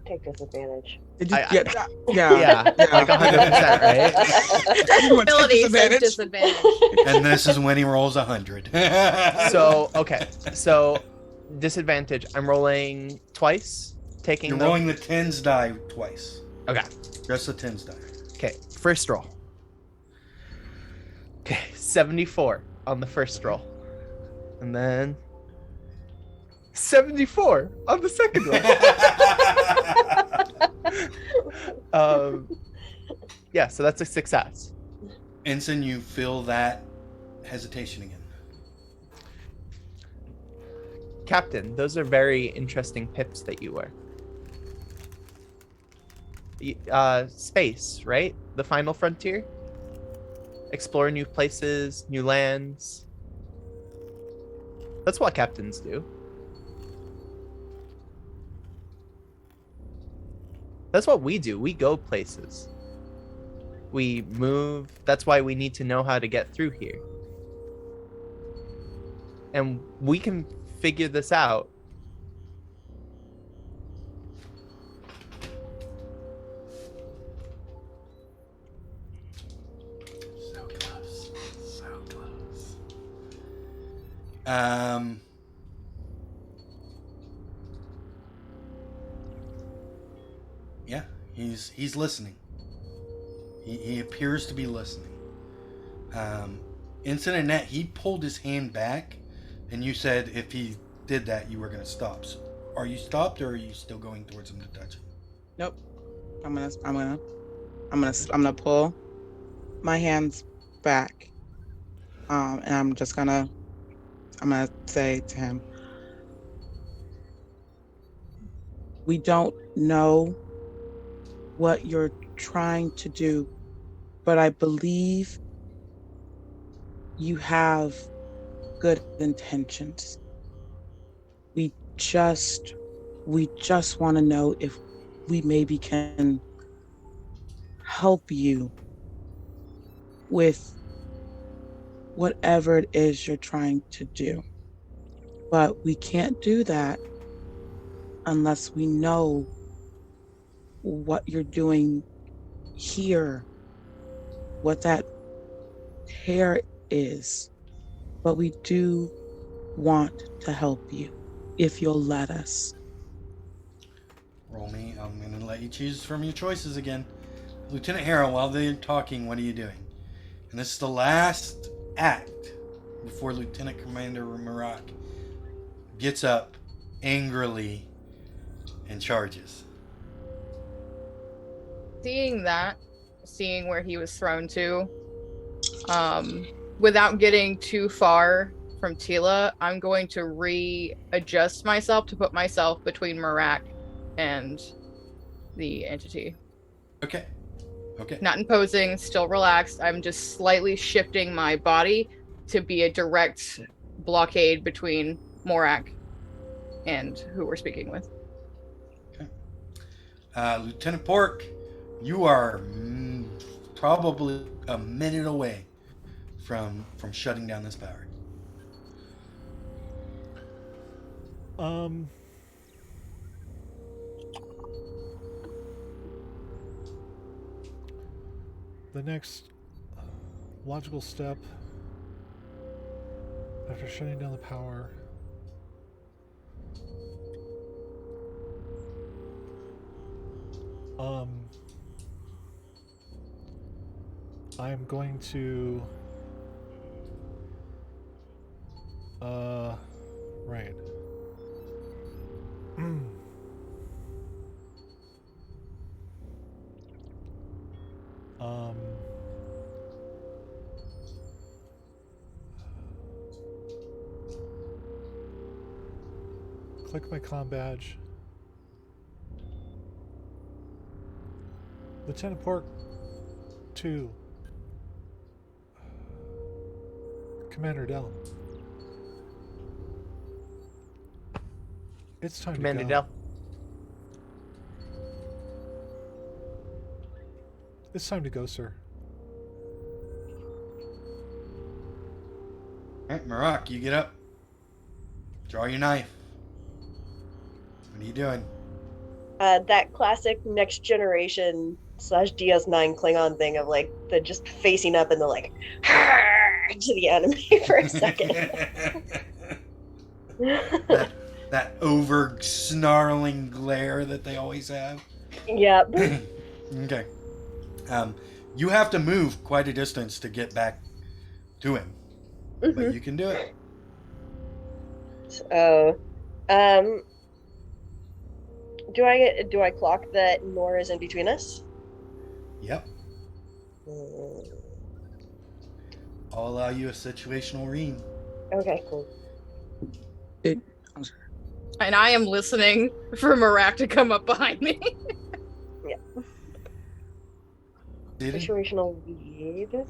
Take disadvantage. Did you I- get that? Yeah, like 100%, right? Ability says disadvantage. And this is when he rolls 100. So, okay. So, disadvantage, I'm rolling twice, taking You're rolling the tens die twice. Okay. Just the tens die. Okay, first roll. Okay, 74 on the first roll. And then 74 on the second roll. Yeah, so that's a success. Ensign, you feel that hesitation again. Captain, those are very interesting pips that you wear. Space, right? The final frontier? Explore new places, new lands. That's what captains do. That's what we do. We go places. We move. That's why we need to know how to get through here. And we can figure this out. So close. So close. Yeah, he's listening. He appears to be listening. Ensign Annette, he pulled his hand back, and you said if he did that, you were going to stop. So are you stopped, or are you still going towards him to touch him? Nope. I'm gonna pull my hands back. And I'm gonna say to him, we don't know what you're trying to do, but I believe you have good intentions. We just want to know if we maybe can help you with whatever it is you're trying to do. But we can't do that unless we know what you're doing here, what that tear is. But we do want to help you if you'll let us. Roll me. I'm going to let you choose from your choices again. Lieutenant Harrow, while they're talking, what are you doing? And this is the last act before Lieutenant Commander Marak gets up angrily and charges. Seeing where he was thrown to, without getting too far from Tila, I'm going to readjust myself to put myself between Marak and the entity. Okay. Okay. Not imposing, still relaxed. I'm just slightly shifting my body to be a direct blockade between Morak and who we're speaking with. Lieutenant Pork, you are probably a minute away from shutting down this power. Um, the next logical step after shutting down the power. Um, I'm going to. Right. um, click my comm badge. Lieutenant Pork 2. Commander Dell. It's time Commander to go. Dell. It's time to go, sir. All right, Marak, you get up. Draw your knife. What are you doing? That classic Next Generation / DS9 Klingon thing of like the just facing up and the like to the enemy for a second. that over snarling glare that they always have. Yep. Okay. You have to move quite a distance to get back to him, but you can do it. So, do I clock that Nora is in between us? Yep. I'll allow you a situational read. Okay, cool. It, And I am listening for Marak to come up behind me. Situational read.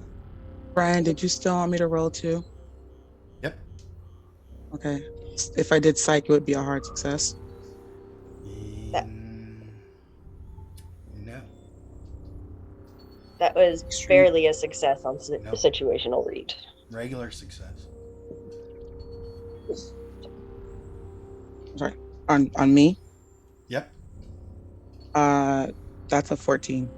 Brian, did you still want me to roll too? Yep. Okay. If I did psych, it would be a hard success. No. That was Extreme. barely a success on Nope. situational read. Regular success. Sorry. On me? Yep. That's a 14.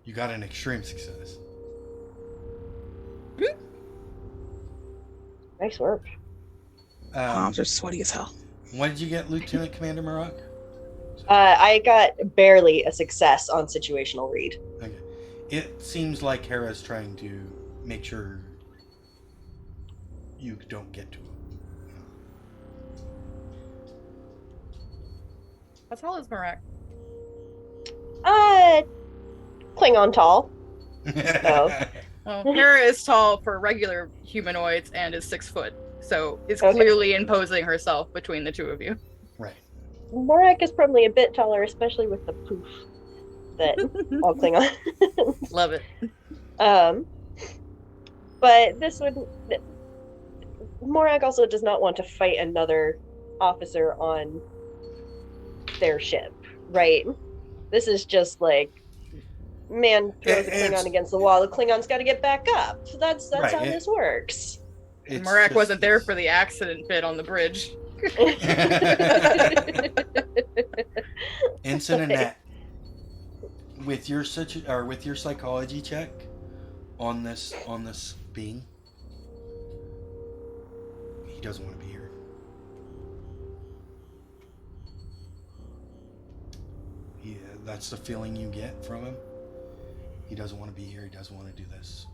You got an extreme success. Nice work. Palms are sweaty as hell. What did you get, Lieutenant Commander Marak? I got barely a success on situational read. Okay. It seems like Hera's trying to make sure you don't get to him. How tall is Marak? Klingon tall. Well, Hera is tall for regular humanoids and is 6 foot, so is Okay. clearly imposing herself between the two of you. Right. Morak is probably a bit taller, especially with the poof that all Klingon. Love it. But this would. Morak also does not want to fight another officer on their ship, right? This is just like man throws a Klingon against the wall. The Klingon's got to get back up. That's Right, how this works. Marak wasn't there for the accident bit on the bridge. Ensign Annette, with your psychology check on this being, he doesn't want to be here. That's the feeling you get from him. He doesn't want to be here. He doesn't want to do this.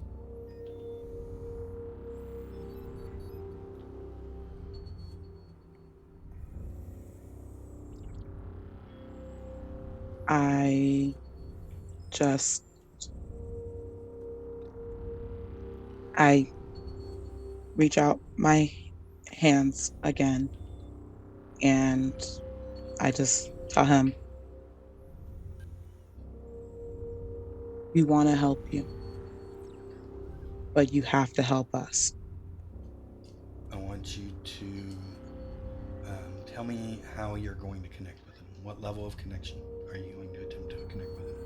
I reach out my hands again and I just tell him, We want to help you, but you have to help us. I want you to tell me how you're going to connect with him. What level of connection are you going to attempt to connect with him?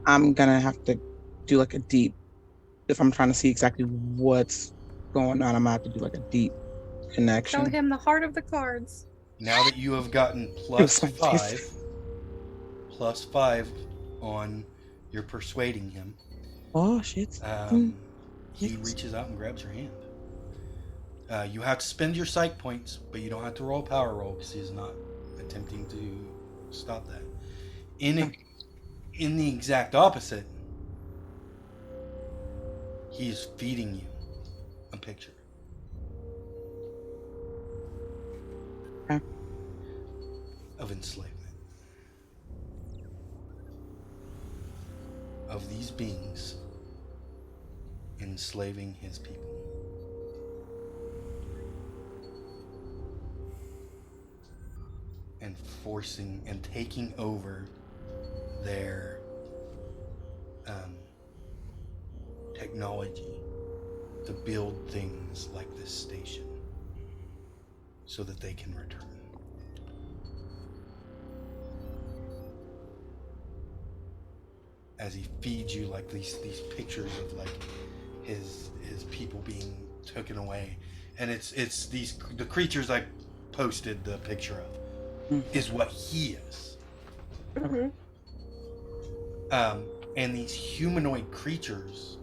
I'm going to have to do like a deep, if I'm trying to see exactly what's going on, I'm going to have to do like a deep Show connection. him the heart of the cards. Now that you have gotten It was my face. plus 5 on your persuading him, Oh, shit. he Yes. reaches out and grabs your hand. You have to spend your psych points, but you don't have to roll a power roll because he's not attempting to stop that. In the exact opposite, he's feeding you a picture. Okay. Of enslavement. Of these beings enslaving his people. And forcing and taking over their technology to build things like this station so that they can return. As he feeds you like these pictures of like his people being taken away, and it's the creatures I posted the picture of is what he is. Mm-hmm. And these humanoid creatures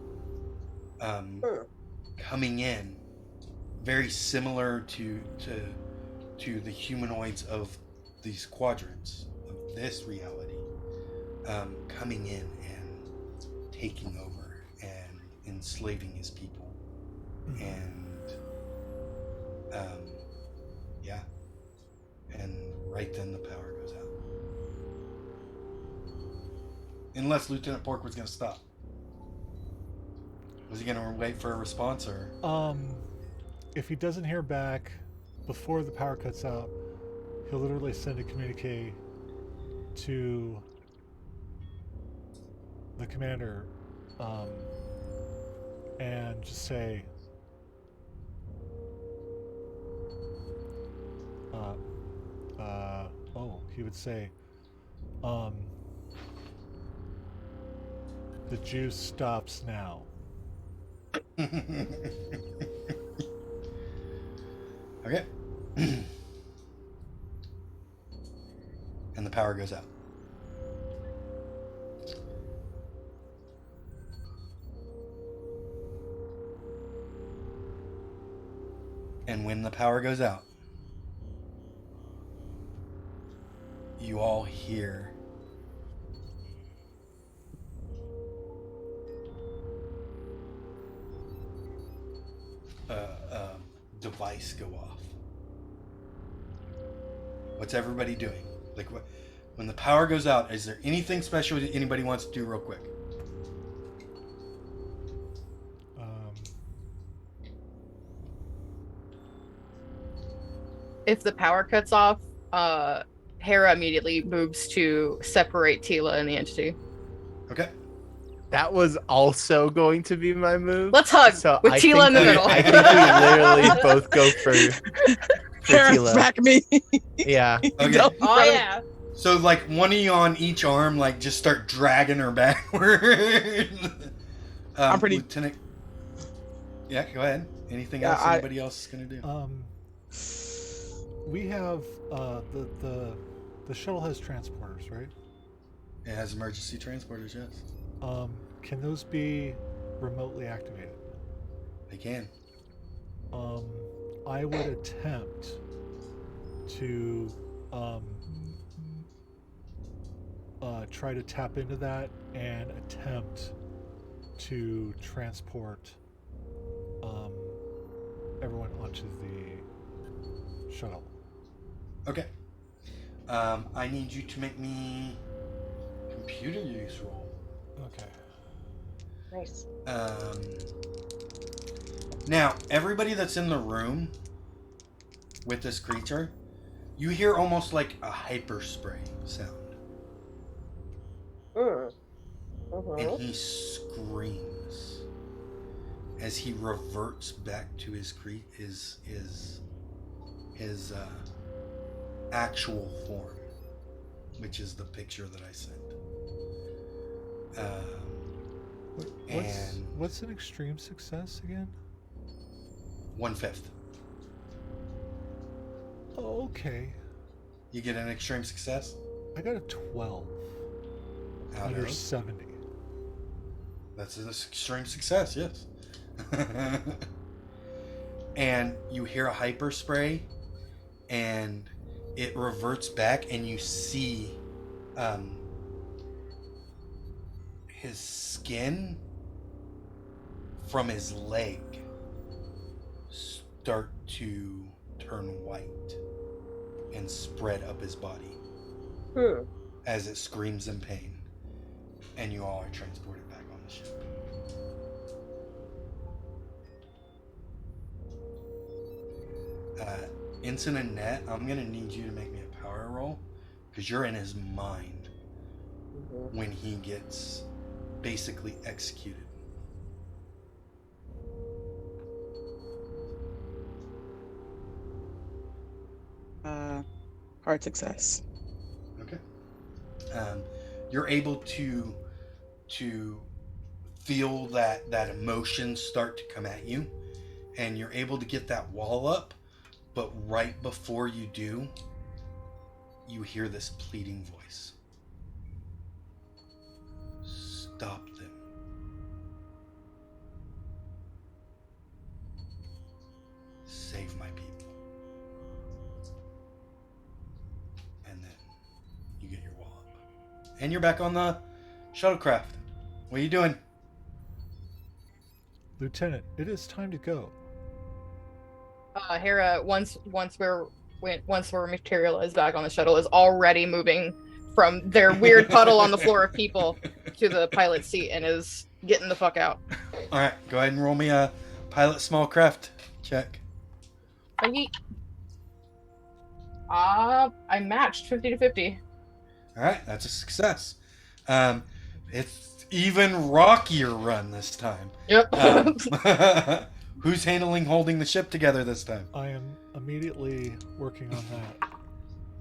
coming in, very similar to the humanoids of these quadrants of this reality, coming in and taking over and enslaving his people, and yeah, and right then the power goes out. Unless Lieutenant Pork was going to stop. Was he going to wait for a response, or? If he doesn't hear back before the power cuts out, he'll literally send a communique to the commander, and just say, he would say, the juice stops now. Okay. And the power goes out. And when the power goes out, you all hear a device go off. What's everybody doing? Like, when the power goes out, is there anything special that anybody wants to do real quick? If the power cuts off, Hera immediately moves to separate Tila and the entity. Okay. That was also going to be my move. Let's hug with Tila in the middle. I think we literally both go for Parents Tila. back me. Yeah. Okay. Oh yeah. So, like, one of you on each arm, like, just start dragging her backward. I'm pretty. Lieutenant. Yeah, go ahead. Anything Yeah, else anybody else is gonna do? We have the shuttle has transporters, right? It has emergency transporters, yes. Can those be remotely activated? They can. I would attempt to try to tap into that and attempt to transport everyone onto the shuttle. Okay. I need you to make me computer use roll. Okay. Nice. Now, everybody that's in the room with this creature, you hear almost like a hyper spray sound. and he screams as he reverts back to his actual form, which is the picture that I sent. What's an extreme success again? 1/5. Oh, okay. You get an extreme success? I got a 12 Out under of? 70. That's an extreme success, yes. And you hear a hyper spray, and it reverts back, and you see his skin from his leg start to turn white and spread up his body as it screams in pain, and you all are transported back on the ship. Ensign and Net, I'm gonna need you to make me a power roll because you're in his mind when he gets basically executed. Hard success. Okay. You're able to feel that emotion start to come at you, and you're able to get that wall up, but right before you do, you hear this pleading voice. Stop them. Save my people. And then you get your wall up. And you're back on the shuttlecraft. What are you doing? Lieutenant, it is time to go. Hera, once we're materialized back on the shuttle, is already moving from their weird puddle on the floor of people to the pilot's seat and is getting the fuck out. All right, go ahead and roll me a pilot small craft check. I matched 50-50. All right, that's a success. It's even rockier run this time. Yep. Who's holding the ship together this time? I am immediately working on that.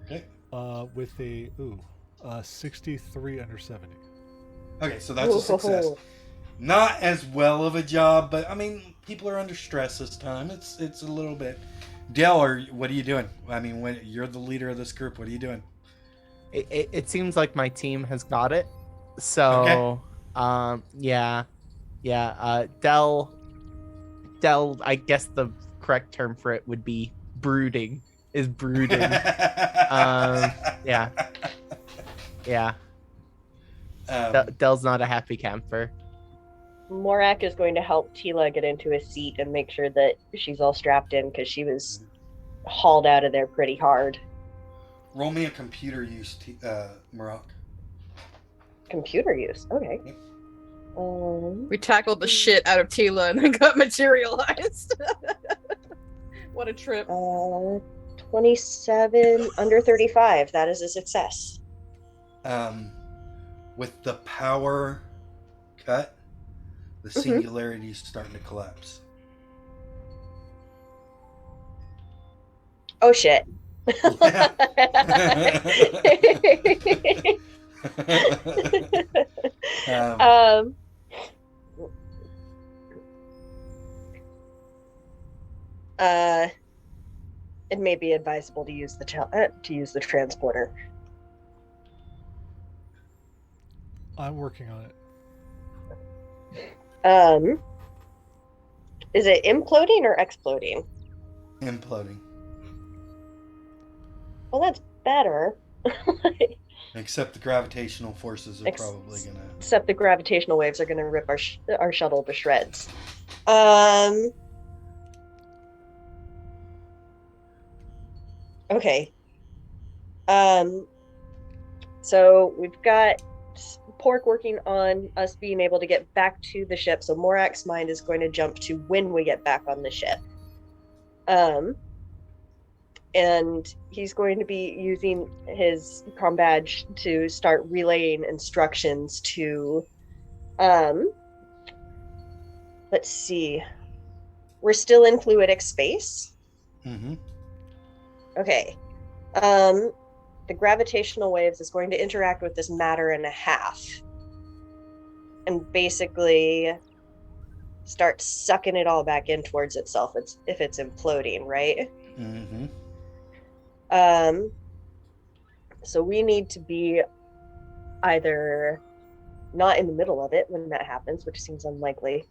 Okay. With a 63 under 70. Okay, so that's a success. Not as well of a job, but I mean, people are under stress this time. It's a little bit. Dale, what are you doing? I mean, you're the leader of this group. What are you doing? It seems like my team has got it. So, yeah. Dell, I guess the correct term for it would be brooding. Is brooding. Yeah. Dell's not a happy camper. Morak is going to help Tila get into a seat and make sure that she's all strapped in because she was hauled out of there pretty hard. Roll me a computer use, Marak. Computer use, okay. Yep. We tackled the shit out of Tila and then got materialized. What a trip. 27 under 35. That is a success. With the power cut, the singularity is starting to collapse. Oh shit. It may be advisable to use the transporter. I'm working on it. Is it imploding or exploding? Imploding. Well, that's better. Except the gravitational forces are probably gonna. Except the gravitational waves are gonna rip our shuttle to shreds. Okay. So we've got Pork working on us being able to get back to the ship. So Morak's mind is going to jump to when we get back on the ship. And he's going to be using his comm badge to start relaying instructions to Um, let's see. We're still in fluidic space. Mm-hmm. Okay. Um, the gravitational waves is going to interact with this matter and a half and basically start sucking it all back in towards itself if it's imploding, right? Mm-hmm. Um, so we need to be either not in the middle of it when that happens, which seems unlikely,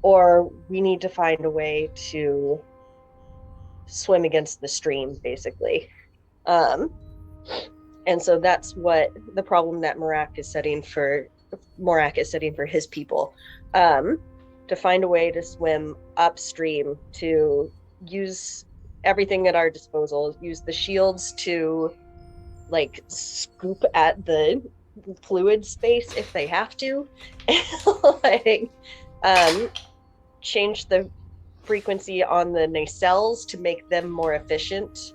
or we need to find a way to swim against the stream, basically. Um, and so that's what the problem that Morak is setting for his people, to find a way to swim upstream, to use everything at our disposal, use the shields to like scoop at the fluid space if they have to, like change the frequency on the nacelles to make them more efficient,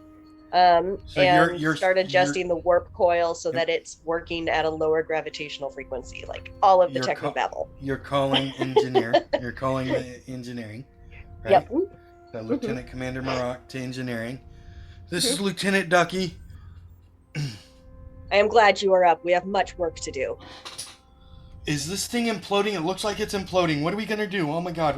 So and you're start you're adjusting the warp coil so you're that it's working at a lower gravitational frequency, like all of the you're, ca- technobabble. you're calling engineer. You're calling the engineering, right? Yep. So Mm-hmm. Lieutenant Commander Maroc to engineering. This is Mm-hmm. Lieutenant Ducky. I am glad you are up. We have much work to do. Is this thing imploding? It looks like it's imploding. What are we gonna do? Oh my god!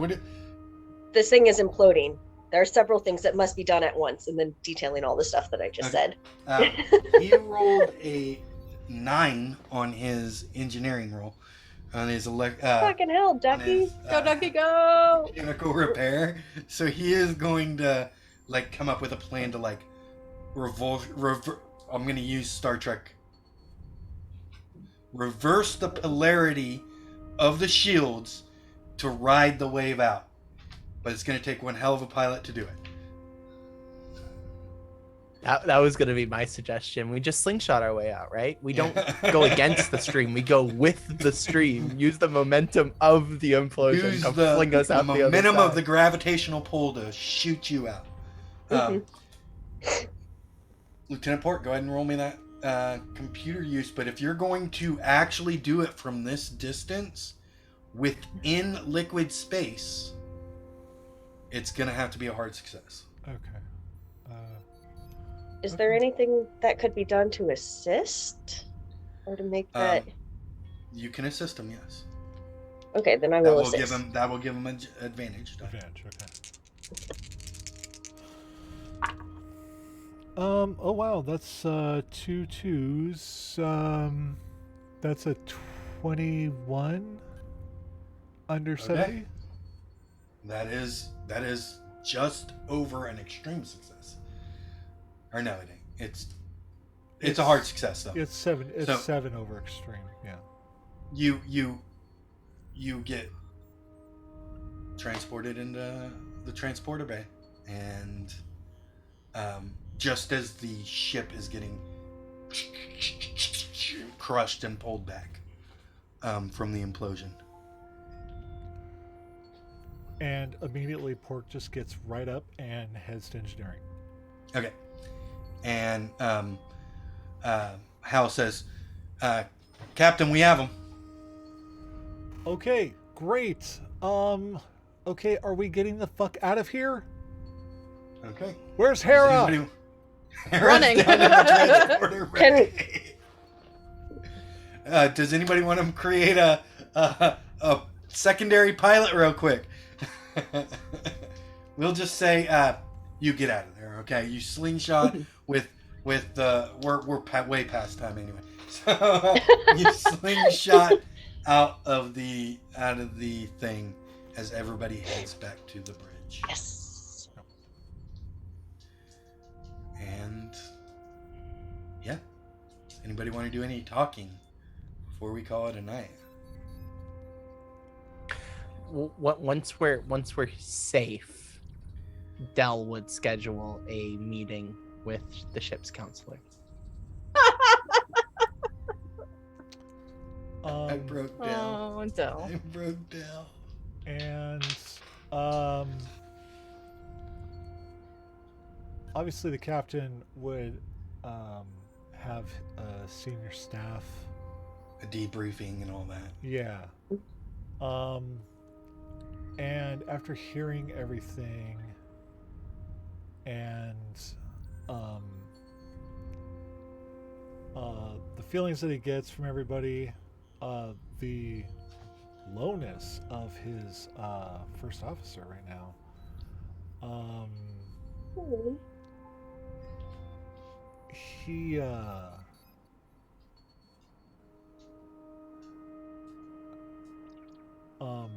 This thing is imploding. There are several things that must be done at once, and then detailing all the stuff that I just Okay. said. He rolled a 9 on his engineering roll, on his Fucking hell, on Ducky. his Go, Ducky, go! mechanical repair. So he is going to like come up with a plan to like I'm going to use Star Trek. Reverse the polarity of the shields to ride the wave out. But it's going to take one hell of a pilot to do it. That was going to be my suggestion. We just slingshot our way out, right? We don't go against the stream. We go with the stream. Use the momentum of the implosion Use to the fling us out the other momentum side. of the gravitational pull to shoot you out. Mhm. Lieutenant Port, go ahead and roll me that computer use. But if you're going to actually do it from this distance within liquid space, it's going to have to be a hard success. Okay. Is there anything that could be done to assist or to make that? You can assist him, yes. Okay, then I That will will assist. give him an advantage. Advantage, okay. Oh wow, that's 2 twos. That's a 21 under Okay. 70. That is just over an extreme success. Or no, it ain't. It's a hard success though. It's 7. It's So- 7 over extreme. Yeah. You get transported into the transporter bay, and just as the ship is getting crushed and pulled back from the implosion. And immediately Pork just gets right up and heads to engineering. Okay. And Hal says, Captain, we have him. Okay, great. Okay, are we getting the fuck out of here? Okay. Where's Hera? Running. Down in the transporter Can bay. Does anybody want to create a secondary pilot real quick? We'll just say you get out of there, okay? You slingshot with we're way past time anyway. So you slingshot out of the thing as everybody heads back to the bridge. Yes. And yeah, anybody want to do any talking before we call it a night? Once we're safe, Dell would schedule a meeting with the ship's counselor. I broke down. Oh, Dell. I broke down. And obviously the captain would have senior staff. A debriefing and all that. Yeah. Um, and after hearing everything and um, the feelings that he gets from everybody, the lowness of his first officer right now, um, he um,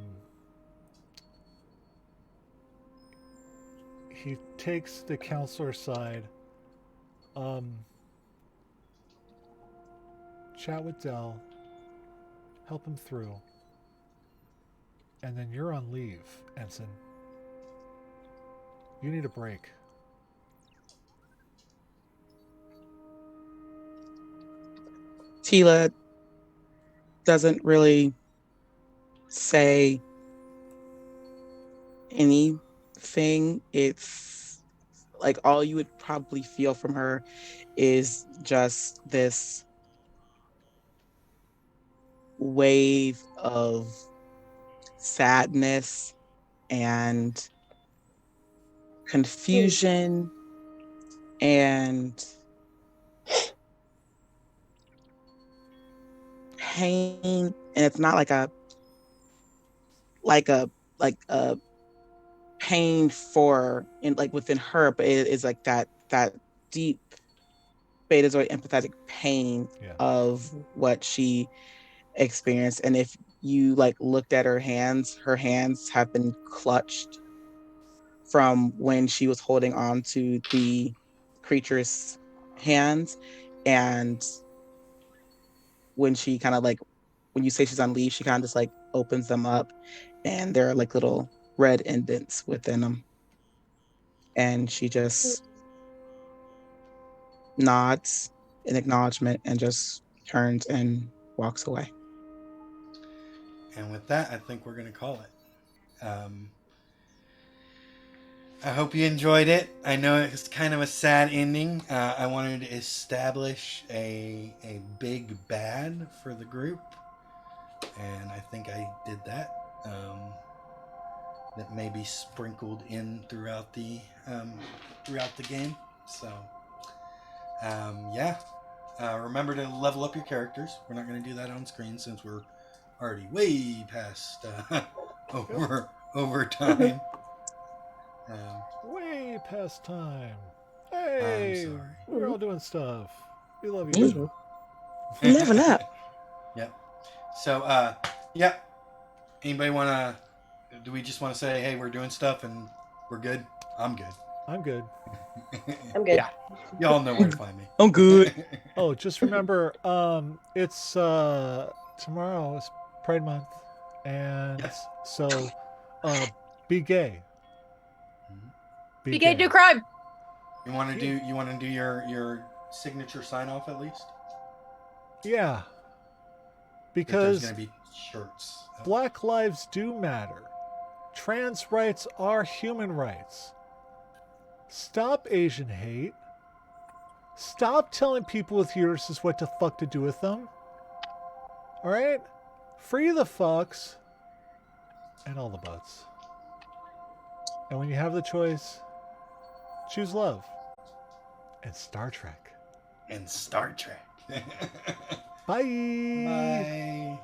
he takes the counselor aside, um, chat with Dell, help him through, and then you're on leave, Ensign. You need a break. Tila doesn't really say anything. It's like all you would probably feel from her is just this wave of sadness and confusion and pain. And it's not like a like a pain for in like within her, but it is like that deep betazoid empathetic pain Yeah. of what she experienced. And if you like looked at her hands have been clutched from when she was holding on to the creature's hands. And when she kind of like, when you say she's on leave, she kind of just like opens them up and there are like little red indents within them. And she just nods in acknowledgement and just turns and walks away. And with that, I think we're going to call it. I hope you enjoyed it. I know it's kind of a sad ending. I wanted to establish a big bad for the group, and I think I did that. That may be sprinkled in throughout the game. So, yeah. Remember to level up your characters. We're not going to do that on screen since we're already way past over time. Way past time. I'm Hey, sorry. we're all doing stuff. We love you. Level up. Yep. So, yeah. Anybody want to? Do we just want to say, hey, we're doing stuff and we're good? I'm good. I'm good. I'm good. Yeah. Y'all know where to find me. I'm good. Oh, just remember, it's tomorrow is Pride Month, and Yes. so, be gay. Be gay, do crime. You want to do? You want to do your signature sign off at least? Yeah, There's because going to be shirts. Black lives do matter. Trans rights are human rights. Stop Asian hate. Stop telling people with uteruses what the fuck to do with them. Alright? Free the fucks and all the butts. And when you have the choice, choose love and Star Trek. And Star Trek. Bye. Bye.